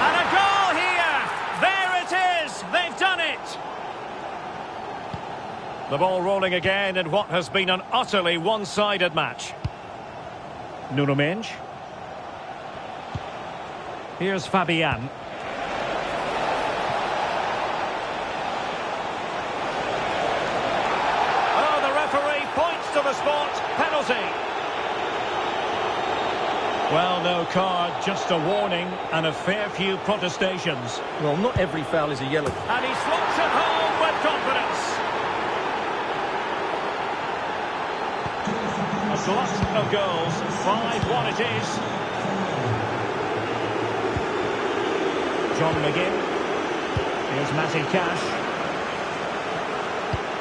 And a goal here! There it is! They've done it! The ball rolling again in what has been an utterly one-sided match. Nuno Mendes. Here's Fabian. Oh, the referee points to the spot. Penalty. Well, no card, just a warning and a fair few protestations. Well, not every foul is a yellow. And he slots it home with confidence. A glut of goals. 5-1 it is. John McGinn. Here's Matty Cash.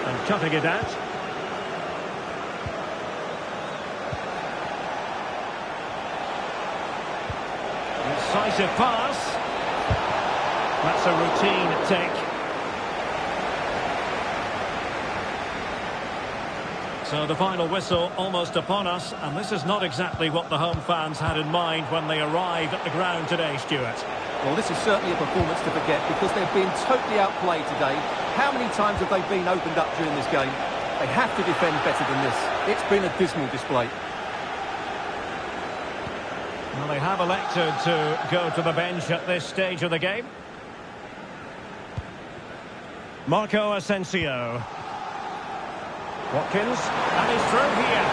And cutting it out. Decisive pass. That's a routine take. So the final whistle almost upon us, and this is not exactly what the home fans had in mind when they arrived at the ground today, Stuart. Well, this is certainly a performance to forget because they've been totally outplayed today. How many times have they been opened up during this game? They have to defend better than this. It's been a dismal display. Well, they have elected to go to the bench at this stage of the game. Marco Asensio. Watkins, and he's through here.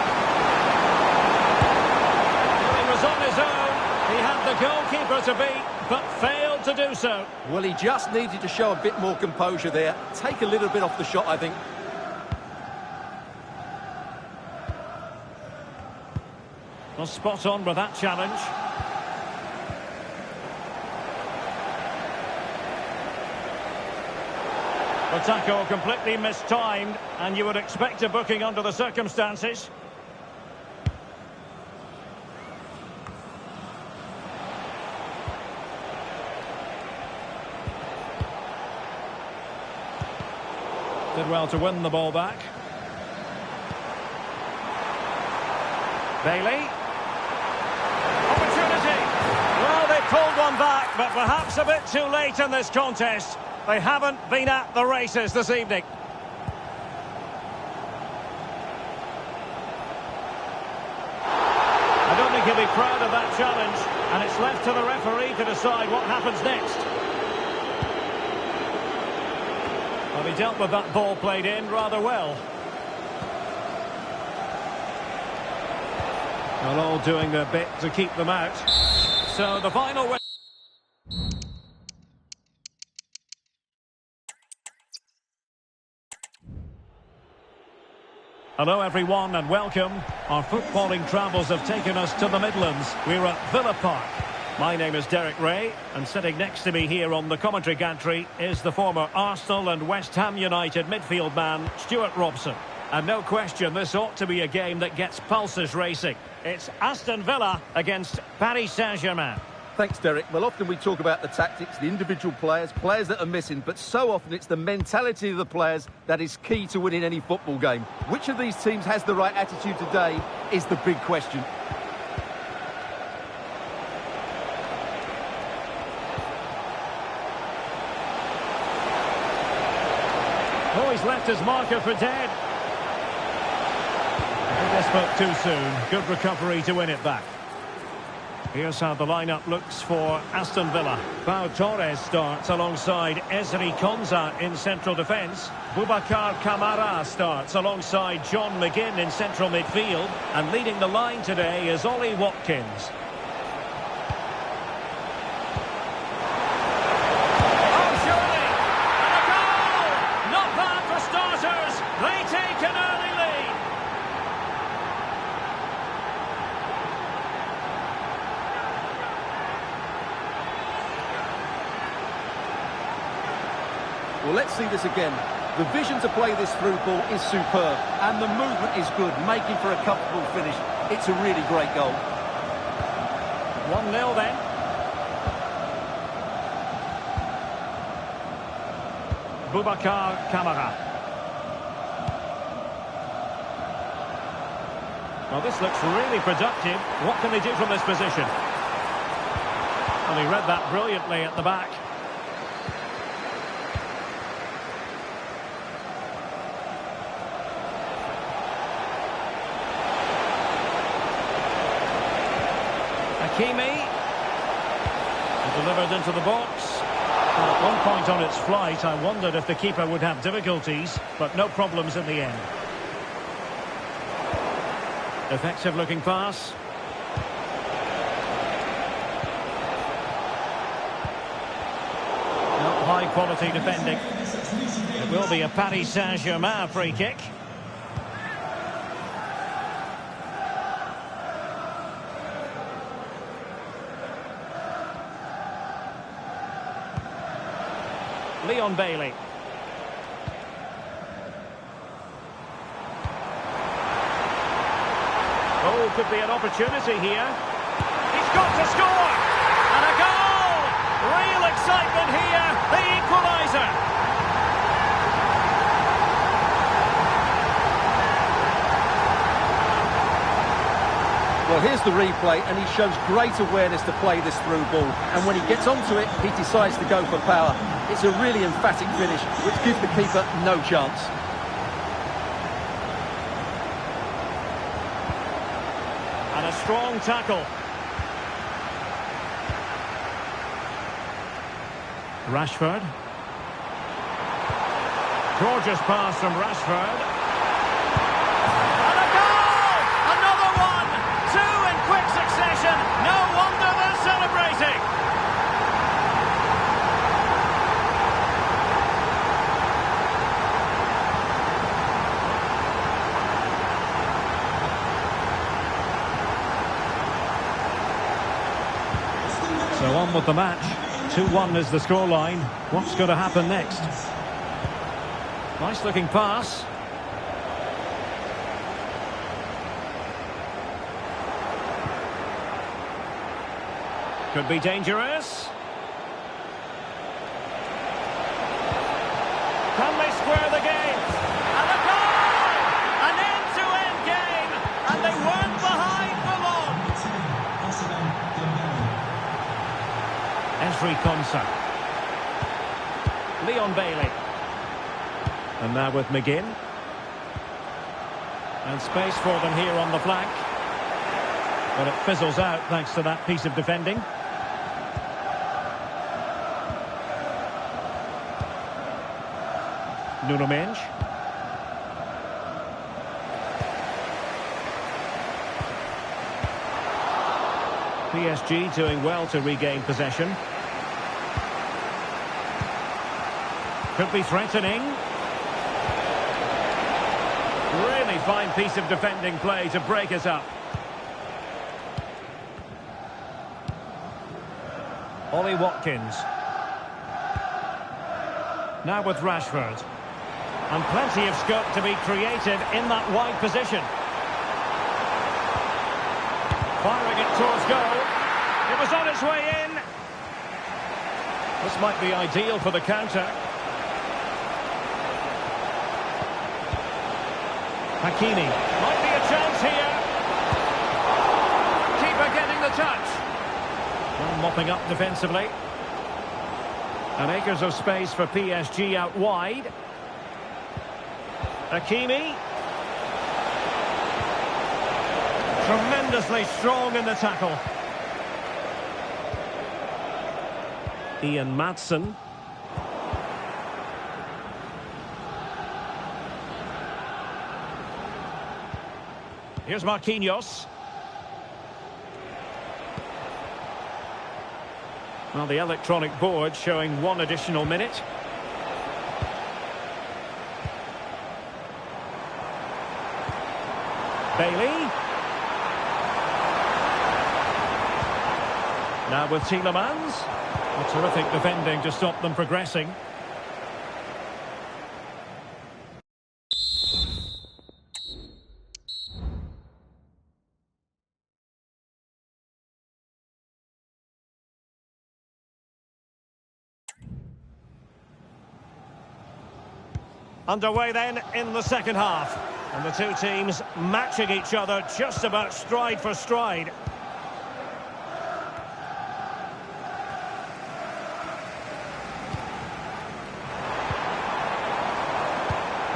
He was on his own. He had the goalkeeper to beat, but failed to do so. Well, he just needed to show a bit more composure there. Take a little bit off the shot, I think. Well, spot on with that challenge. The tackle completely mistimed, and you would expect a booking under the circumstances. Did well to win the ball back. Bailey. Opportunity. Well, they pulled one back, but perhaps a bit too late in this contest. They haven't been at the races this evening. I don't think he'll be proud of that challenge, and it's left to the referee to decide what happens next. Well, he dealt with that ball played in rather well. Well, all doing their bit to keep them out. So the final... Hello everyone and welcome. Our footballing travels have taken us to the Midlands. We're at Villa Park. My name is Derek Ray, and sitting next to me here on the commentary gantry is the former Arsenal and West Ham United midfield man, Stuart Robson. And no question, this ought to be a game that gets pulses racing. It's Aston Villa against Paris Saint-Germain. Thanks, Derek. Well, often we talk about the tactics, the individual players that are missing, but so often it's the mentality of the players that is key to winning any football game. Which of these teams has the right attitude today is the big question. Oh, he's left his marker for dead. He spoke too soon. Good recovery to win it back. Here's how the lineup looks for Aston Villa. Pau Torres starts alongside Ezri Konsa in central defence. Boubacar Kamara starts alongside John McGinn in central midfield. And leading the line today is Ollie Watkins. Oh, surely! And a goal! Not bad for starters. They take an early lead. Well, let's see this again. The vision to play this through ball is superb, and the movement is good, making for a comfortable finish. It's a really great goal. 1-0 then. Boubacar Kamara. Well, this looks really productive. What can they do from this position? Well, he read that brilliantly at the back. Hakimi. Delivered into the box. Well, at one point on its flight, I wondered if the keeper would have difficulties, but no problems in the end. Effective looking pass. Not high quality defending. It will be a Paris Saint-Germain free kick. Leon Bailey. Oh, could be an opportunity here. He's got to score! And a goal! Real excitement here, the equaliser. Well, here's the replay, and he shows great awareness to play this through ball. And when he gets onto it, he decides to go for power. It's a really emphatic finish, which gives the keeper no chance. And a strong tackle. Rashford. Gorgeous pass from Rashford. And a goal! Another one! Two in quick succession. No wonder they're celebrating. So on with the match. 2-1 is the scoreline. What's going to happen next? Nice looking pass. Could be dangerous. Can they square the game? And a goal! An end-to-end game! And they weren't behind for long. Esri Konsa. Leon Bailey. And now with McGinn. And space for them here on the flank. But it fizzles out thanks to that piece of defending. Nuno Mendes. PSG doing well to regain possession. Could be threatening. Really fine piece of defending play to break us up. Ollie Watkins. Now with Rashford. And plenty of scope to be creative in that wide position. Firing it towards goal. It was on its way in. This might be ideal for the counter. Hakimi. Might be a chance here. Keeper getting the touch. Well, mopping up defensively. And acres of space for PSG out wide. Hakimi. Tremendously strong in the tackle. Maatsen. Here's Martinez. Well, the electronic board showing 1 additional minute. Bailey. Now with Tielemans. A terrific defending to stop them progressing. Underway then in the second half. And the two teams matching each other just about stride for stride.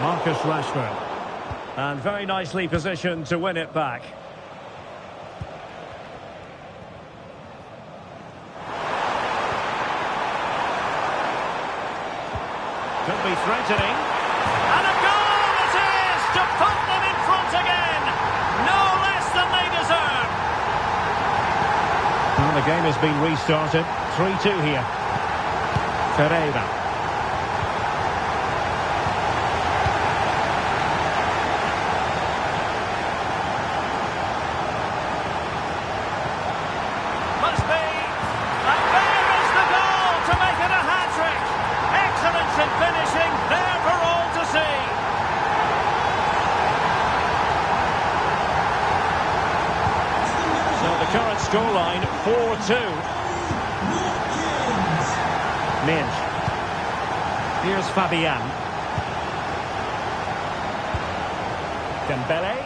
Marcus Rashford. And very nicely positioned to win it back. Could be threatening. And a goal it is to put them in front again. No less than they deserve. Well, the game has been restarted. 3-2 here. Ferreira. Must be. And there is the goal to make it a hat-trick. Excellent scoreline 4-2. Minge. Here's Fabian. Dembele.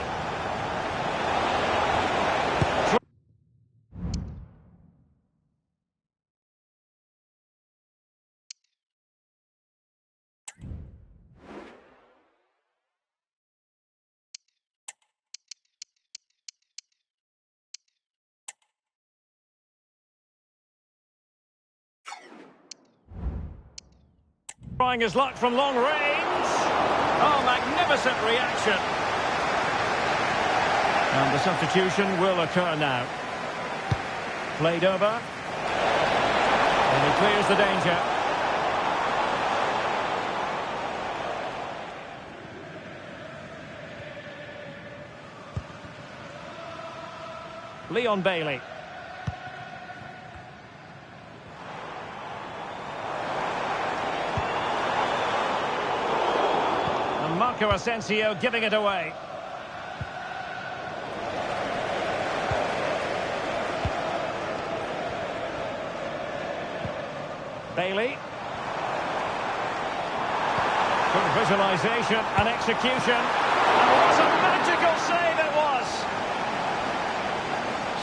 Trying his luck from long range. Oh, magnificent reaction. And the substitution will occur now. Played over. And he clears the danger. Leon Bailey. Marco Asensio giving it away. Bailey. Good visualization and execution. And what a magical save it was!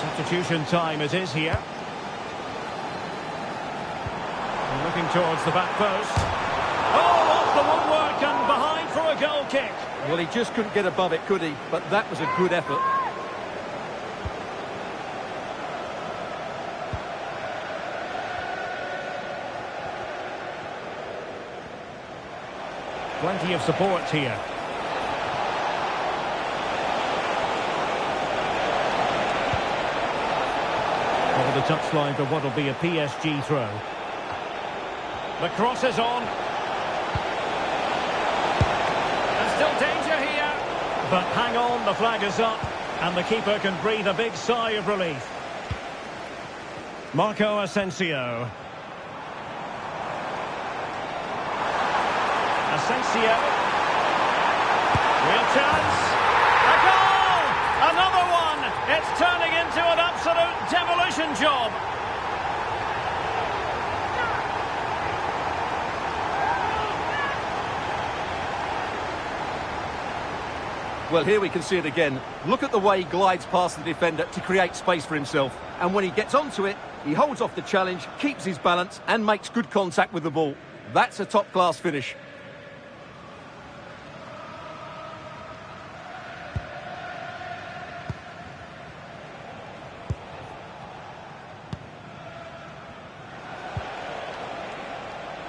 Substitution time it is here. And looking towards the back post. Oh, off the woodwork and behind for a goal kick. Well, he just couldn't get above it, could he? But that was a good effort. Plenty of support here. Over the touchline for what will be a PSG throw. The cross is on. There's still danger here. But hang on, the flag is up. And the keeper can breathe a big sigh of relief. Marco Asensio. Asensio. Real chance. A goal! Another one! It's turning into an absolute demolition job. Well, here we can see it again. Look at the way he glides past the defender to create space for himself. And when he gets onto it, he holds off the challenge, keeps his balance and makes good contact with the ball. That's a top-class finish.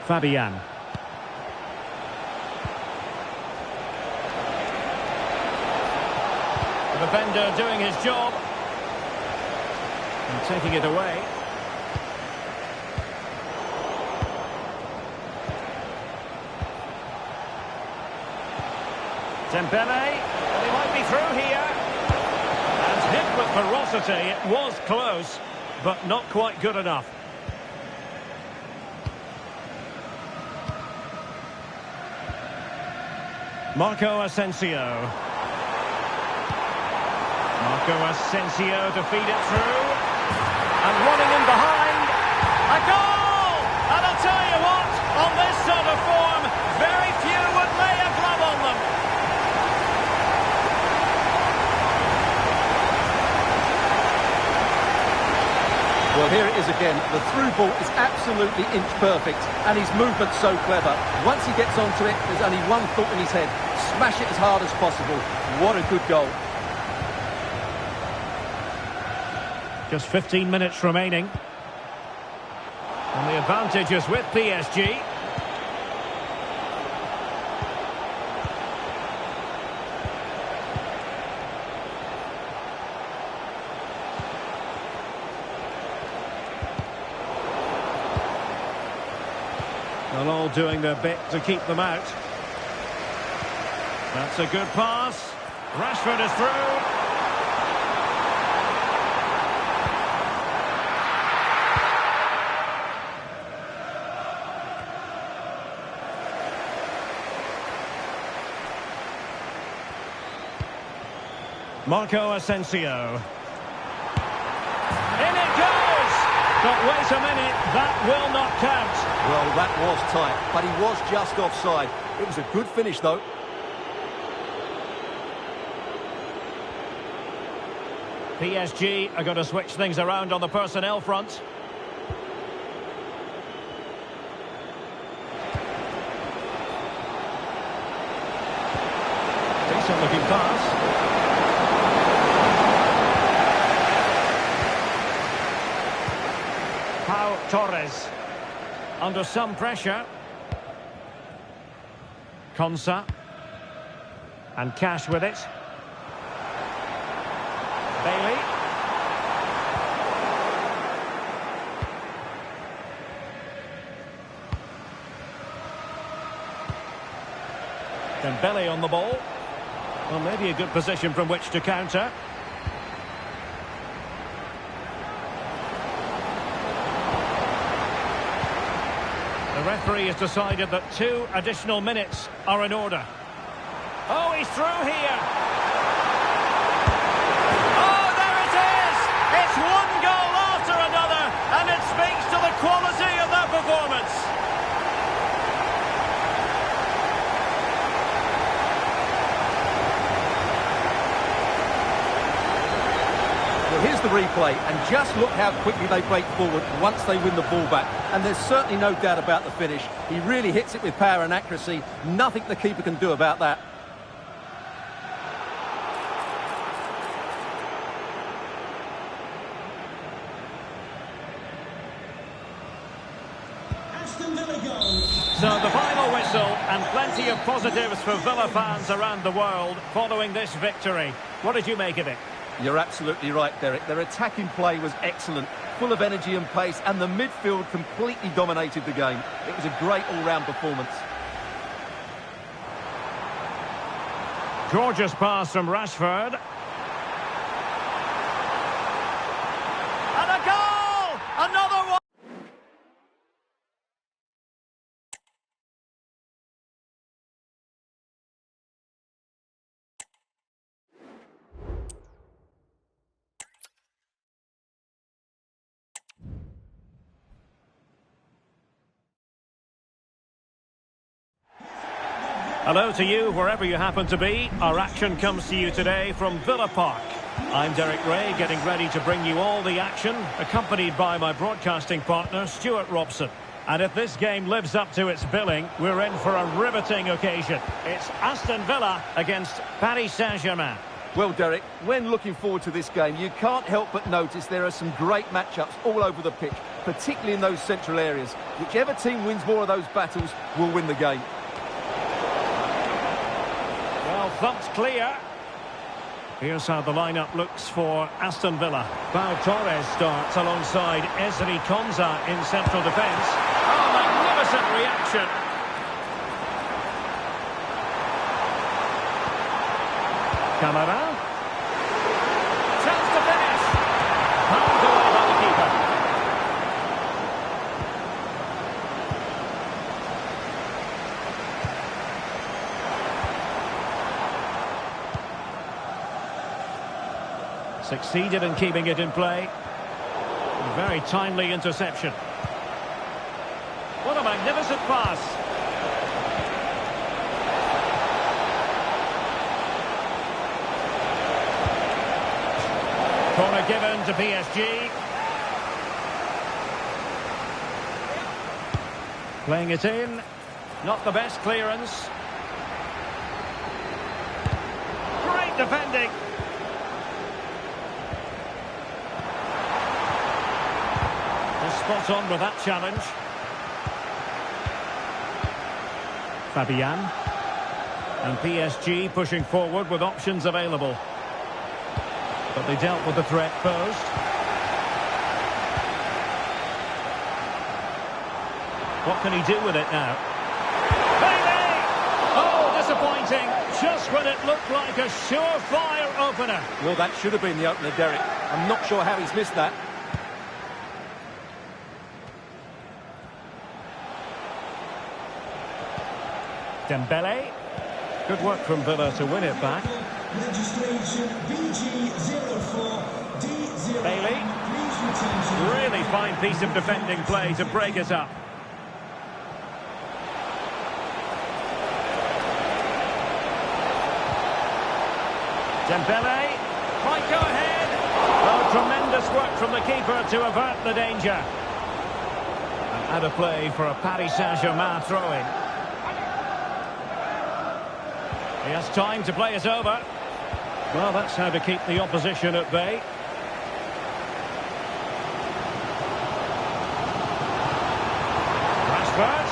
Fabian. The defender doing his job. And taking it away. Dembele. Well, he might be through here. And hit with ferocity. It was close, but not quite good enough. Marco Asensio. Marco Asensio to feed it through. And running in behind. A goal! And I'll tell you what, on this sort of form, very few would lay a glove on them. Well, here it is again. The through ball is absolutely inch perfect, and his movement's so clever. Once he gets onto it, there's only one thought in his head. Smash it as hard as possible. What a good goal. Just 15 minutes remaining. And the advantage is with PSG. They're all doing their bit to keep them out. That's a good pass. Rashford is through. Marco Asensio. But wait a minute, that will not count. Well, that was tight, but he was just offside. It was a good finish, though. PSG are going to switch things around on the personnel front. Decent looking pass. Pau Torres under some pressure. Konsa and Cash with it. Bailey. Dembele on the ball. Well, maybe a good position from which to counter. The referee has decided that 2 additional minutes are in order. Oh, he's through here. Oh, there it is! It's one goal after another, and it speaks to the quality of that performance. Well, here's the replay, and just look how quickly they break forward once they win the ball back. And there's certainly no doubt about the finish. He really hits it with power and accuracy. Nothing the keeper can do about that. Aston Villa goal. So the final whistle, and plenty of positives for Villa fans around the world following this victory. What did you make of it? You're absolutely right, Derek. Their attacking play was excellent, full of energy and pace, and the midfield completely dominated the game. It was a great all-round performance. Gorgeous pass from Rashford. And a goal! Another one! Hello to you, wherever you happen to be. Our action comes to you today from Villa Park. I'm Derek Ray, getting ready to bring you all the action, accompanied by my broadcasting partner, Stuart Robson. And if this game lives up to its billing, we're in for a riveting occasion. It's Aston Villa against Paris Saint-Germain. Well, Derek, when looking forward to this game, you can't help but notice there are some great matchups all over the pitch, particularly in those central areas. Whichever team wins more of those battles will win the game. Well, thumped clear. Here's how the lineup looks for Aston Villa. Pau Torres starts alongside Ezri Konsa in central defence. Oh, magnificent reaction. Camara. Chance to finish. Fouled away by the keeper. Succeeded in keeping it in play. Very timely interception. What a magnificent pass. Corner given to PSG. Playing it in. Not the best clearance. Great defending. Spot on with that challenge. Fabian. And PSG pushing forward with options available. But they dealt with the threat posed. What can he do with it now? Bailey! Oh, disappointing. Just when it looked like a surefire opener. Well, that should have been the opener, Derek. I'm not sure how he's missed that. Dembele. Good work from Villa to win it back. Registration BG04D0. Bailey. Please Really fine piece of defending play to break it up. Dembele might go ahead. Oh, tremendous work from the keeper to avert the danger. And out of play for a Paris Saint-Germain throw-in. He has time to play it over. Well, that's how to keep the opposition at bay. Rashford.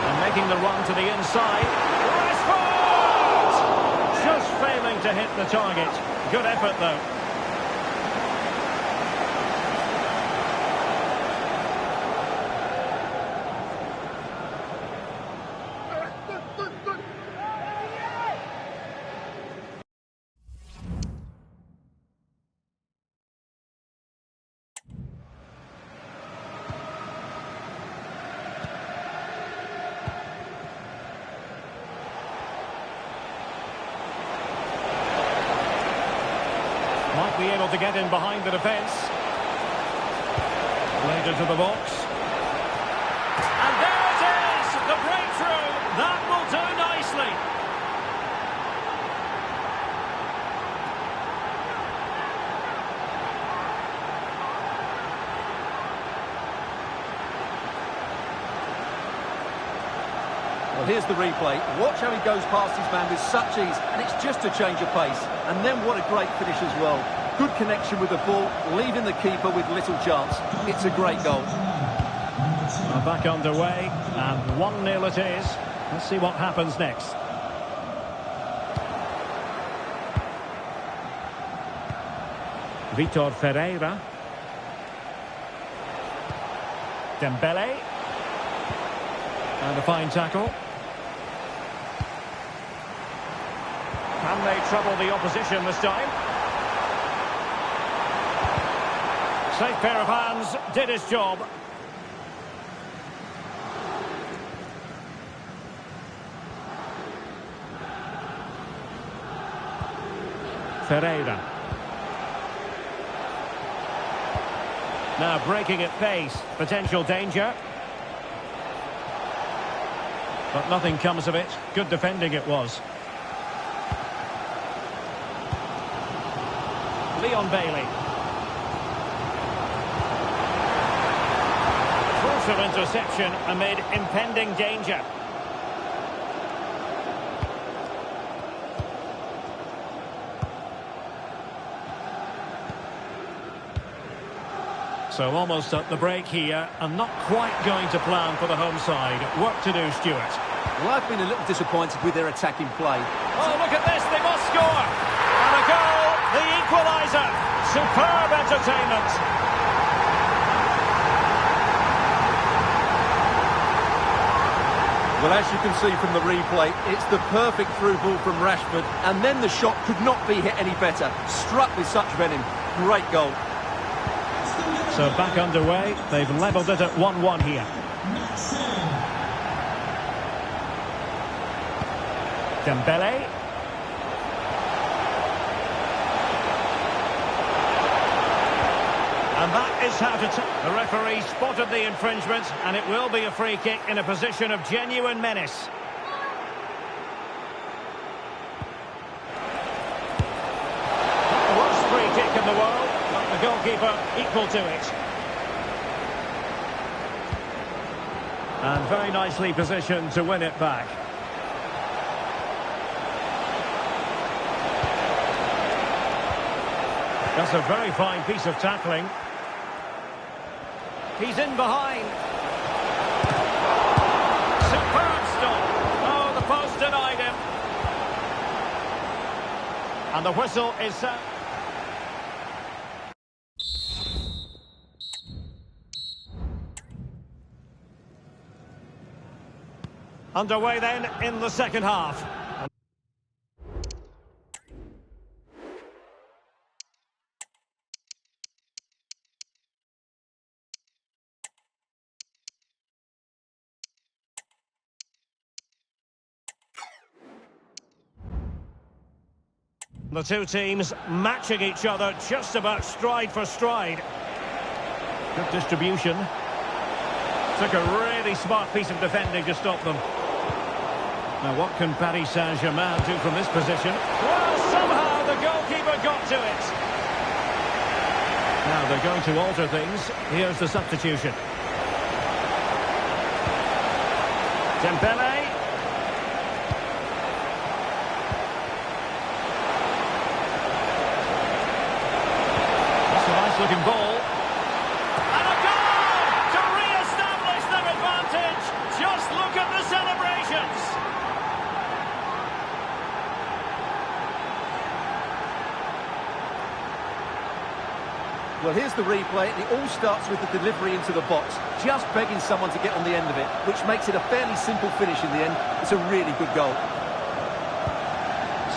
And making the run to the inside. Rashford! Just failing to hit the target. Good effort, though. Might be able to get in behind the defence. Laid into the box. And there it is! The breakthrough! That will do nicely. Well, here's the replay. Watch how he goes past his man with such ease, and it's just a change of pace. And then what a great finish as well. Good connection with the ball, leaving the keeper with little chance. It's a great goal. Back underway, and 1-0 it is. Let's see what happens next. Vitor Ferreira. Dembele. And a fine tackle. Can they trouble the opposition this time? Safe pair of hands, did his job. Ferreira. Now breaking at pace, potential danger. But nothing comes of it. Good defending it was. Leon Bailey. Crucial interception amid impending danger. So almost at the break here, and not quite going to plan for the home side. Work to do, Stuart. Well, I've been a little disappointed with their attacking play. Oh, look at this, they must score! And a goal, the equaliser. Superb entertainment. Well, as you can see from the replay, it's the perfect through ball from Rashford, and then the shot could not be hit any better. Struck with such venom. Great goal. So back underway, they've levelled it at 1-1 here. Dembele. And that is how to... The referee spotted the infringement, and it will be a free kick in a position of genuine menace. Not the worst free kick in the world, but the goalkeeper equal to it. And very nicely positioned to win it back. That's a very fine piece of tackling. He's in behind. Superb stop. Oh, the post denied him. And the whistle is set. Underway then in the second half. The two teams matching each other just about stride for stride. Good distribution. Took a really smart piece of defending to stop them. Now what can Paris Saint-Germain do from this position? Well, somehow the goalkeeper got to it. Now they're going to alter things. Here's the substitution. Dembele. That's a nice looking ball. And a goal to re-establish their advantage. Just look at the celebrations. Well, here's the replay. It all starts with the delivery into the box, just begging someone to get on the end of it, which makes it a fairly simple finish in the end. It's a really good goal.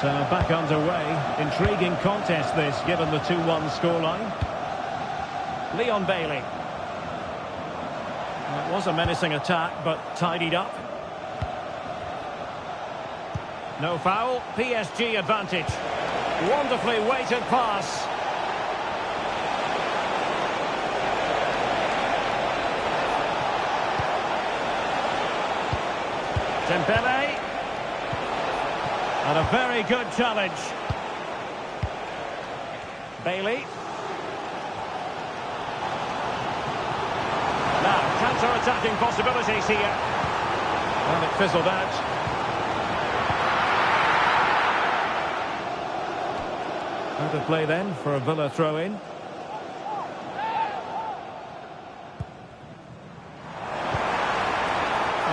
So back underway. Intriguing contest this, given the 2-1 scoreline. Leon Bailey. It was a menacing attack, but tidied up. No foul. PSG advantage. Wonderfully weighted pass. Dembele. And a very good challenge. Bailey. Now, counter-attacking possibilities here. And it fizzled out. Out of play then for a Villa throw-in.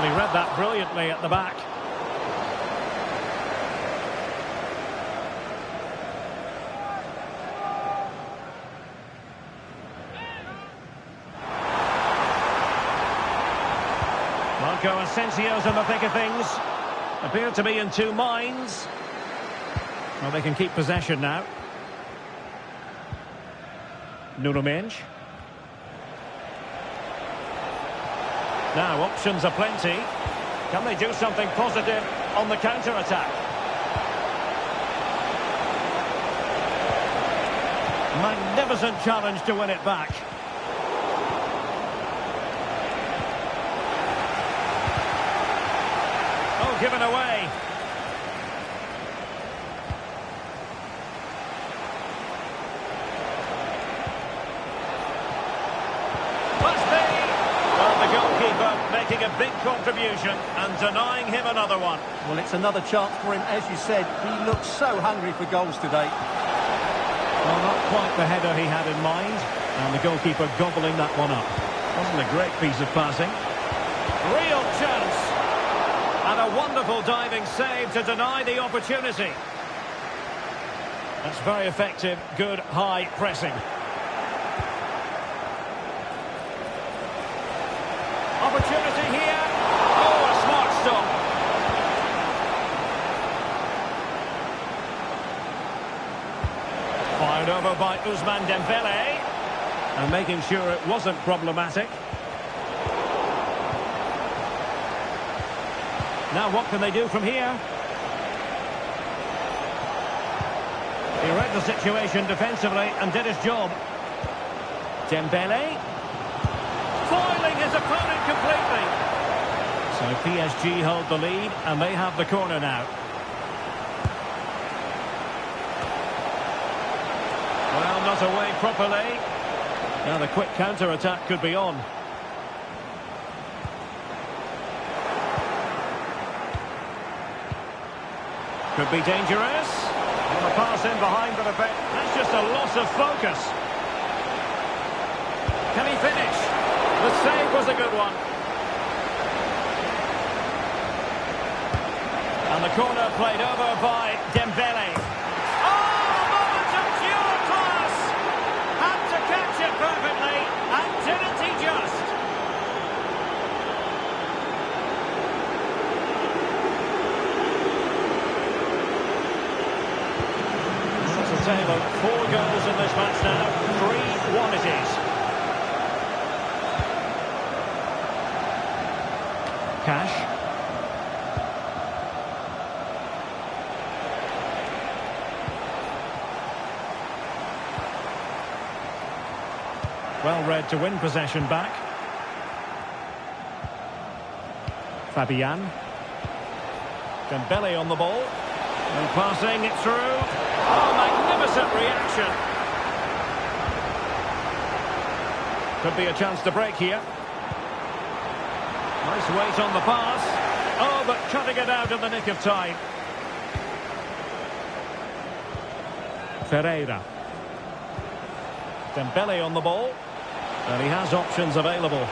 He read that brilliantly at the back. Marco Asensio's in the thick of things. Appear to be in two minds. Well, they can keep possession now. Nuno Mendes. Now, options are plenty. Can they do something positive on the counter-attack? Magnificent challenge to win it back. Oh, given away. Making a big contribution and denying him another one. Well, it's another chance for him. As you said, he looks so hungry for goals today. Well, not quite the header he had in mind, and the goalkeeper gobbling that one up. Wasn't a great piece of passing. Real chance. And a wonderful diving save to deny the opportunity. That's very effective, good high pressing. Opportunity here. Oh, a smart stop. Fired over by Ousmane Dembele. And making sure it wasn't problematic. Now what can they do from here? He read the situation defensively and did his job. Dembele. Foiling his opponent completely. So PSG hold the lead and they have the corner now. Well, not away properly. Now the quick counter-attack could be on. Could be dangerous. And the pass in behind the defence. That's just a loss of focus. Can he finish? The save was a good one. And the corner played over by Dembele. Oh, a moment of pure class! Had to catch it perfectly, and didn't he just? That's a tale of 4 goals in this match now. 3-1 it is. Cash. Well read to win possession back. Fabian. Dembele on the ball. And passing it through. Oh, magnificent reaction. Could be a chance to break here. Nice weight on the pass. Oh, but cutting it out in the nick of time. Ferreira. Dembele on the ball. And he has options available.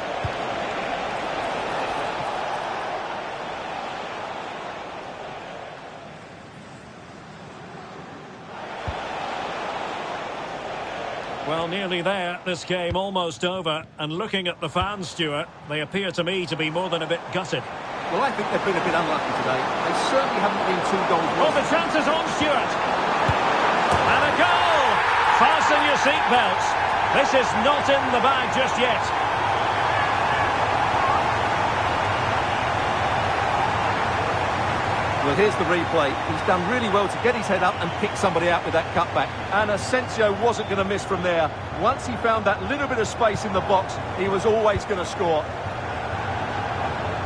Well, nearly there. This game almost over. And looking at the fans, Stuart, they appear to me to be more than a bit gutted. Well, I think they've been a bit unlucky today. They certainly haven't been 2 goals. Oh, the chance is on, Stuart. And a goal! Fasten your seatbelts. This is not in the bag just yet. Well, here's the replay. He's done really well to get his head up and pick somebody out with that cutback. And Asensio wasn't going to miss from there. Once he found that little bit of space in the box, he was always going to score.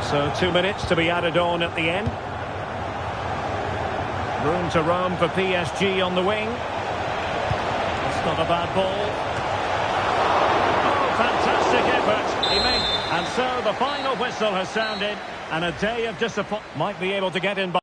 So 2 minutes to be added on at the end. Room to roam for PSG on the wing. It's not a bad ball. Oh, fantastic effort. He made. And so the final whistle has sounded. And a day of disappointment. Might be able to get in by